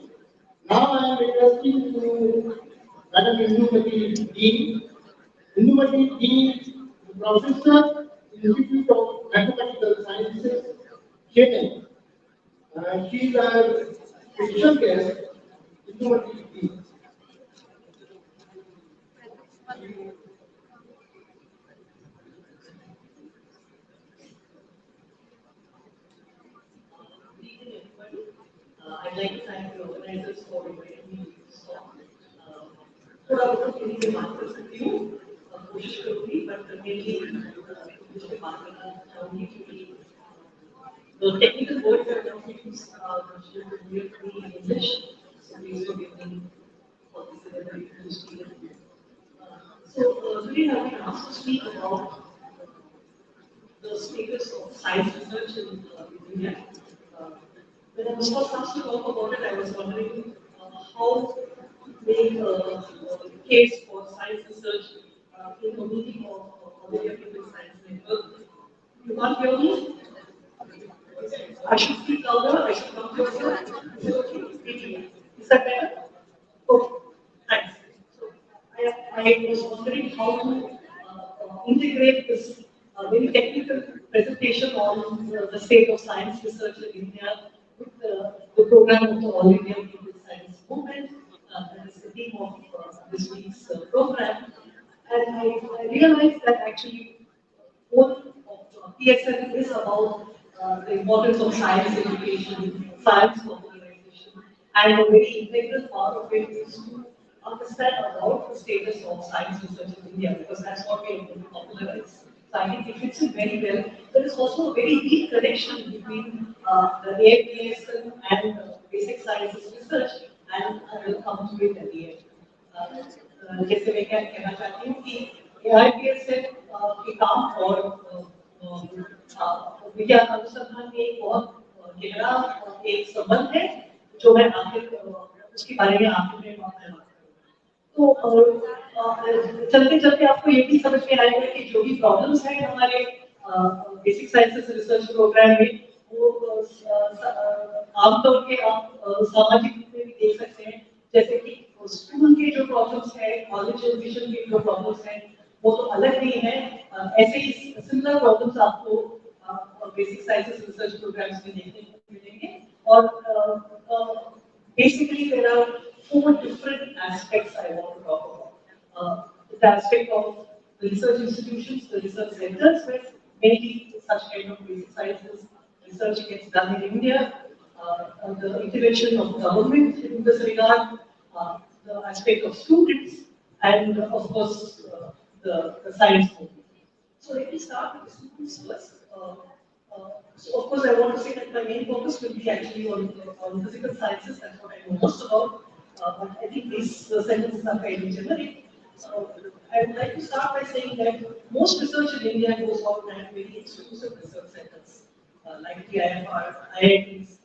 Now I am requesting to Madam Indumati Dean. Indumati Dean, Professor, Institute of Mathematical Sciences, Chennai. She is our special guest, Indumati Dean. I'd like to thank the organizers for inviting me to this talk. थोड़ा बहुत हिंदी में बात कर सकती हूँ, कोशिश करूँगी, but mainly English में बात करना चाहूँगी क्योंकि the technical words that I'm going to use should be in English, so please forgive me for this very to speak in English. So today I've been asked to speak about the status of science research in India. When I was first asked to talk about it, I was wondering how to make a case for science research in the meeting of the European Science Network. You can't hear me? I should speak louder, I should come closer. Is it okay? Is that better? Okay, thanks. So I was wondering how to integrate this very technical presentation on the state of science research in India with the program of the All India People Science Movement. That is the theme of this week's program. And I realized that actually both of PSN is about the importance of science education, science popularization, and a very integral part of it is to understand about the status of science research in India, because that's what we are going to popularize. So I think it fits in very well. There is also a very deep connection between the AIPSC and basic sciences research, and I will come to it at the end. जैसे मैं कहना चाहती हूँ कि AIPSC के काम और विज्ञान अनुसंधान में एक बहुत गहरा एक संबंध है, जो मैं आखिर उसके बारे में आखिर में बात करूँगा। तो चलते चलते आपको ये भी समझ में आएगा कि जो भी प्रॉब्लम्स हैं हमारे बेसिक साइंसेस रिसर्च प्रोग्राम में, वो आमतौर पे आप सामाजिक रूप में भी देख सकते हैं, जैसे कि स्कूल के जो प्रॉब्लम्स हैं, कॉलेज एडमिशन के जो प्रॉब्लम्स हैं, वो तो अलग नहीं है। ऐसे ही सिमिलर प्रॉब्लम्स आपको बेसिक साइंसेस रिसर्च प्रोग्राम्स में देखने को मिलेंगे। और basically there are 4 different aspects I want to talk about. The aspect of the research institutions, the research centers, where mainly such kind of basic sciences research gets done in India. The intervention of government in this regard, the aspect of students, and of course the science movement. So let me start with the students first. So of course I want to say that my main focus will be actually on physical sciences. That's what I know most about. But I think these sentences are fairly generic. I would like to start by saying that most research in India goes on at very exclusive research centers, like the IFR, IITs.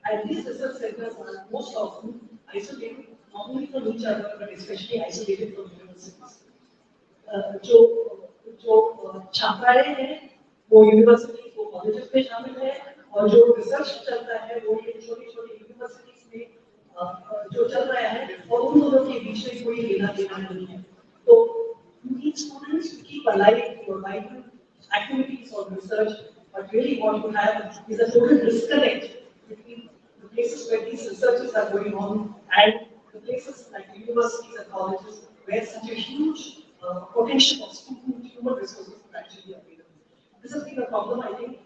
And these research centers are most often isolated, not only from each other, but especially isolated from universities. जो जो छात्राएं हैं वो university वो colleges में शामिल है और जो रिसर्च चलता है वो ये छोटी छोटी यूनिवर्सिटीज में जो चल रहा है और उन दोनों के बीच में कोई लेना देना नहीं है। तो you need students to keep alive your vibrant activities or research, but really what you have is a total disconnect between the places where these researches are going on and the places like universities and colleges where such a huge potential of student human resources is actually available. This has been a problem, I think,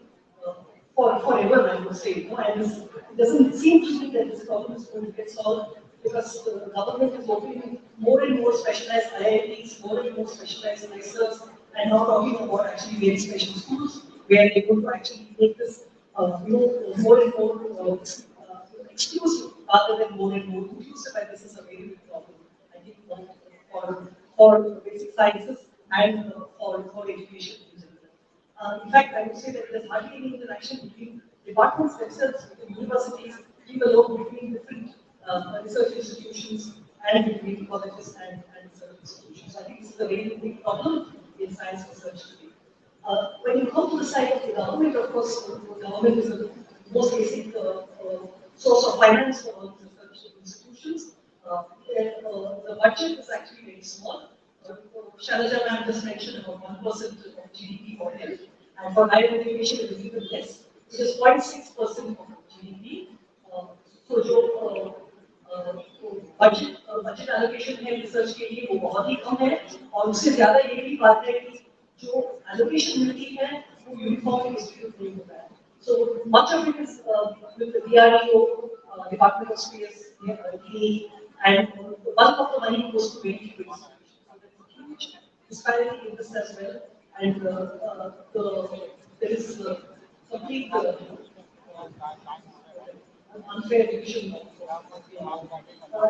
forever, I would say. And it doesn't seem to me that this problem is going to get solved because the government is opening more and more specialized IITs, more and more specialized research, and not talking about actually very special schools where they're going to actually make this, more and more exclusive rather than more and more inclusive. And this is a very big problem, I think, for basic sciences and for education in general. In fact, I would say that there's hardly any interaction between departments themselves, between universities, leave alone between different research institutions and between colleges and research institutions. I think this is a very big problem in science research today. When you come to the side of the government, of course, the government is the most basic source of finance for all research institutions. The budget is actually very small. Shalaja ma'am just mentioned about 1% of GDP for health, and for higher education it is even less. It is 0.6% of GDP. So जो budget allocation है research के लिए वो बहुत ही कम है और उससे ज्यादा ये भी बात है कि जो एलोकेशन मिलती है वो यूनिफॉर्मली डिस्ट्रीब्यूट नहीं होता है. So much of it is with the DRDO, Department of Space, and the bulk of the money goes to very few institutions. So there is a huge disparity in this as well, and there is complete unfair division.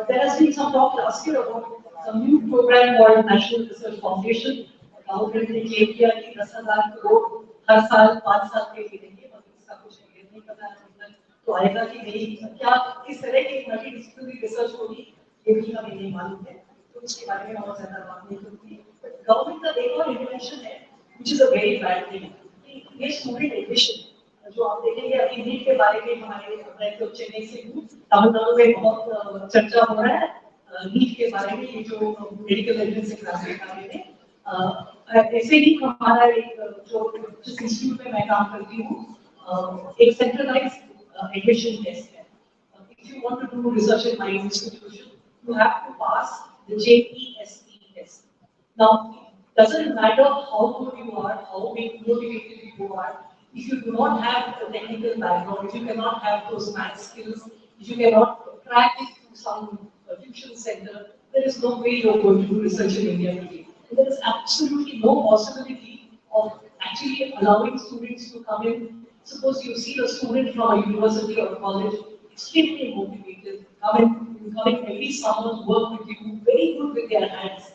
There has been some talk last year about some new program called National Research Foundation. Government ने claim किया कि 10,000 करोड़ हर साल 5 साल के लिए देंगे, मगर इसका कुछ नहीं पता है तो आएगा कि नहीं, क्या इस तरह की मल्टीडिसिप्लिनरी रिसर्च होगी ये भी हमें नहीं मालूम है, तो इसके बारे में बहुत ज्यादा बात नहीं होती. गवर्नमेंट का एक और इंटरवेंशन है which is a very bad thing. ये स्टूडेंट एडमिशन जो आप देखेंगे अभी नीट के बारे में हमारे मैं तो चेन्नई से हूँ, तमिलनाडु में बहुत चर्चा हो रहा है नीट के बारे में. ये जो मेडिकल एंट्रेंस एग्जाम के बारे में ऐसे ही हमारा एक जो जिस इंस्टीट्यूट में मैं काम करती हूँ एक सेंट्रलाइज्ड एडमिशन टेस्ट है. If you want to do research in my institution, you have to pass the JESE test. Now, it doesn't matter how good you are, how motivated you are, if you do not have a technical background, if you cannot have those math skills, if you cannot crack it to some tuition center, there is no way you're going to do research in India today. And there is absolutely no possibility of actually allowing students to come in. Suppose you see a student from a university or a college, extremely motivated, coming every summer to work with you, very good with their hands,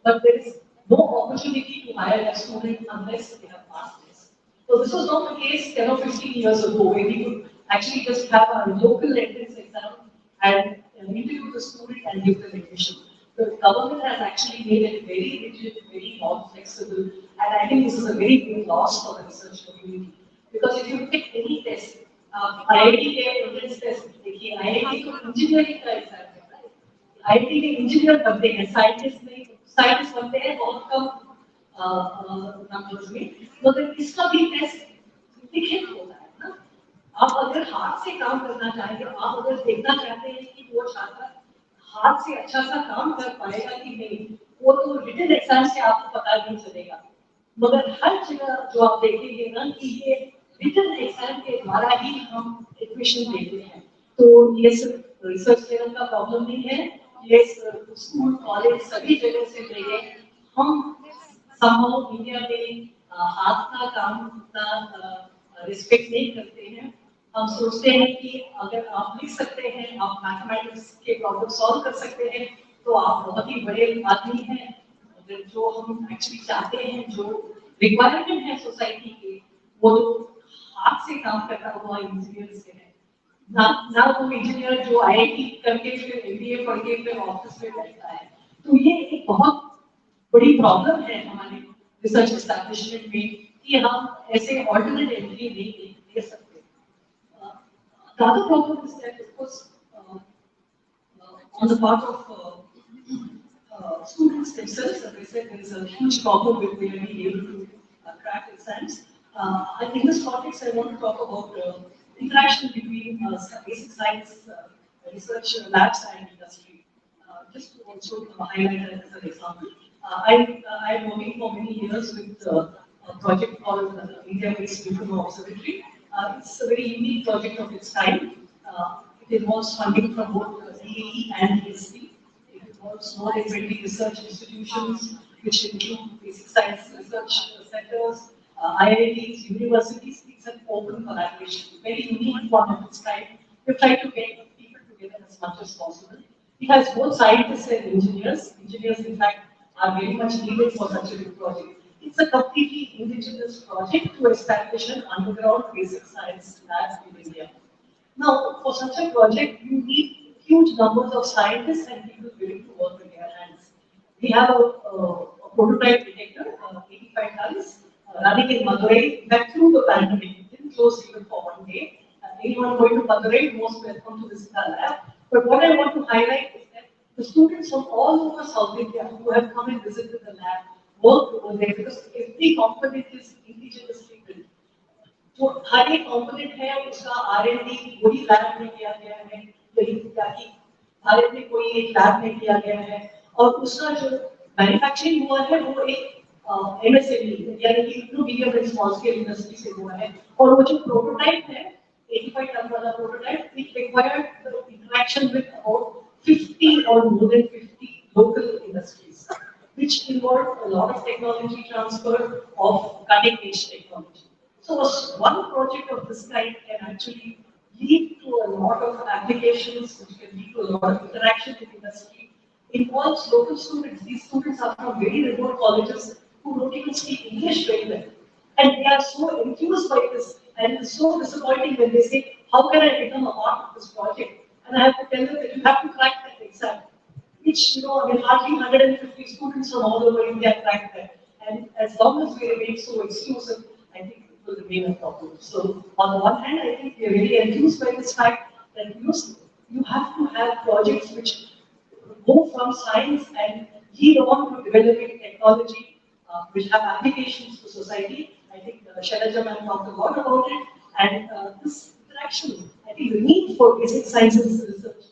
but there is no opportunity to hire a student unless they have passed this. So this was not the case 10 or 15 years ago, where we could actually just have a local entrance exam and interview the student and give them admission. The government has actually made it very rigid, very non-flexible, and I think this is a very big loss for the research community. Because if you take any test, IIT के entrance test देखिए, IIT तो engineering का exam है, IIT के engineer बनते हैं, scientist बनते हैं बहुत कम numbers में, मगर इसका भी test लिखित होता है ना. आप अगर हाथ से काम करना चाहेंगे, आप अगर देखना चाहते हैं कि वो छात्र हाथ से अच्छा सा काम कर पाएगा कि नहीं, वो तो रिटन एग्जाम से आपको पता नहीं चलेगा. मगर हर जगह जो आप देखेंगे ना कि ये रिटन एग्जाम के द्वारा ही हम एडमिशन देते हैं, तो ये सिर्फ रिसर्च लेवल का प्रॉब्लम नहीं है, ये स्कूल कॉलेज सभी जगह से लेके हम somehow इंडिया में हाथ का काम का रिस्पेक्ट नहीं करते हैं. हम सोचते हैं कि अगर आप लिख सकते हैं, आप मैथमेटिक्स के प्रॉब्लम सॉल्व कर सकते हैं, तो आप बहुत ही बड़े आदमी हैं. अगर जो हम एक्चुअली चाहते हैं, जो रिक्वायरमेंट है सोसाइटी के, वो तो हाथ से काम करता हुआ इंजीनियर से है, ना वो इंजीनियर जो IIT करके फिर MBA पढ़ के फिर ऑफिस में बैठता है. तो ये एक बहुत बड़ी प्रॉब्लम है हमारे रिसर्च एस्टैब्लिशमेंट में कि हम ऐसे ऑल्टरनेट एंट्री नहीं दे सकते. The other problem is that, of course, on the part of students themselves, as I said, there is a huge problem with being able to crack exams. And in this context, I want to talk about interaction between basic science research labs and industry. Just to also highlight it as an example. I am working for many years with a project called India-based Nuclear Observatory. It's a very unique project of its kind. It involves funding from both DAE and ESP. It involves more than 20 research institutions, which include basic science research centers, IITs, universities. It's an open collaboration, very unique one of its kind. We've tried to get people together as much as possible. It has both scientists and engineers. Engineers, in fact, are very much needed for such a big project. It's a completely indigenous project to establish an underground basic science lab in India. Now, for such a project, you need huge numbers of scientists and people willing to work with their hands. We have a prototype detector, 85 tons, running in Madurai, that through the pandemic, it didn't close even for one day. Anyone going to Madurai, most welcome to visit our lab. But what I want to highlight is that the students from all over South India who have come and visited the lab work over there because every component is indigenously built. जो हर एक component है उसका R&D वही lab में किया गया है, यही ताकि भारत में कोई एक लैब में किया गया है और उसका जो मैन्युफैक्चरिंग हुआ है वो एक MSME यानी कि micro medium and small scale industry से हुआ है और वो जो प्रोटोटाइप है 85 टन वाला prototype it required the interaction with about 50 or more than 50 local industries which involved a lot of technology transfer of cutting edge technology. So one project of this kind can actually lead to a lot of applications, which can lead to a lot of interaction in industry, involves local students. These students are from very remote colleges who don't even speak English very well. And they are so enthused by this, and it's so disappointing when they say, how can I become a part of this project? And I have to tell them that you have to crack that exam. Which, I mean, hardly 150 students from all over India crack that. And as long as we remain so exclusive, I think will remain a problem. So on the one hand, I think we are really enthused by this fact that you have to have projects which go from science and lead on to developing technology which have applications to society. I think Shailaja ma'am talked a lot about it. And this interaction, I think the need for basic sciences research.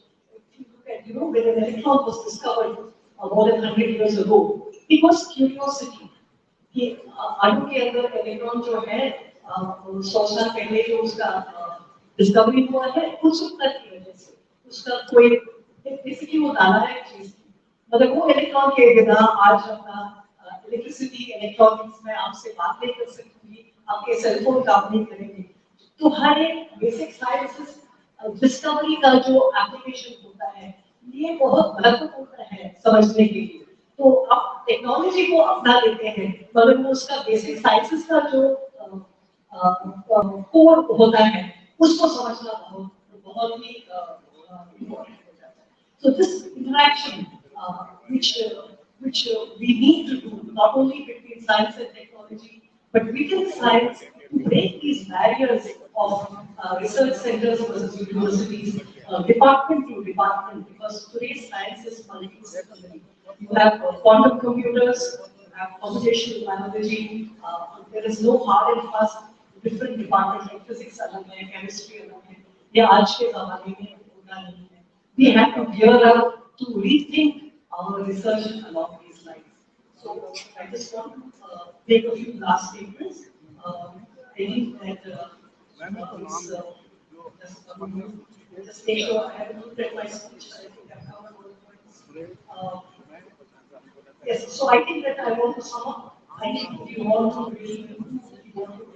If you look at, when an electron was discovered more than 100 years ago, it was curiosity. कि अणु के अंदर electron जो है 100 साल पहले जो उसका डिस्कवरी हुआ है उत्सुकता की वजह से उसका कोई बेसिकली वो डाला है चीज मतलब वो इलेक्ट्रॉन के बिना आज अपना इलेक्ट्रिसिटी इलेक्ट्रॉनिक्स में आपसे बात नहीं कर सकूंगी आपके सेलफोन काम नहीं करेंगे तो हर एक बेसिक साइंसेस डिस्कवरी का जो एप्लीकेशन होता है ये बहुत महत्वपूर्ण है समझने के लिए तो आप टेक्नोलॉजी को अपना लेते हैं मगर वो उसका बेसिक साइंसेस का जो कोर होता है उसको समझना बहुत ही इम्पोर्टेंट हो जाता है so this interaction which we need to do not only between science and technology but within science to break these barriers of research centers versus universities department to department because today's science is multidisciplinary. You have quantum computers, you have computational biology, there is no hard and fast different departments like physics अलग है, chemistry अलग है, ये आज के ज़माने में होता नहीं है. We have to gear up to rethink our research along these lines. So I just want to make a few last statements. I think that just make sure I have looked at my speech. I think I've covered all the points. Yes, so I think that I want to sum up. I think if you want to really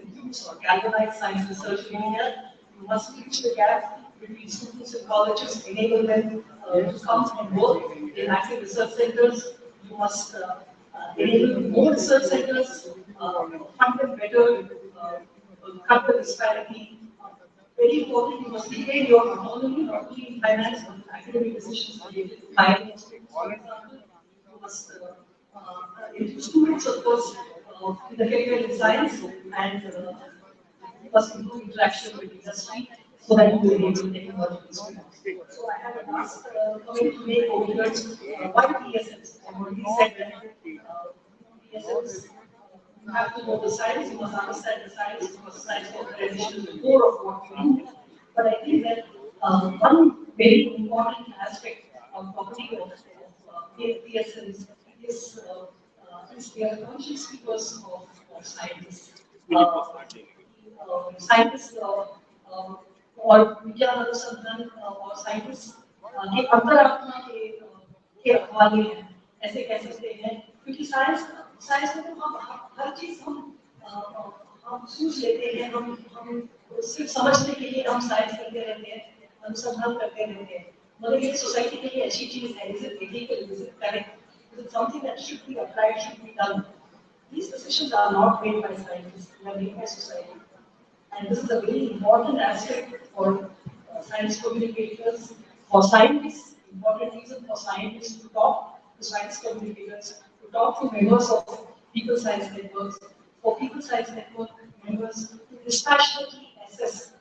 reduce or galvanize science research in India, you must bridge the gap between students and colleges, enable them to come and work in active research centers. You must enable more research centers, fund them better, cut the disparity. Very important, you must retain your autonomy, not only in finance, but in academic decisions related to higher institutes, for example. You must students, of course, in the career in science and must improve interaction with industry so that we will enable technological students. So I have a last comment to make over here. Why PSMs? I've already said that PSMs, you have to know the science, you must understand the science, because science organization is the core of what you do. But I think that one very important aspect of property of PSMs is they are conscious speakers of science. Scientists और विज्ञान अनुसंधान और scientist के अंतरात्मा के हवाले हैं, ऐसे कह सकते हैं, क्योंकि साइंस में तो हम हर चीज हम सोच लेते हैं, हम सिर्फ समझने के लिए हम साइंस करते रहते हैं, अनुसंधान करते रहते हैं, मगर ये सोसाइटी के लिए अच्छी चीज है, is it ethical, is it correct, is it something that should be applied, should be done. These decisions are not made by scientists, they are made by society. And this is a very important aspect for science communicators, for scientists, important reason for scientists to talk to science communicators, to talk to members of people science networks, for people science network members to dispassionately assess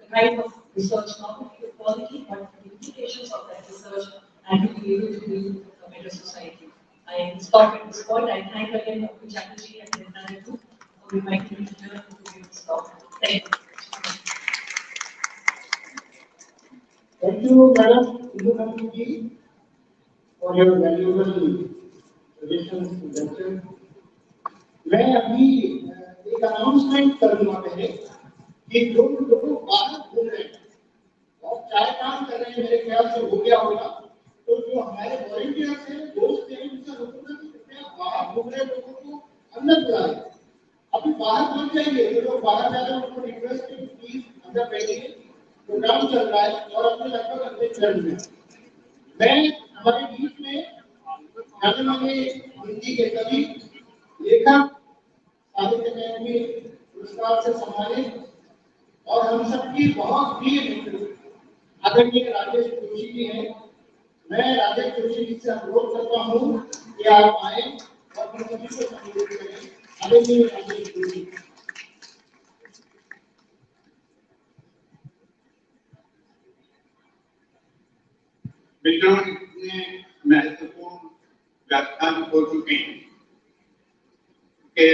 the kind of research, not only the quality, but the implications of that research, and to be able to build a better society. I stop at this point. I thank again Dr. Chatterjee and the entire group for inviting me here to give this talk. Thank you. Thank you, Madam Inauguration, for your valuable suggestions to lecture. मैं अभी एक announcement करूँगा पहले कि जो लोग बाहर घूम रहे हैं और चाय काम कर रहे हैं, मेरे ख्याल से हो गया होगा, तो जो हमारे वॉलंटियर्स हैं, दोस्त हैं, उनसे रुकना कि कृपया बाहर घूम रहे लोगों को अंदर बुलाएं. अभी बाहर पहुंच जाएंगे, जो लोग बाहर जा रहे हैं उनको रिक्वेस्ट है कि प्लीज अंदर बैठिए, प्रोग्राम चल रहा है और अपने लगभग अपने चरण में. मैं हमारे बीच में जाने माने हिंदी के कवि, लेखक, साहित्य अकादमी पुरस्कार से सम्मानित और हम सबकी बहुत प्रिय मित्र आदरणीय राजेश जोशी जी हैं. मैं राजेश जोशी जी से अनुरोध करता हूँ कि आप आए और हम सभी को संबोधित करें. आदरणीय राजेश जोशी. मित्रों, इतने महत्वपूर्ण व्याख्यान हो चुके हैं कि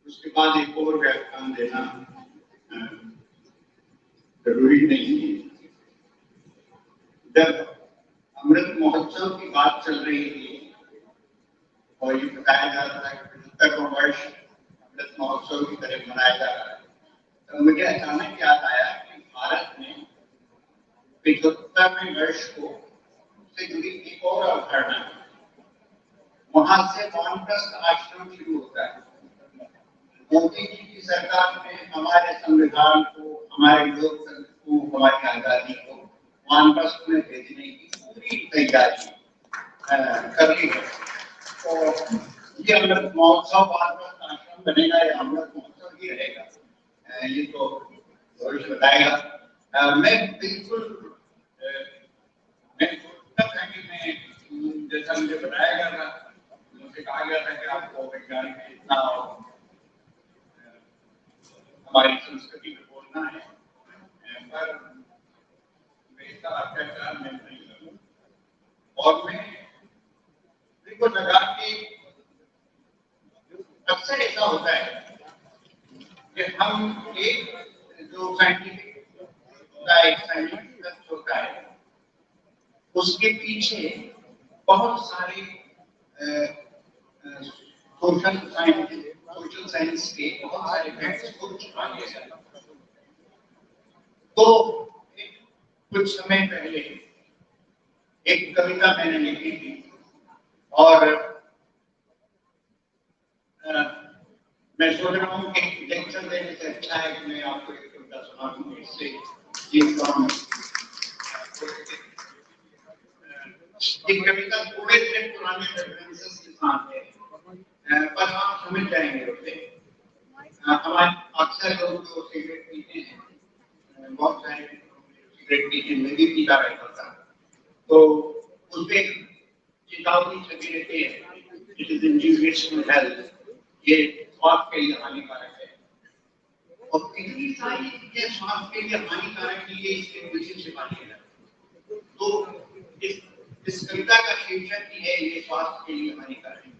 उसके बाद एक और व्याख्यान देना जरूरी नहीं है. जब अमृत महोत्सव की बात चल रही थी और ये बताया जा रहा है कि 75वां वर्ष अमृत महोत्सव की तरह मनाया जा रहा है, तो मुझे अचानक याद आया कि भारत में 75वें वर्ष को से जुड़ी एक और अवधारणा है. वहां से वानप्रस्थ आश्रम शुरू होता है. मोदी जी की सरकार ने हमारे संविधान को, हमारे लोकतंत्र को, हमारी आजादी को वानप्रस्थ में भेजने की पूरी तैयारी कर ली है. तो ये अमृत महोत्सव वानप्रस्थ आश्रम बनेगा या अमृत महोत्सव ही रहेगा, ये तो भविष्य बताएगा. मैं बिल्कुल जैसा मुझे बताया गया था, मुझे कहा गया था कि आपको वैज्ञानिक इतना हमारी संस्कृति में बोलना है, पर मेरा अत्याचार मैं नहीं करूँ. और मैं देखो लगा कि अक्सर ऐसा होता है कि हम एक जो साइंटिफिक होता है, एक साइंटिफिक तथ्य होता है, उसके पीछे बहुत सारे सोशल साइंस के बहुत सारे फैक्ट्स को छुपा दिया जाता है. तो कुछ समय पहले एक कविता मैंने लिखी थी और मैं सोच रहा हूँ कि लेक्चर देने से अच्छा है कि मैं आपको एक कविता सुना दूँ. इससे ये काम एक कविता थोड़े से पुराने रेफरेंसेस के साथ है, पर आप समझ जाएंगे उससे. हमारे अक्सर लोग जो सिगरेट पीते हैं, बहुत सारे सिगरेट पीते, मैं भी पीता रहता था, तो उसमें चेतावनी छपी रहती है इट इज इंटीग्रेशन हेल्थ, ये स्वास्थ्य के लिए हानिकारक है। और कितनी सारी चीजें स्वास्थ्य के लिए हानिकारक है, ये इसके पीछे छिपाई है। तो इस कविता का शीर्षक ही है ये स्वास्थ्य के लिए हानिकारक है।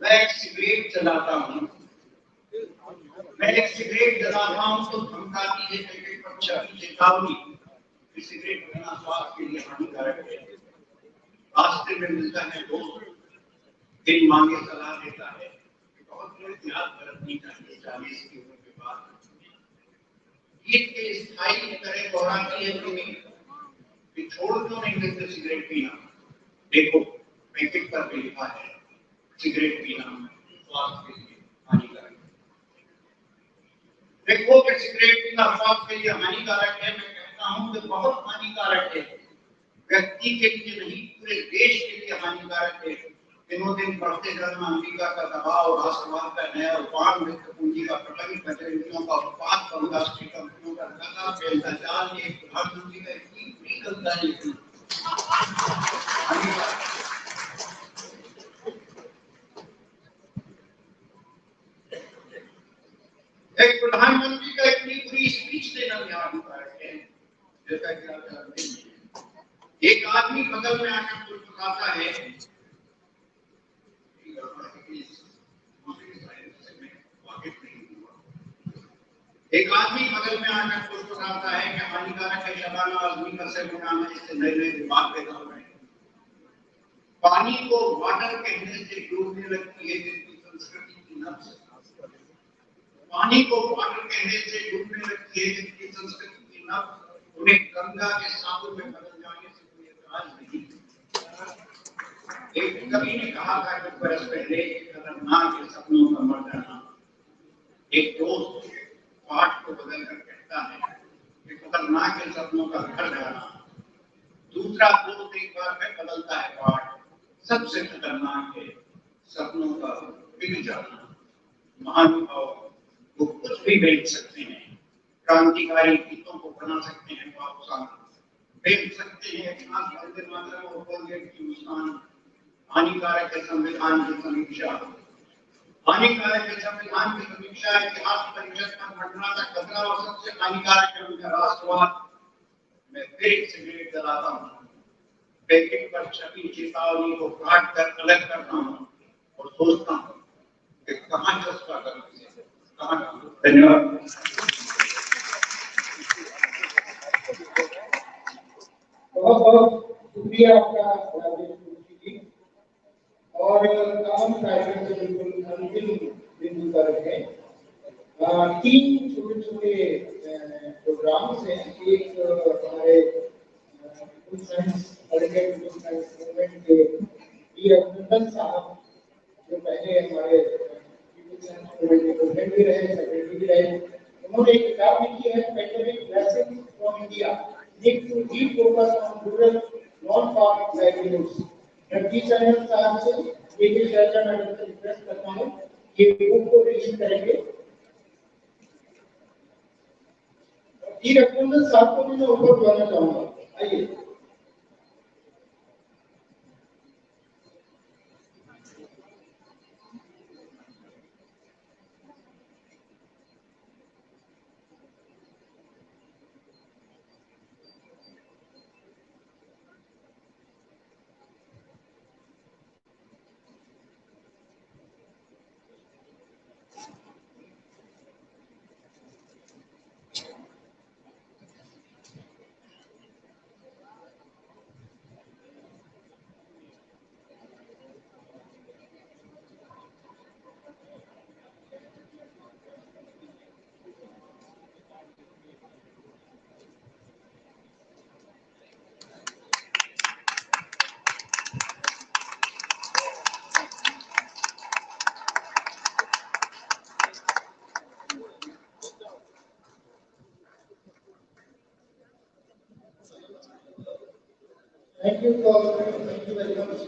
मैं एक सिगरेट जलाता हूँ, मैं एक सिगरेट जलाता हूँ तो धमकाती है पैकेट पर छपी चेतावनी कि सिगरेट पीना स्वास्थ्य के लिए हानिकारक है। रास्ते में मिलता है दोस्त, दिन मांगे सलाह देता है कि बहुत एहतियात बरतनी चाहिए 40 की उम्र के बाद। गीत के स्थायी तरह दोहराती है कि छोड़ क्यों नहीं देते सिगरेट पीना, देखो पैकेट पर भी लिखा है सिगरेट पीना स्वास्थ्य के लिए हानिकारक है। देखो कि सिगरेट पीना स्वास्थ्य के लिए हानिकारक है, मैं कहता हूं कि बहुत हानिकारक है। व्यक्ति के लिए नहीं, पूरे देश के लिए हानिकारक है। दिनों दिन बढ़ते जा रहा अमेरिका का दबाव, राष्ट्रवाद का नया उपान, वित्त पूंजी का प्रबंध, प्रतिनिधियों का उत्पाद, बहुराष्ट्रीय कंपनियों का धंधा, बेलजाल, ये प्रधानमंत्री का इतनी बुरी गलता है। एक प्रधानमंत्री का इतनी बुरी स्पीच देना भी हानिकारक है। जैसा कि आप जानते हैं, एक आदमी बगल में आकर मुस्कुराता है, एक आदमी बगल में आकर मुस्कुराता है कि हानिकारक है शबाना आदमी का सिर उड़ाना, इससे नए नए दिमाग पैदा हो रहे हैं। पानी को वाटर कहने से डूबने लगती है जिनकी संस्कृति की नब्ज, पानी को वाटर कहने से डूबने लगती है जिनकी संस्कृति की नब्ज, उन्हें गंगा के साबुन में बदल जाने से कोई एतराज नहीं। एक कवि ने कहा था कुछ बरस पहले, खतरनाक है सपनों का मर जाना। एक दोस्त पाठ को बदल कर कहता है कि खतरनाक है सपनों का घर जाना। दूसरा दोस्त एक बार फिर बदलता है पाठ, सबसे खतरनाक है सपनों का बिक जाना। महानुभाव वो कुछ भी बेच सकते हैं, क्रांतिकारी गीतों को बना सकते हैं, बेच सकते हैं वंदे मातरम और कोलगेट की मुस्कान। हानिकारक है संविधान की समीक्षा, हानिकारक है संविधान की समीक्षा, इतिहास परिषद का घटना का खतरा, और सबसे हानिकारक है उनका राष्ट्रवाद। मैं फिर सिगरेट जलाता हूँ, पैकेट पर छपी चेतावनी को काट कर अलग करता हूँ और सोचता हूँ कि कहाँ चस्पा करूँ इसे, कहाँ। धन्यवाद। बहुत बहुत शुक्रिया आपका जी। और काम कार्यक्रम से बिल्कुल अंतिम बिंदु पर है। 3 छोटे-छोटे प्रोग्राम्स हैं। एक हमारे मूवमेंट के वीर अभिनंदन साहब, जो पहले हमारे प्रेसिडेंट भी रहे, सेक्रेटरी भी रहे, उन्होंने एक किताब लिखी है pandemic lessons from India, need to deep focus on rural non farm livelihoods. Jagdish Chandra साहब से एक चर्चा में रिक्वेस्ट करता हूँ कि बुक को रिलीज करेंगे। वीर अभिनंदन साहब को भी मैं ऊपर बुलाना चाहूंगा, आइए। Thank you very much.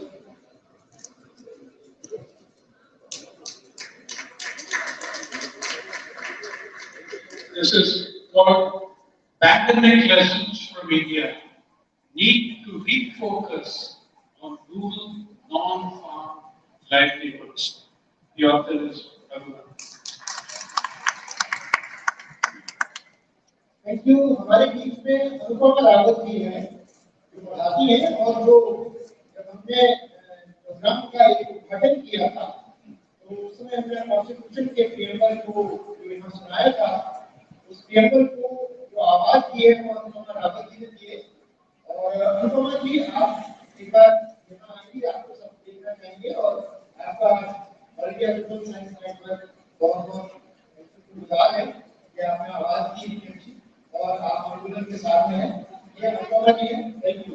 This is called Pandemic Lessons from India. Need to to refocus on rural, non-farm livelihoods. The author is Raghunath. Thank you. हमारे बीच में अनुपमा रावत जी हैं जो पढ़ाती हैं और जो जब हमने प्रोग्राम का एक उद्घाटन किया था तो उस समय हमने कॉन्स्टिट्यूशन के प्रियम्बल को जो यहाँ सुनाया था उस प्रियम्बल को जो आवाज दी है वो अनुपमा रावत जी ने दी है। और अनुपमा जी आप एक बार यहाँ आएंगे, आपको सब देखना चाहेंगे और आपका वर्गीय रूरल साइंस नेटवर्क बहुत बहुत शुक्रगुजार है कि आपने आवाज दी है और आप आंदोलन के साथ में हैं। ये अनुपमा जी है। Thank you.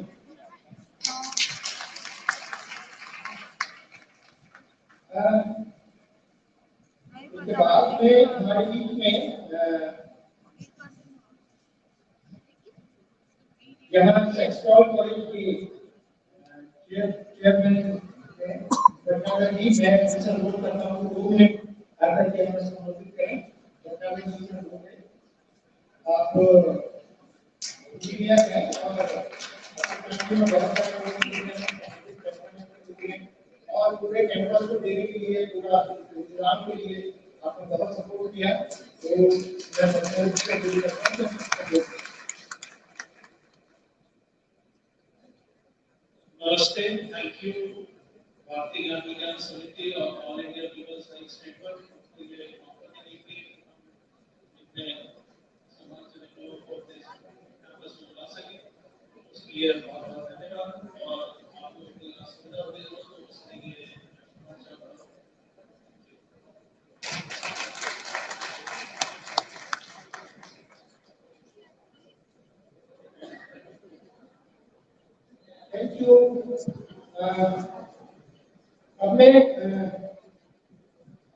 उसके बाद में हमारे बीच में यहाँ सेक्सुअल कॉलेज के चेयरमैन डॉक्टर जी, मैं मिशन रोल करता हूँ 2 मिनट आकर के हमें संबोधित करें। डॉक्टर जी मिशन रोल है आप इंजीनियर हैं और और पूरे कैंपस को देने के लिए पूरा प्रोग्राम के लिए आपने बहुत सपोर्ट किया तो मैं बहुत करता हूँ। Namaste, thank you, Bharatiya Jnana Vigyan Samiti और All India Rural Science Network के लिए opportunity इतने समाज से लोगों को अपने कैंपस में बुला सके उसके लिए बहुत बहुत धन्यवाद और आप लोगों की सुविधा हुई दोस्तों उसके लिए थैंक यू। अब मैं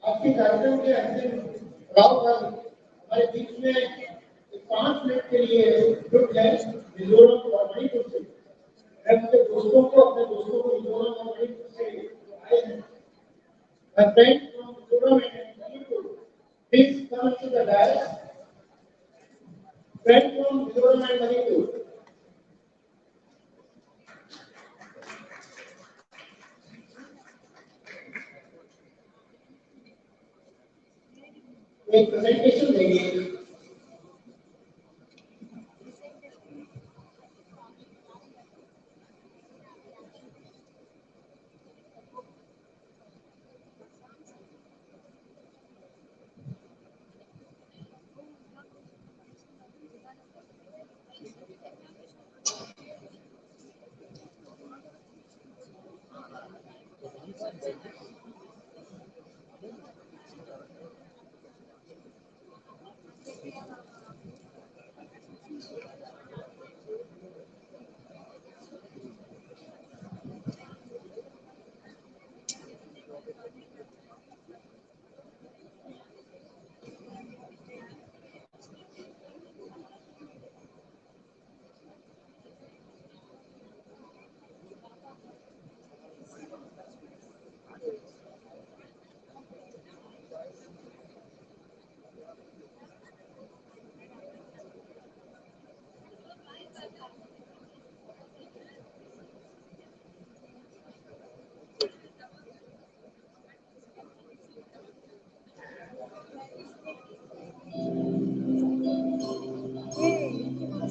आपके कार्यक्रम के अंतिम पड़ाव पर हमारे बीच में 5 मिनट के लिए जुट गए मिजोरम और मणिपुर से। मैं अपने दोस्तों को मिजोरम और मणिपुर से आए हैं। My friends from Mizoram and Manipur, please come to the dais. Friends from Mizoram and Manipur. एक प्रेजेंटेशन देंगे।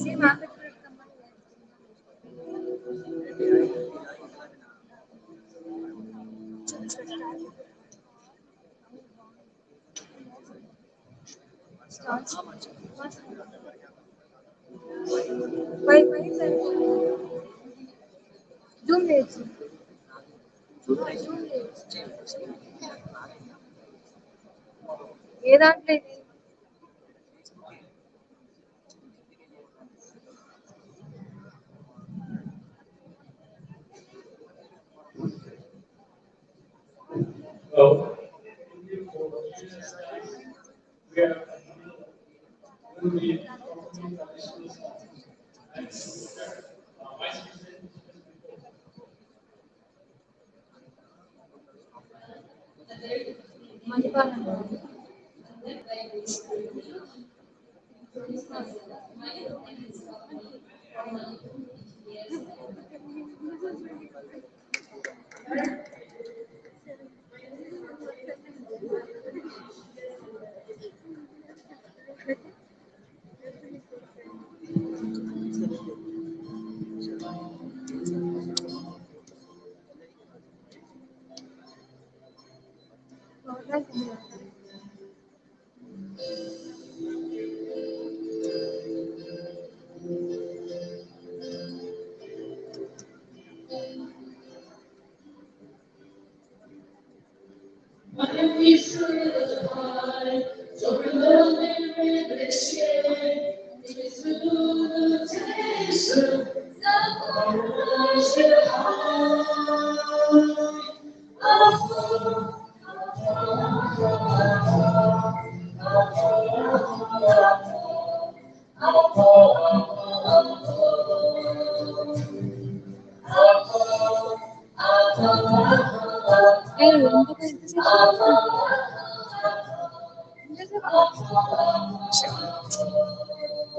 Same app. Zoom leads. ఏ దాంట్లో ఇది?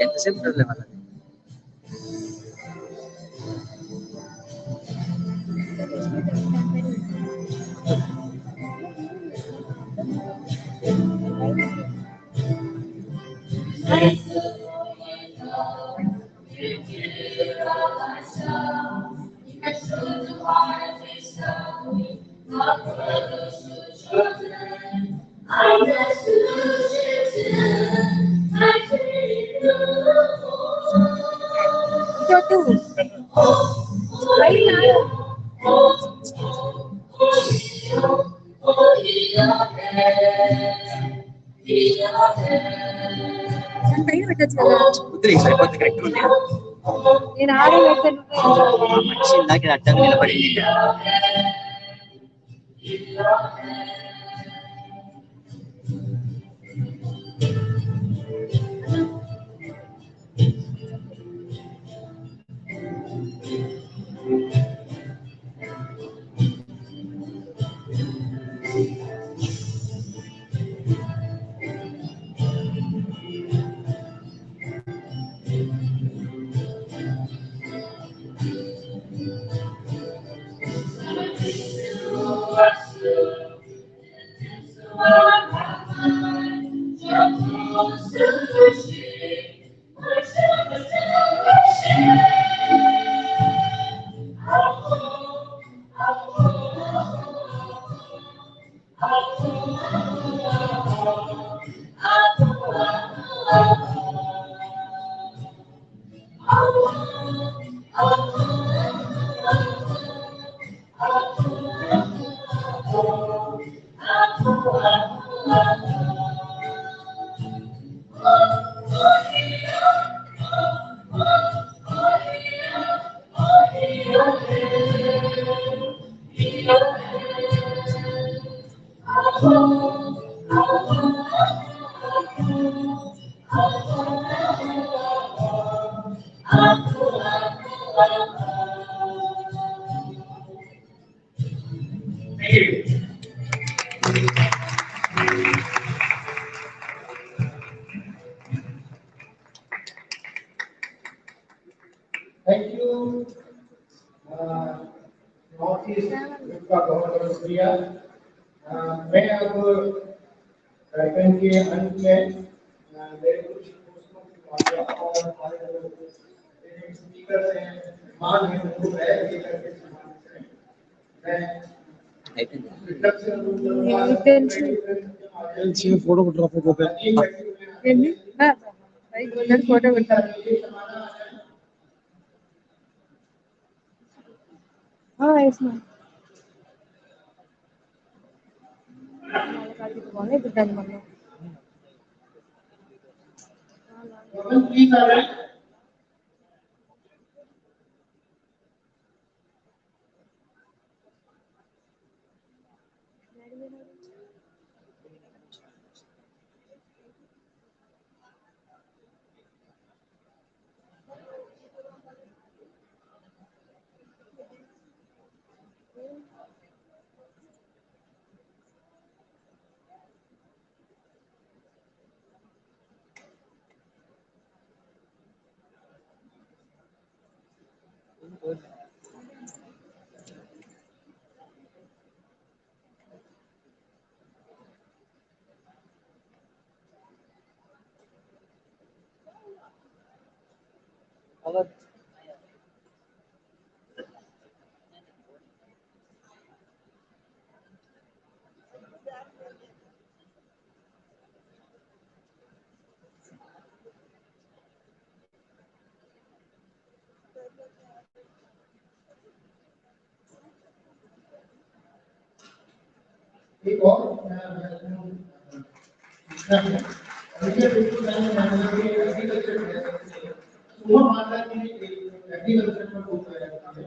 ఎంతసేపు ఉంటుందిలే వాళ్ళది. కుదిరి సరిపోతుంది, కరెక్ట్ ఉంది. నేను ఆడే పెట్టాను. మనిషి ఇందాక అడ్డం నిలబడింది. Thank you. North East का बहुत बहुत शुक्रिया। मैं अब कार्यक्रम के अंत में मेरे कुछ दोस्तों की बातें और हमारे जो स्पीकर हैं, मान हैं, उनको बैठ के करके सम्मानित करें। मैं इंट्रोडक्शन फोटोग्राफर को फोटो इसमें प्लीज आ रहे हैं। एक और सूचना है, बिल्कुल मैंने एग्रीकल्चर में सोमा माता की एग्रीकल्चर पर बुक है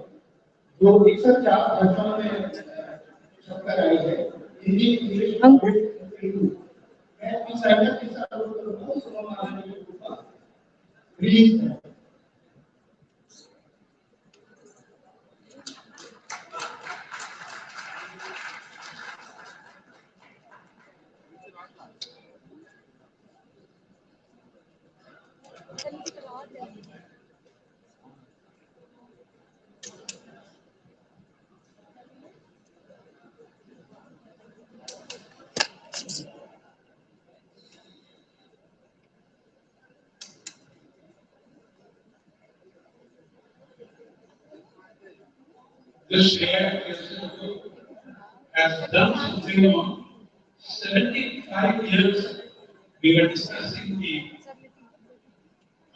जो 104 भाषाओं में छपकर आई है, हिंदी, इंग्लिश, तेलुगु। मैं अपनी साइट के साथ करूंगा, सोमा माता की बुक रिलीज है। This year has done something on 75 years. We were discussing the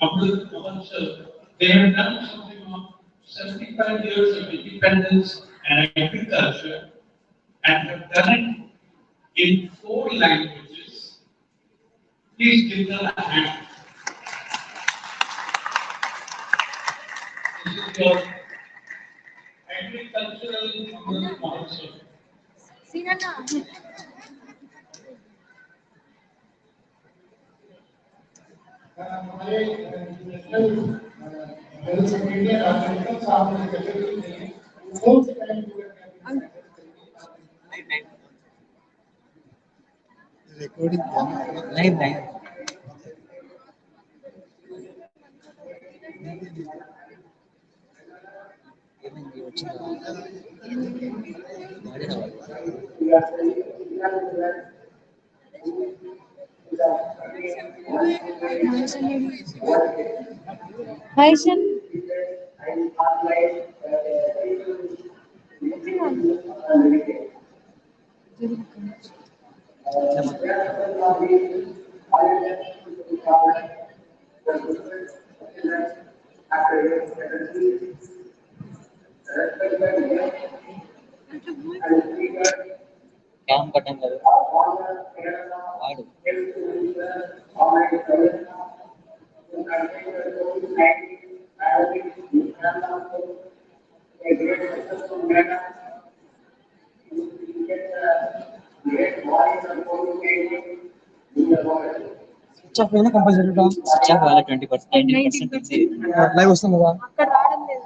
Amrit Mahotsav. They have done something on 75 years of independence and agriculture and have done it in 4 languages. Please give them a hand. This is your agricultural Amrit Mahotsav. हमारे national health media राजनीतिक साहब ने कहा कौन से time recording नहीं ఏమైంది వచ్చిందా Hi, Shan. काम करने लगे आड़ స్విచ్ ఆఫ్ అయినా కంపల్సరీ స్విచ్ ఆఫ్ అవ్వాలి 20% 19% ఇది లైవ్ వస్తుంది కదా అక్కడ రావడం లేదు.